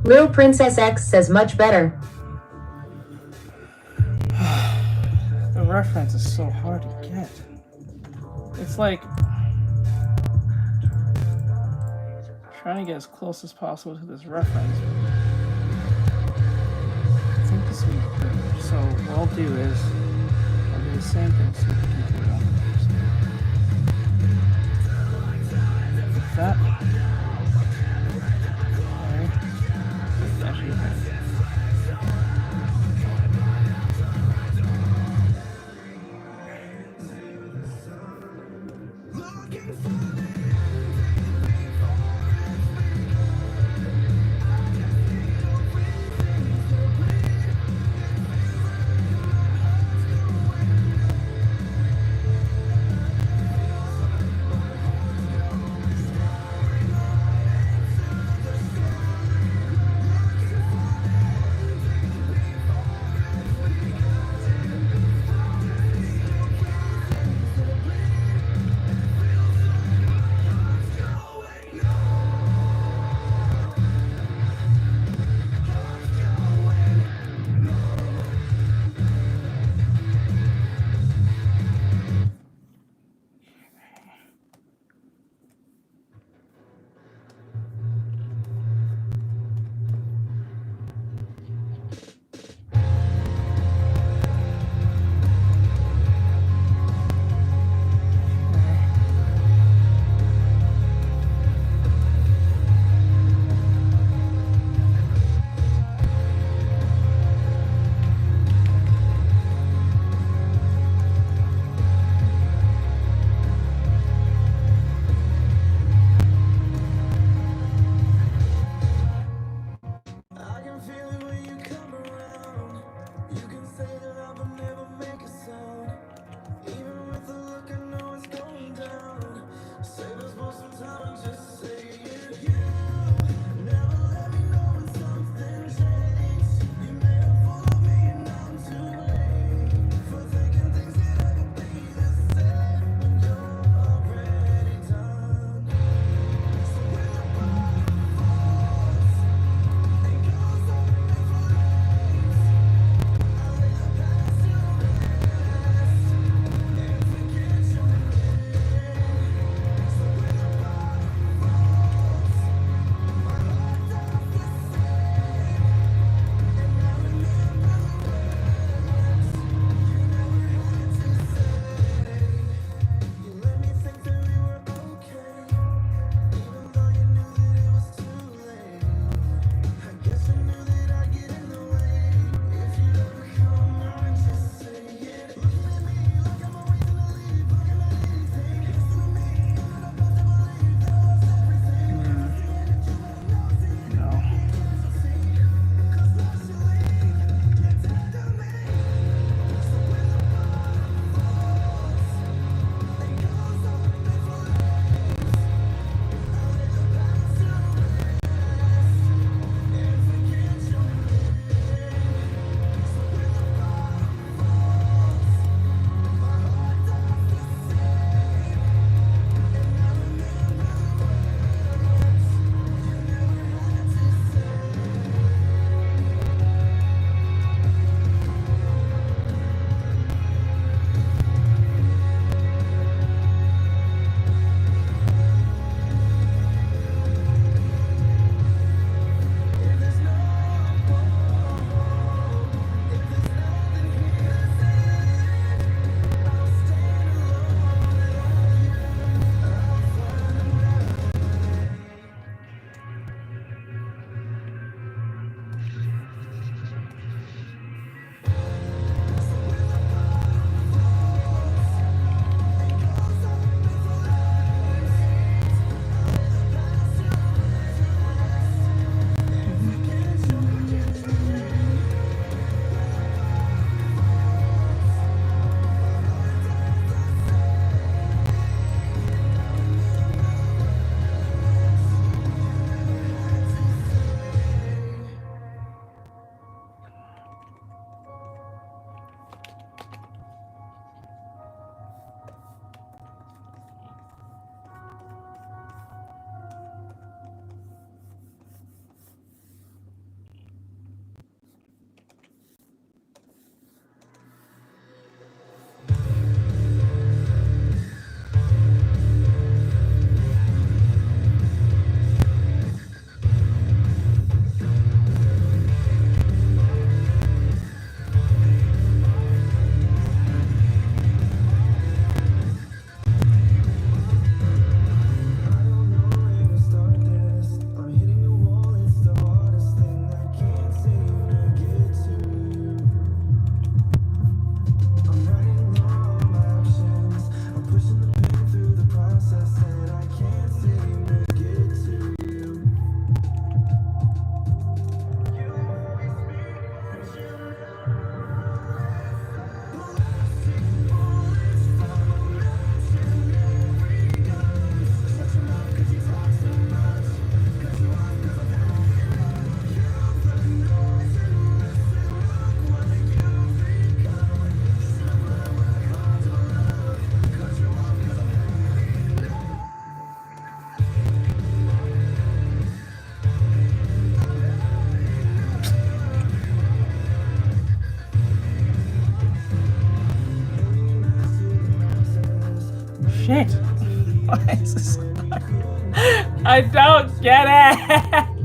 Lil Princess X says much better. The reference is so hard to get. It's like trying to get as close as possible to this reference. I think this will be good. So what I'll do is I'll do the same thing so we can do it on that. Okay. Actually, okay. Save us both some time and just say it, yeah. I don't get it.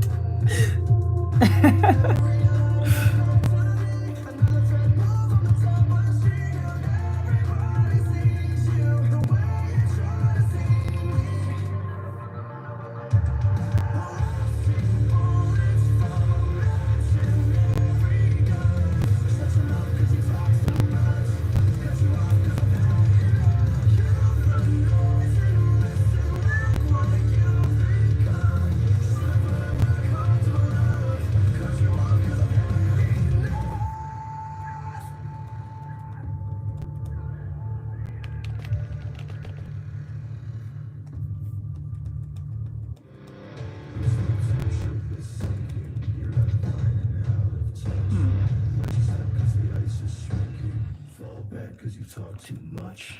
Cause you talk too much.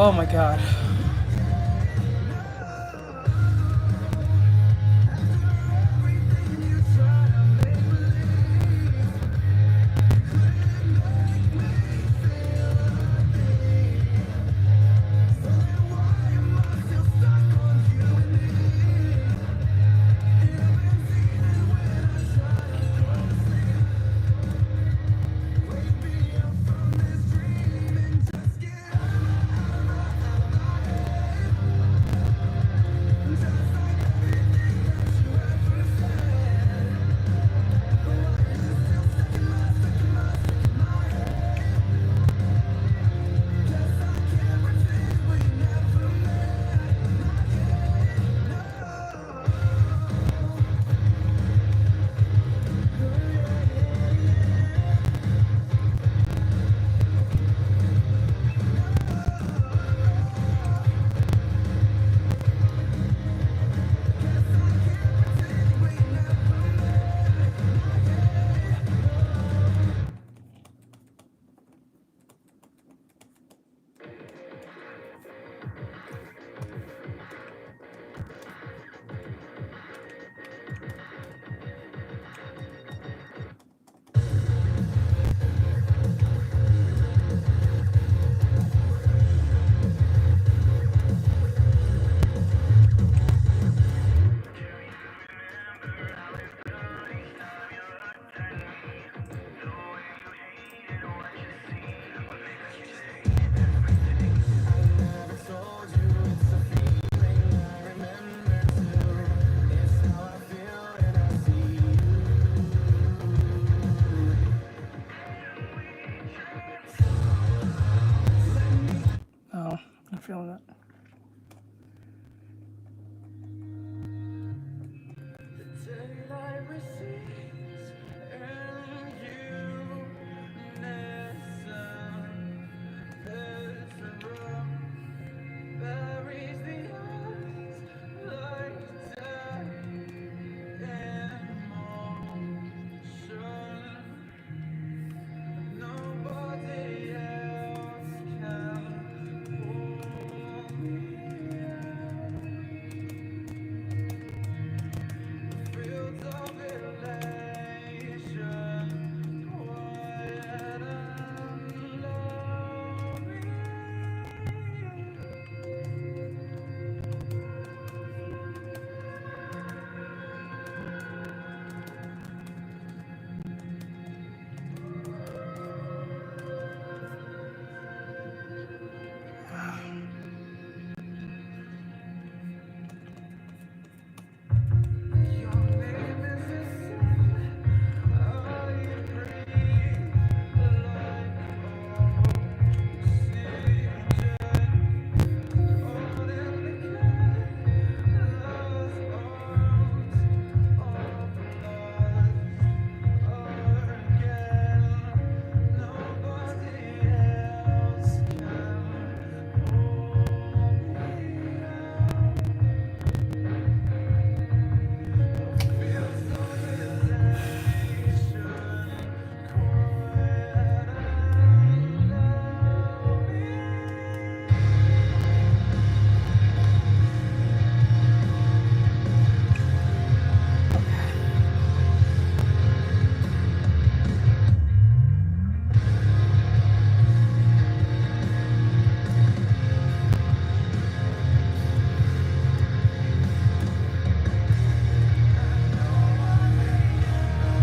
Oh my god. Oh, I'm feeling that. Daylight recedes and you listen. There's a room buries the eyes like death in motion. Nobody else can pull me out. Fields of elation, quiet and lonely. Your name is a sin. I breathe like oxygen. Caught in the careless arms of lust again. Nobody else can pull me out.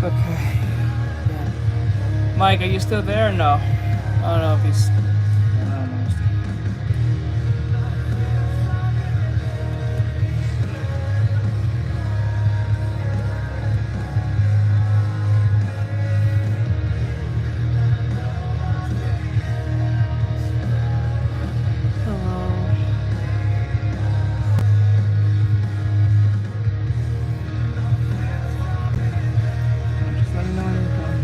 Okay. Mike, are you still there or no? I don't know if he's. I don't know. Just let me know when you're done.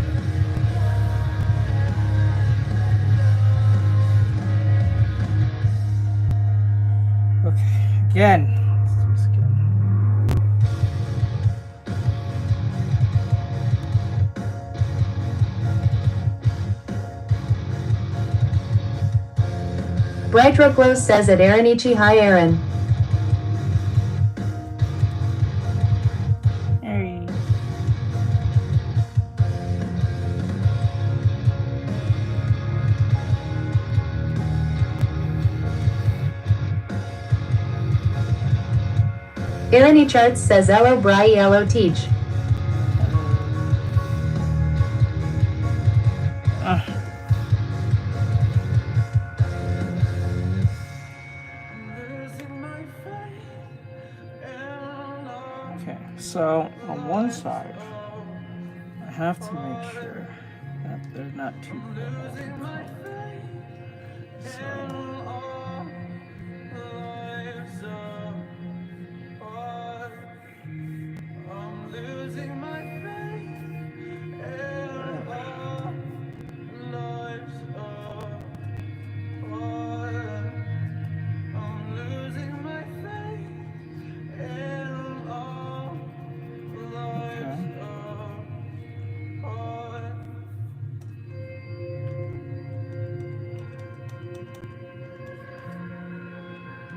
Bright Glows says at Aaron Ichi. Hi, Aaron. Hey. Aaron E. Charts says hello, Bri, hello, Teach. Okay, so on one side, I have to make sure that they're not too close.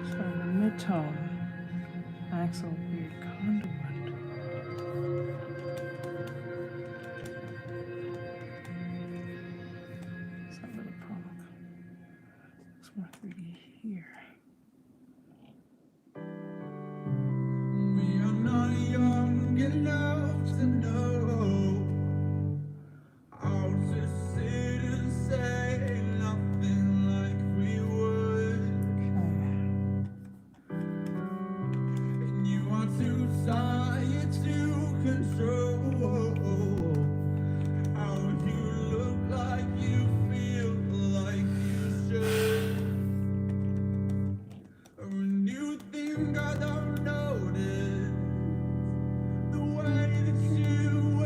So the mid-tone acts a weird conduit. It's not really a problem. It's more 3D here. We are not young enough to know how to sit and say nothing like we would. And you are too tired to control how you look like you feel like you should. And you think I don't notice the way that you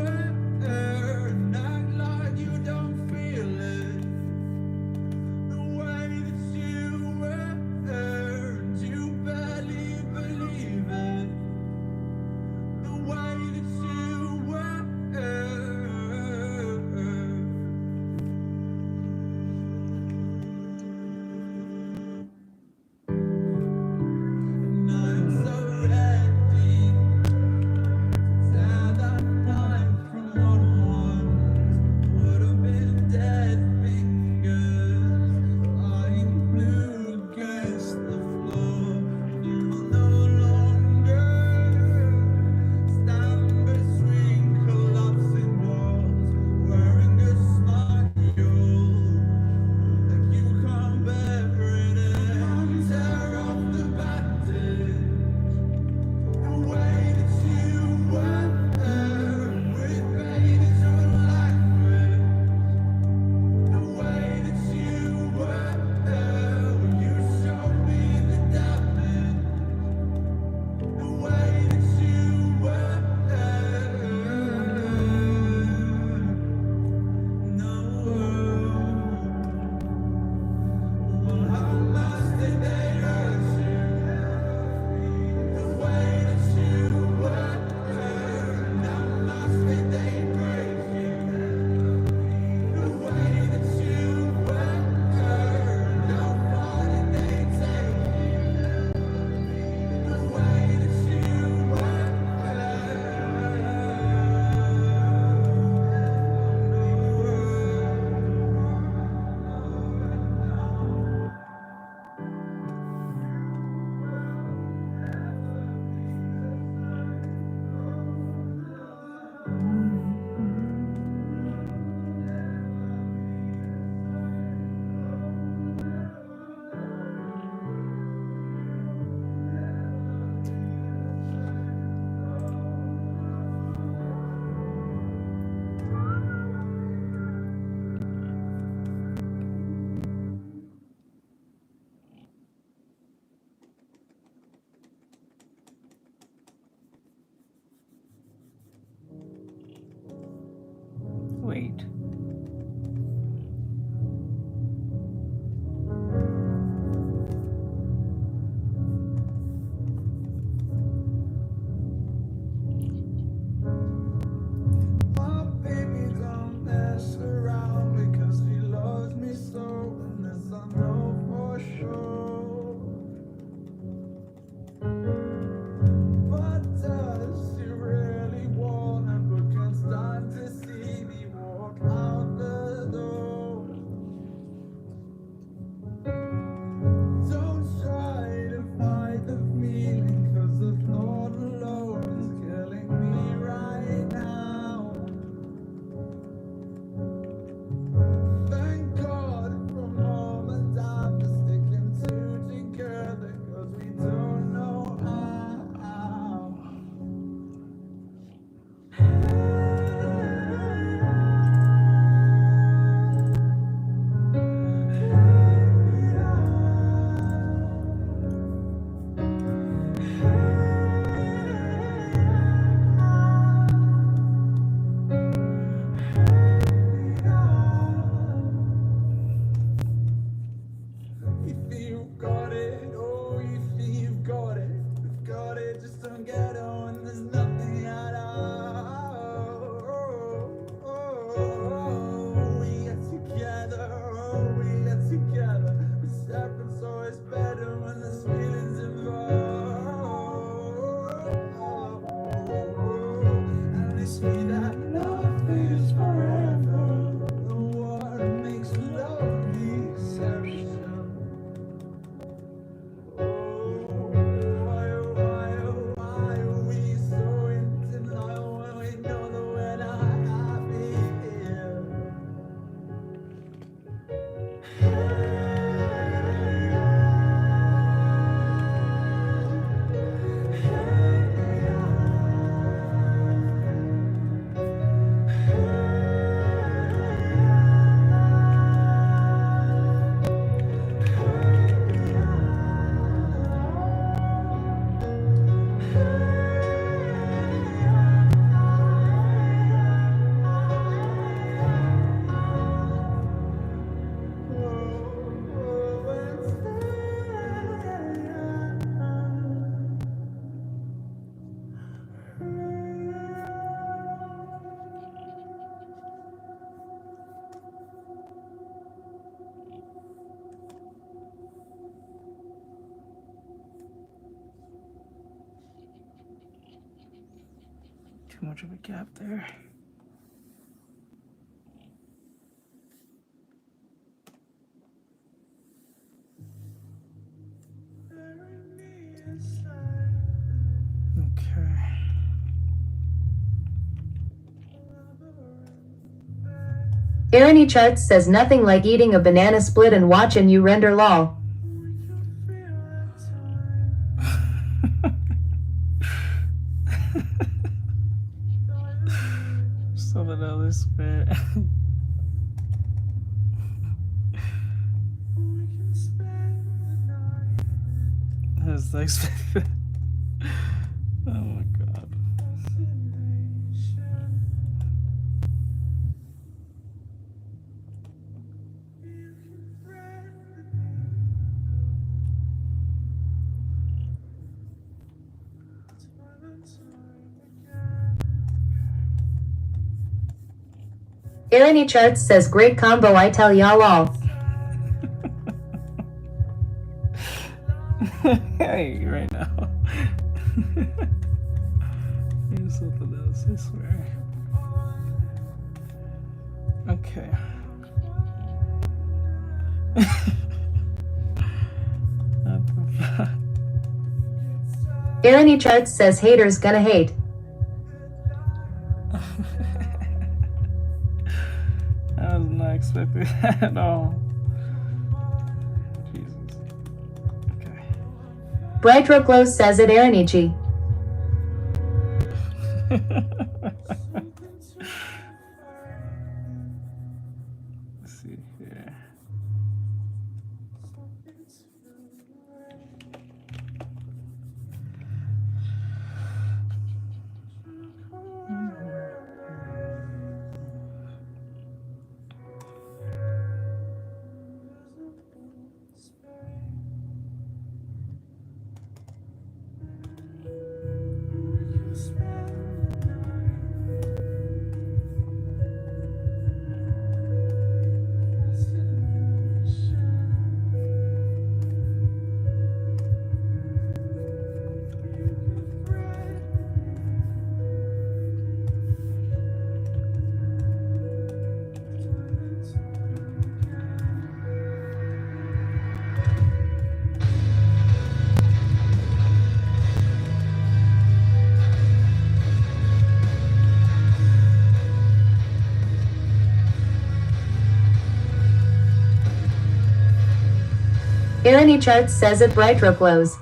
Too much of a gap there. Okay. Irony Charts says nothing like eating a banana split and watching you render lol. Something else, man. That's expected. Oh my god. Irony Charts says great combo I tell y'all all. Hey, right now. Here's something else, I swear. Okay. What the fuck? Irony Charts says haters gonna hate. I was not expecting that at all. Jesus. Okay. Brightro Glows says it Ironichi. Let's see here. Irony Charts says it Brightro Glows.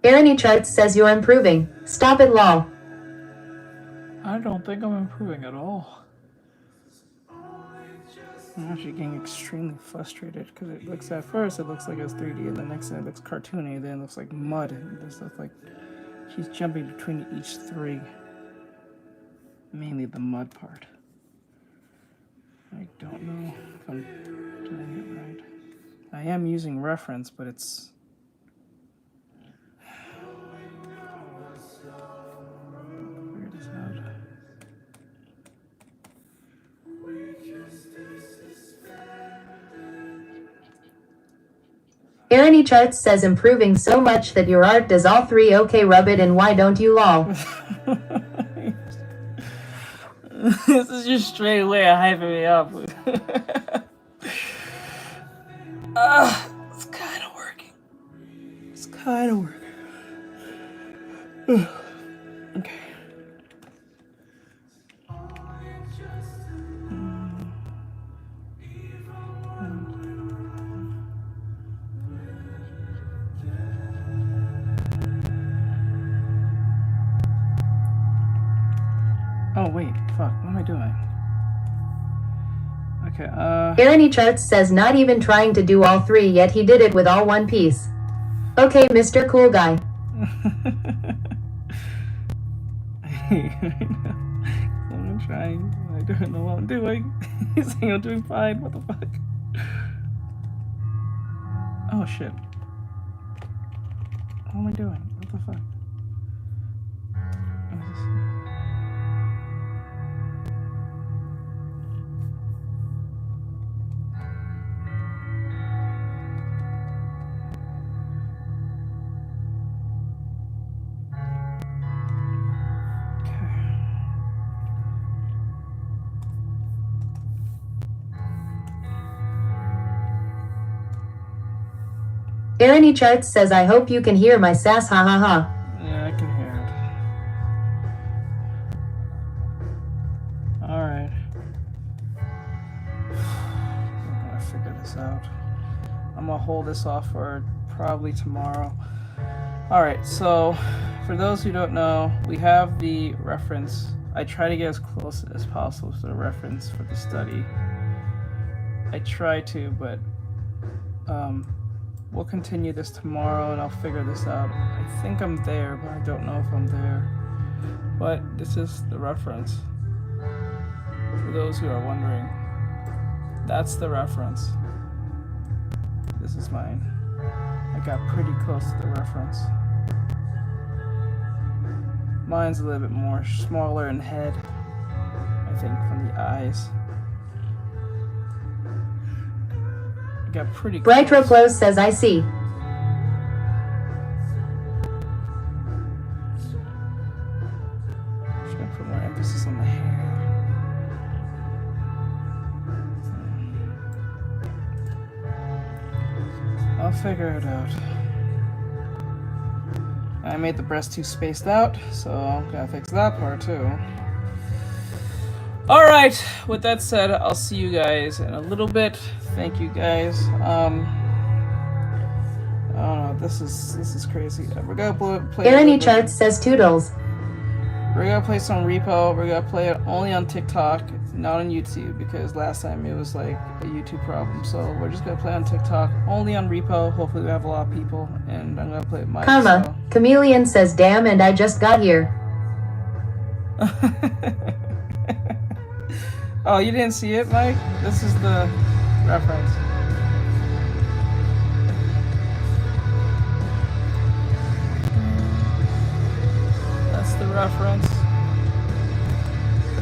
Irony Charts says you're improving. Stop it, lol. I don't think I'm improving at all. I'm actually getting extremely frustrated because it looks, at first it looks like it's 3D, and the next thing it looks cartoony, then it looks like mud, and this looks like she's jumping between each three. Mainly the mud part. I don't know if I'm doing it right. I am using reference, but it's... Figure this out. Irony Charts says improving so much that your art does all three. Okay, rub it, and why don't you, lol? This is just straight away hyping me up. It's kind of working. It's kind of working. Okay. Oh wait, fuck, what am I doing? Okay, Irony Charts says not even trying to do all three, yet he did it with all one piece. Okay, Mr. Cool Guy. I'm trying. I don't know what I'm doing. He's saying I'm doing fine. What the fuck? Oh shit. What am I doing? What the fuck? What is this? Irony Charts says I hope you can hear my sass, ha ha ha. Yeah, I can hear it. Alright. I'm gonna figure this out. I'm gonna hold this off for probably tomorrow. Alright, so for those who don't know, we have the reference. I try to get as close as possible to the reference for the study. I try to, but we'll continue this tomorrow and I'll figure this out. I think I'm there, but I don't know if I'm there. But this is the reference. For those who are wondering, that's the reference. This is mine. I got pretty close to the reference. Mine's a little bit more smaller in head, I think, from the eyes. Got pretty Bright close. Roclo says I see. Just gonna put more emphasis on the hair. I'll figure it out. I made the breast too spaced out, so I'm gonna fix that part too. Alright, with that said, I'll see you guys in a little bit. Thank you guys. I don't know, this is crazy. We're gonna play Irony Charts says Toodles. We're gonna play some Repo. We're gonna play it only on TikTok, not on YouTube, because last time it was like a YouTube problem. So we're just gonna play on TikTok, only on Repo. Hopefully we have a lot of people, and I'm gonna play it Mike. Karma. Chameleon says damn, and I just got here. Oh, you didn't see it, Mike? This is the reference. That's the reference.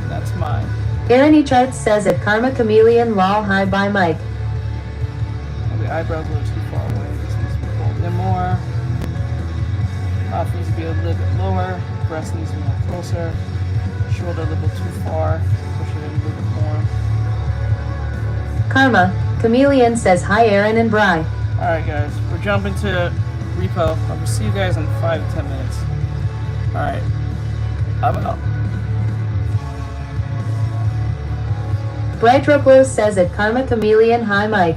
That's mine. Irony Charts says at Karma Chameleon lol hi bye Mike. Okay, eyebrows a little too far away. This needs to be pulled in more. Mouth needs to be a little bit lower. Breast needs to be more closer. Shoulder a little bit too far. Push it in a little bit more. Karma, Chameleon says hi Aaron and Bri. Alright guys, we're jumping to repo. I'll see you guys in 5 to 10 minutes. Alright. I'm out. Bright Rose says at Karma Chameleon hi Mike.